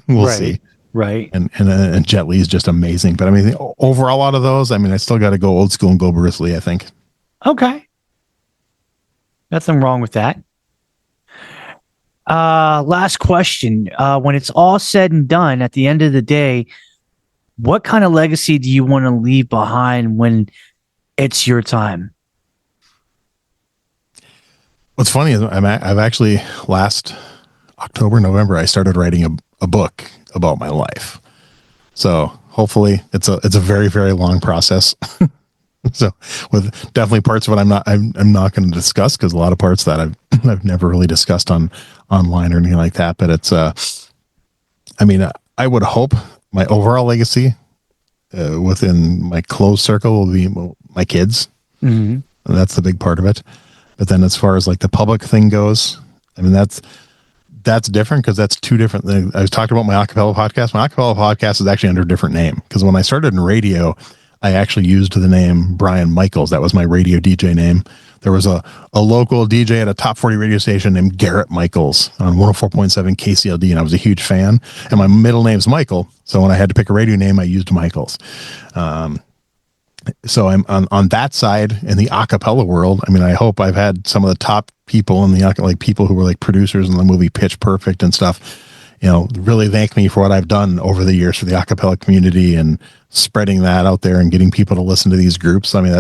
We'll see. Right. And Jet Li is just amazing. But I mean, overall, out of those, I mean, I still got to go old school and go Bruce Lee, I think. Okay. Nothing wrong with that. Last question. When it's all said and done, at the end of the day, what kind of legacy do you want to leave behind when it's your time? What's funny is I've actually last October, November, I started writing a book about my life. So hopefully it's a very, very long process. So with definitely parts of it I'm not going to discuss because a lot of parts that I've never really discussed online or anything like that. But it's I mean, I would hope my overall legacy within my close circle will be my kids. Mm-hmm. And that's the big part of it. But then as far as like the public thing goes, I mean, that's different because that's two different things. I was talking about my acapella podcast. My acapella podcast is actually under a different name because when I started in radio, I actually used the name Brian Michaels. That was my radio DJ name. There was a local DJ at a top 40 radio station named Garrett Michaels on 104.7 KCLD, and I was a huge fan. And my middle name's Michael, so when I had to pick a radio name, I used Michaels. So I'm on that side in the acapella world. I mean, I hope I've had some of the top people in the like people who were like producers in the movie Pitch Perfect and stuff, really thank me for what I've done over the years for the acapella community and spreading that out there and getting people to listen to these groups. I mean,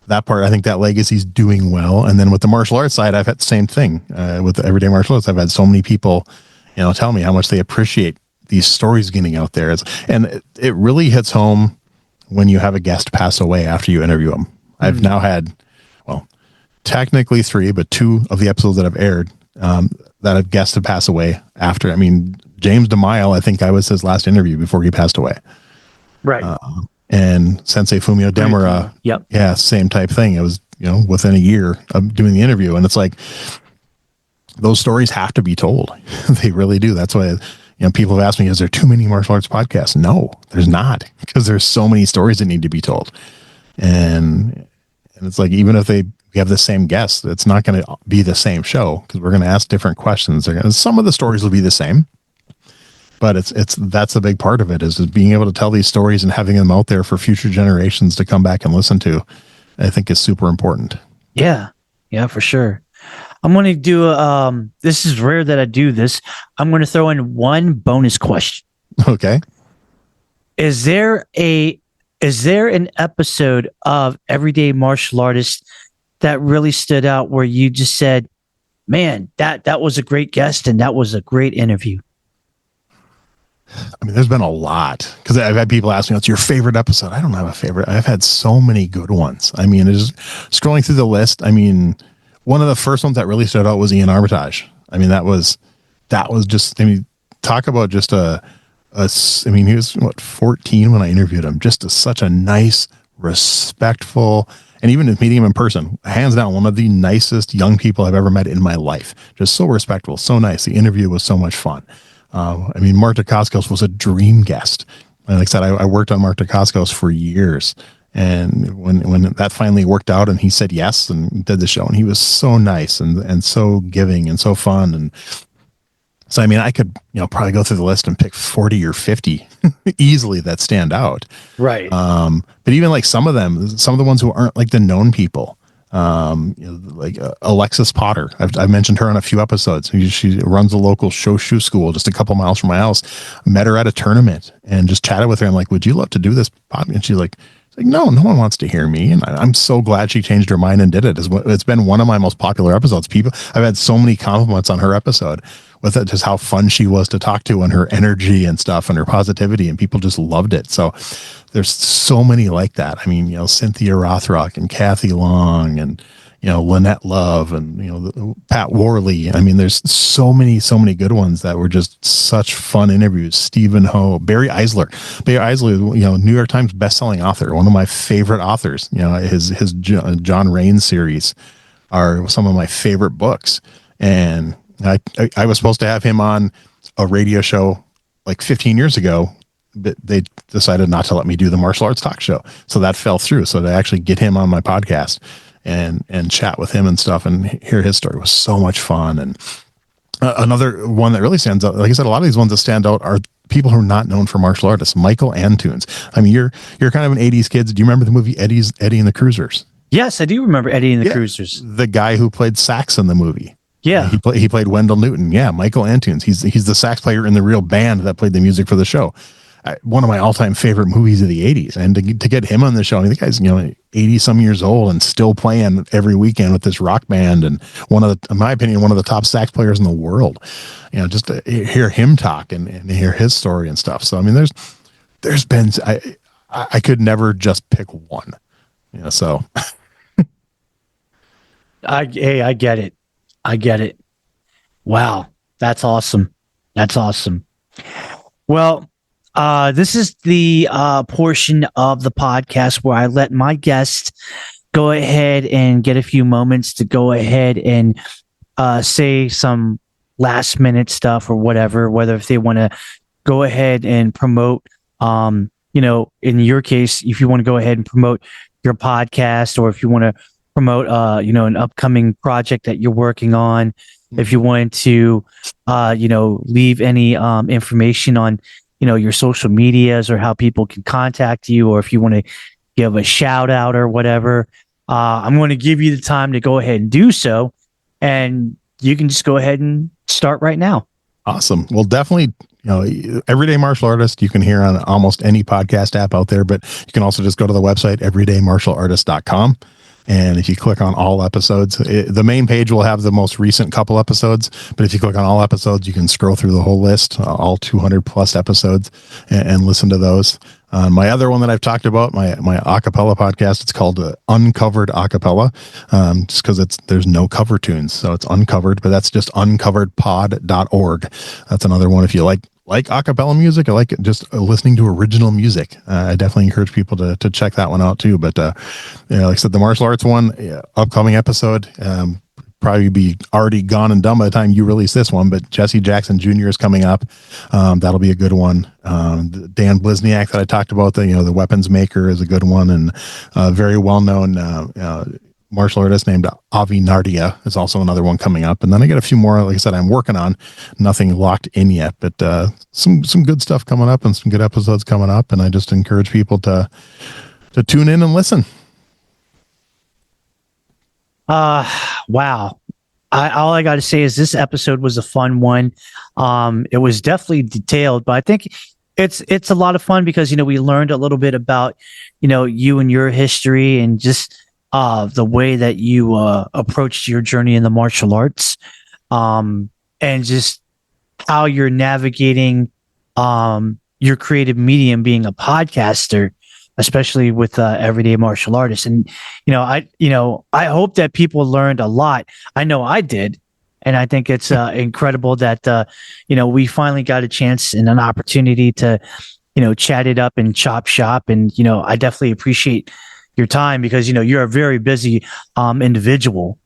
that part, I think that legacy is doing well. And then with the martial arts side, I've had the same thing with the Everyday Martial Arts. I've had so many people, tell me how much they appreciate these stories getting out there. And it really hits home when you have a guest pass away after you interview them. I've now had, technically 3, but 2 of the episodes that I've aired that have guests to pass away after. I mean, James DeMille, I think I was his last interview before he passed away. Right. And Sensei Fumio Demura. Yep. Yeah, same type thing. It was, within a year of doing the interview. And it's like, those stories have to be told. They really do. That's why, people have asked me, is there too many martial arts podcasts? No, there's not, because there's so many stories that need to be told. And it's like, even if we have the same guests, it's not going to be the same show because we're going to ask different questions. Some of the stories will be the same, but that's a big part of it is being able to tell these stories and having them out there for future generations to come back and listen to, I think is super important. Yeah. Yeah, for sure. I'm going to do this is rare that I do this. I'm going to throw in one bonus question. Okay. Is there an episode of Everyday Martial Artist that really stood out where you just said, man, that was a great guest and that was a great interview? I mean, there's been a lot because I've had people ask me, what's your favorite episode? I don't have a favorite. I've had so many good ones. I mean, just scrolling through the list. I mean, one of the first ones that really stood out was Ian Armitage. I mean, that was just, I mean, talk about just I mean, he was 14 when I interviewed him, just such a nice, respectful, and even meeting him in person, hands down, one of the nicest young people I've ever met in my life. Just so respectful, so nice. The interview was so much fun. I mean, Mark Dacascos was a dream guest. And like I said, I worked on Mark Dacascos for years. And when that finally worked out and he said yes and did the show, and he was so nice and so giving and so fun. And so, I mean, I could, probably go through the list and pick 40 or 50 easily that stand out. Right. But even like some of the ones who aren't like the known people, like Alexis Potter. I've mentioned her on a few episodes. She runs a local Shoshu school just a couple miles from my house. Met her at a tournament and just chatted with her. I'm like, would you love to do this? And she's like, no one wants to hear me. And I'm so glad she changed her mind and did it. It's been one of my most popular episodes. I've had so many compliments on her episode with it, just how fun she was to talk to and her energy and stuff and her positivity, and people just loved it. So there's so many like that. I mean, Cynthia Rothrock and Kathy Long and, Lynette Love and, Pat Worley. I mean, there's so many good ones that were just such fun interviews. Stephen Ho, Barry Eisler, New York Times bestselling author, one of my favorite authors. His John Raines series are some of my favorite books. And I was supposed to have him on a radio show like 15 years ago, but they decided not to let me do the martial arts talk show. So that fell through. So to actually get him on my podcast and chat with him and stuff and hear his story was so much fun. And another one that really stands out, like I said, a lot of these ones that stand out are people who are not known for martial artists. Michael Antunes. I mean, you're kind of an 80s kid. Do you remember the movie Eddie and the Cruisers? Yes, I do remember Eddie and the Cruisers. The guy who played sax in the movie. Yeah. He played Wendell Newton. Yeah, Michael Antunes. He's the sax player in the real band that played the music for the show. One of my all-time favorite movies of the 80s. And to get him on the show, I mean, the guy's, 80 some years old and still playing every weekend with this rock band. And in my opinion, one of the top sax players in the world, just to hear him talk and hear his story and stuff. So, I mean, there's been, I could never just pick one, so. I get it. I get it. Wow. That's awesome. Well, this is the portion of the podcast where I let my guests go ahead and get a few moments to go ahead and say some last minute stuff or whatever, whether if they want to go ahead and promote, in your case, if you want to go ahead and promote your podcast, or if you want to promote, an upcoming project that you're working on, if you wanted to, leave any information on, your social medias or how people can contact you, or if you want to give a shout out or whatever, I'm going to give you the time to go ahead and do so. And you can just go ahead and start right now. Awesome. Well, definitely, Everyday Martial Artist, you can hear on almost any podcast app out there, but you can also just go to the website, everydaymartialartist.com. And if you click on all episodes, the main page will have the most recent couple episodes. But if you click on all episodes, you can scroll through the whole list, all 200 plus episodes, and listen to those. My other one that I've talked about, my acapella podcast, it's called Uncovered Acapella, just because there's no cover tunes. So it's uncovered, but that's just uncoveredpod.org. That's another one if you like acapella music. I like just listening to original music. I definitely encourage people to check that one out too. But like I said, the martial arts one, upcoming episode, probably be already gone and done by the time you release this one. But Jesse Jackson Jr. is coming up. That'll be a good one. Dan Blizniak that I talked about, the weapons maker, is a good one, and very well known martial artist named Avi Nardia is also another one coming up. And then I got a few more, like I said, I'm working on, nothing locked in yet, but some good stuff coming up and some good episodes coming up. And I just encourage people to tune in and listen. Wow. All I got to say is this episode was a fun one. It was definitely detailed, but I think it's a lot of fun because, we learned a little bit about, you and your history and just the way that you approached your journey in the martial arts, and just how you're navigating your creative medium, being a podcaster, especially with Everyday Martial Artists. And I hope that people learned a lot. I know I did, and I think it's incredible that we finally got a chance and an opportunity to chat it up and chop shop. And I definitely appreciate your time because, you're a very busy individual,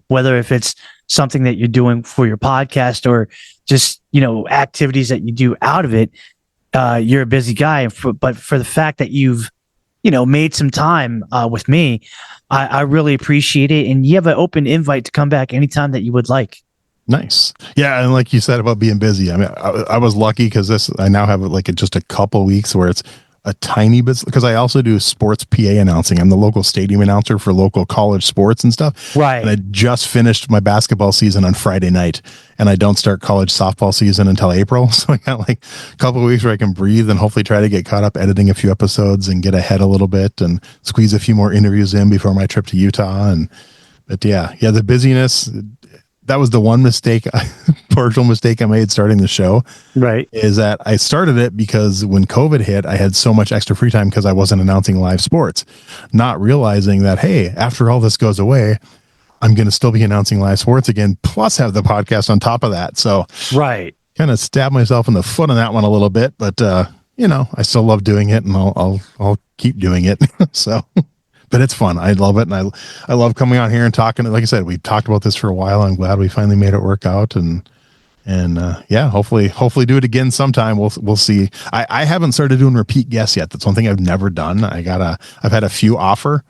whether if it's something that you're doing for your podcast or just, activities that you do out of it, you're a busy guy. But for the fact that you've, made some time with me, I really appreciate it. And you have an open invite to come back anytime that you would like. Nice. Yeah. And like you said about being busy, I mean, I was lucky because I now have just a couple weeks where it's a tiny bit, because I also do sports PA announcing. I'm the local stadium announcer for local college sports and stuff. Right. And I just finished my basketball season on Friday night, and I don't start college softball season until April. So I got a couple of weeks where I can breathe and hopefully try to get caught up editing a few episodes and get ahead a little bit and squeeze a few more interviews in before my trip to Utah. But the busyness, that was the one partial mistake I made starting the show. Right. Is that I started it because when COVID hit, I had so much extra free time because I wasn't announcing live sports, not realizing that, hey, after all this goes away, I'm going to still be announcing live sports again, plus have the podcast on top of that. So right. Kind of stab myself in the foot on that one a little bit, but I still love doing it, and I'll keep doing it. So, but it's fun. I love it, and I love coming on here and talking. Like I said, we've talked about this for a while. I'm glad we finally made it work out, and hopefully do it again sometime. We'll see. I haven't started doing repeat guests yet. That's one thing I've never done. I've had a few offer.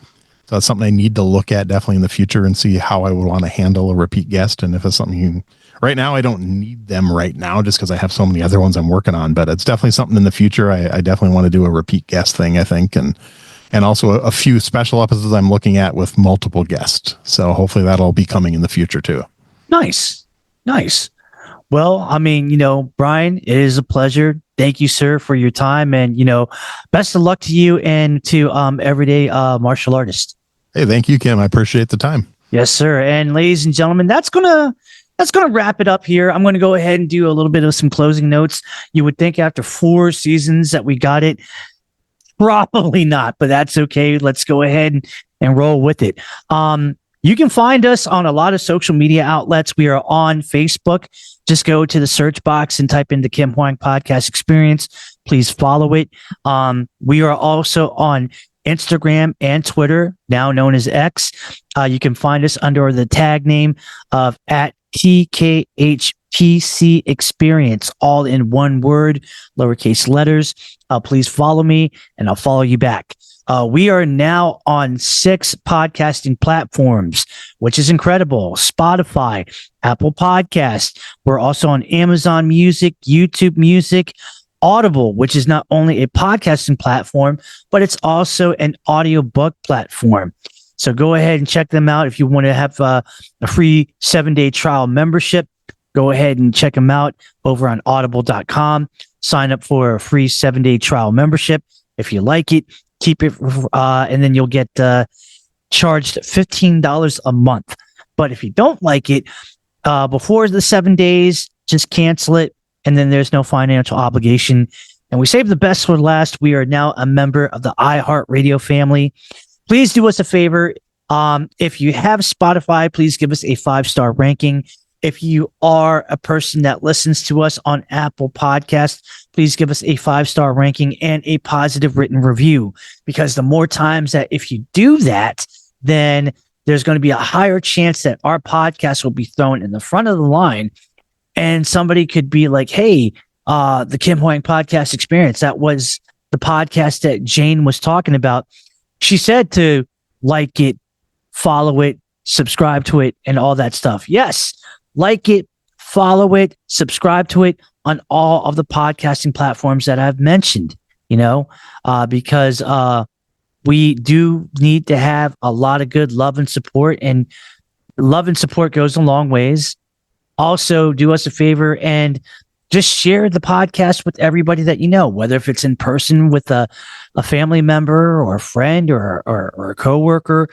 So that's something I need to look at definitely in the future and see how I would want to handle a repeat guest. And if it's something right now, I don't need them right now just because I have so many other ones I'm working on, but it's definitely something in the future. I definitely want to do a repeat guest thing, I think. And also a few special episodes I'm looking at with multiple guests. So hopefully that'll be coming in the future too. Nice. Well, I mean, Brian, it is a pleasure. Thank you, sir, for your time, and best of luck to you and to Everyday Martial Artist. Hey, thank you, Kim. I appreciate the time. Yes, sir. And ladies and gentlemen, that's gonna wrap it up here. I'm gonna go ahead and do a little bit of some closing notes. You would think after 4 seasons that we got it. Probably not, but that's okay. Let's go ahead and roll with it. You can find us on a lot of social media outlets. We are on Facebook. Just go to the search box and type in the Kim Huang Podcast Experience. Please follow it. We are also on Instagram and Twitter, now known as X. You can find us under the tag name of @TKHPC Experience, all in one word, lowercase letters. Please follow me and I'll follow you back. We are now on 6 podcasting platforms, which is incredible. Spotify, Apple Podcasts. We're also on Amazon Music, YouTube Music, Audible, which is not only a podcasting platform, but it's also an audiobook platform. So go ahead and check them out. If you want to have a free 7-day trial membership, go ahead and check them out over on audible.com. Sign up for a free 7-day trial membership. If you like it, keep it, and then you'll get charged $15 a month. But if you don't like it, before the 7 days, just cancel it. And then there's no financial obligation. And we save the best for last. We are now a member of the iHeartRadio family. Please do us a favor. If you have Spotify, please give us a 5-star ranking. If you are a person that listens to us on Apple Podcasts, please give us a 5-star ranking and a positive written review. Because the more times that if you do that, then there's going to be a higher chance that our podcast will be thrown in the front of the line. And somebody could be like, hey, the Kim Huang Podcast Experience, that was the podcast that Jane was talking about. She said to like it, follow it, subscribe to it, and all that stuff. Yes, like it, follow it, subscribe to it on all of the podcasting platforms that I've mentioned, because we do need to have a lot of good love and support, and love and support goes a long ways. Also, do us a favor and just share the podcast with everybody that you know, whether if it's in person with a family member or a friend or a coworker,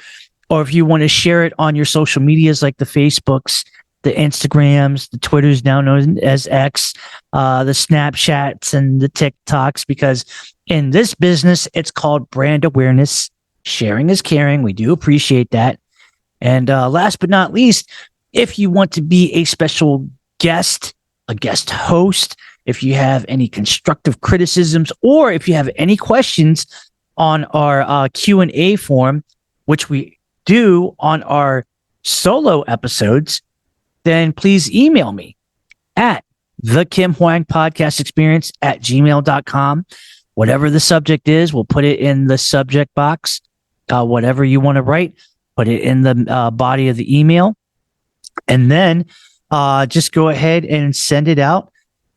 or if you want to share it on your social medias like the Facebooks, the Instagrams, the Twitters now known as X, the Snapchats and the TikToks, because in this business, it's called brand awareness. Sharing is caring. We do appreciate that. And last but not least, if you want to be a special guest, a guest host, if you have any constructive criticisms, or if you have any questions on our Q&A form, which we do on our solo episodes, then please email me at the Kim Huang Podcast Experience @gmail.com. Whatever the subject is, we'll put it in the subject box. Whatever you want to write, put it in the body of the email. And then just go ahead and send it out.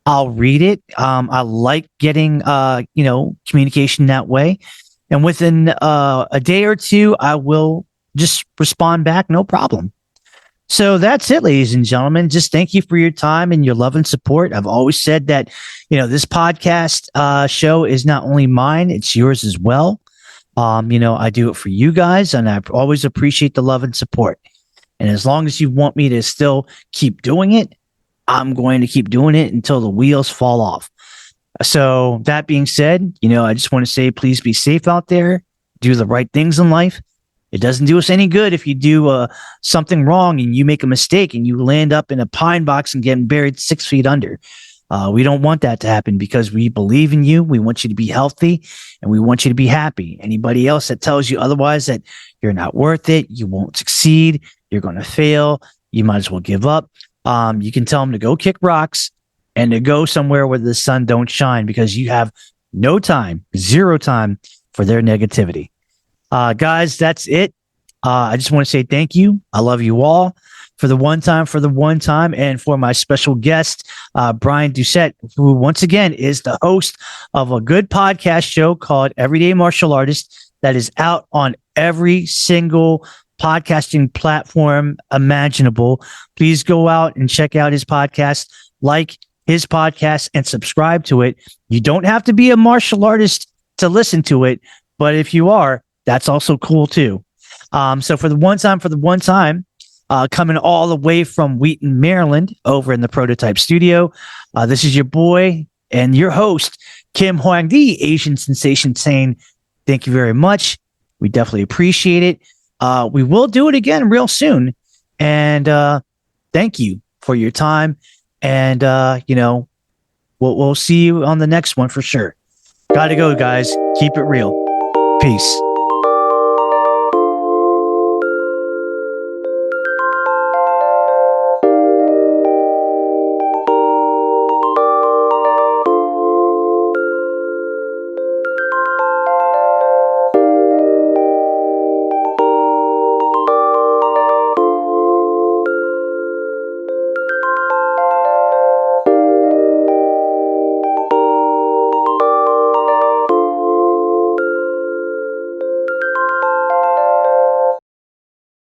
I'll read it. I like getting, communication that way. And within a day or two, I will just respond back. No problem. So that's it, ladies and gentlemen. Just thank you for your time and your love and support. I've always said that, this podcast show is not only mine, it's yours as well. I do it for you guys, and I always appreciate the love and support. And as long as you want me to still keep doing it, I'm going to keep doing it until the wheels fall off. So that being said, I just want to say, please be safe out there, do the right things in life, It doesn't do us any good if you do something wrong and you make a mistake and you land up in a pine box and get buried 6 feet under. We don't want that to happen because we believe in you. We want you to be healthy and we want you to be happy. Anybody else that tells you otherwise, that you're not worth it, you won't succeed, you're going to fail, you might as well give up. You can tell them to go kick rocks and to go somewhere where the sun don't shine, because you have no time, zero time for their negativity. Guys, that's it. I just want to say thank you. I love you all. For the one time, and for my special guest, Brian Doucette, who once again is the host of a good podcast show called Everyday Martial Artist that is out on every single podcasting platform imaginable. Please go out and check out his podcast, like his podcast, and subscribe to it. You don't have to be a martial artist to listen to it, but if you are, that's also cool too. So for the one time, coming all the way from Wheaton, Maryland, over in the Prototype Studio. This is your boy and your host, Kim Huang, the Asian Sensation, saying thank you very much. We definitely appreciate it. We will do it again real soon. And thank you for your time. And, we'll see you on the next one for sure. Gotta go, guys. Keep it real. Peace.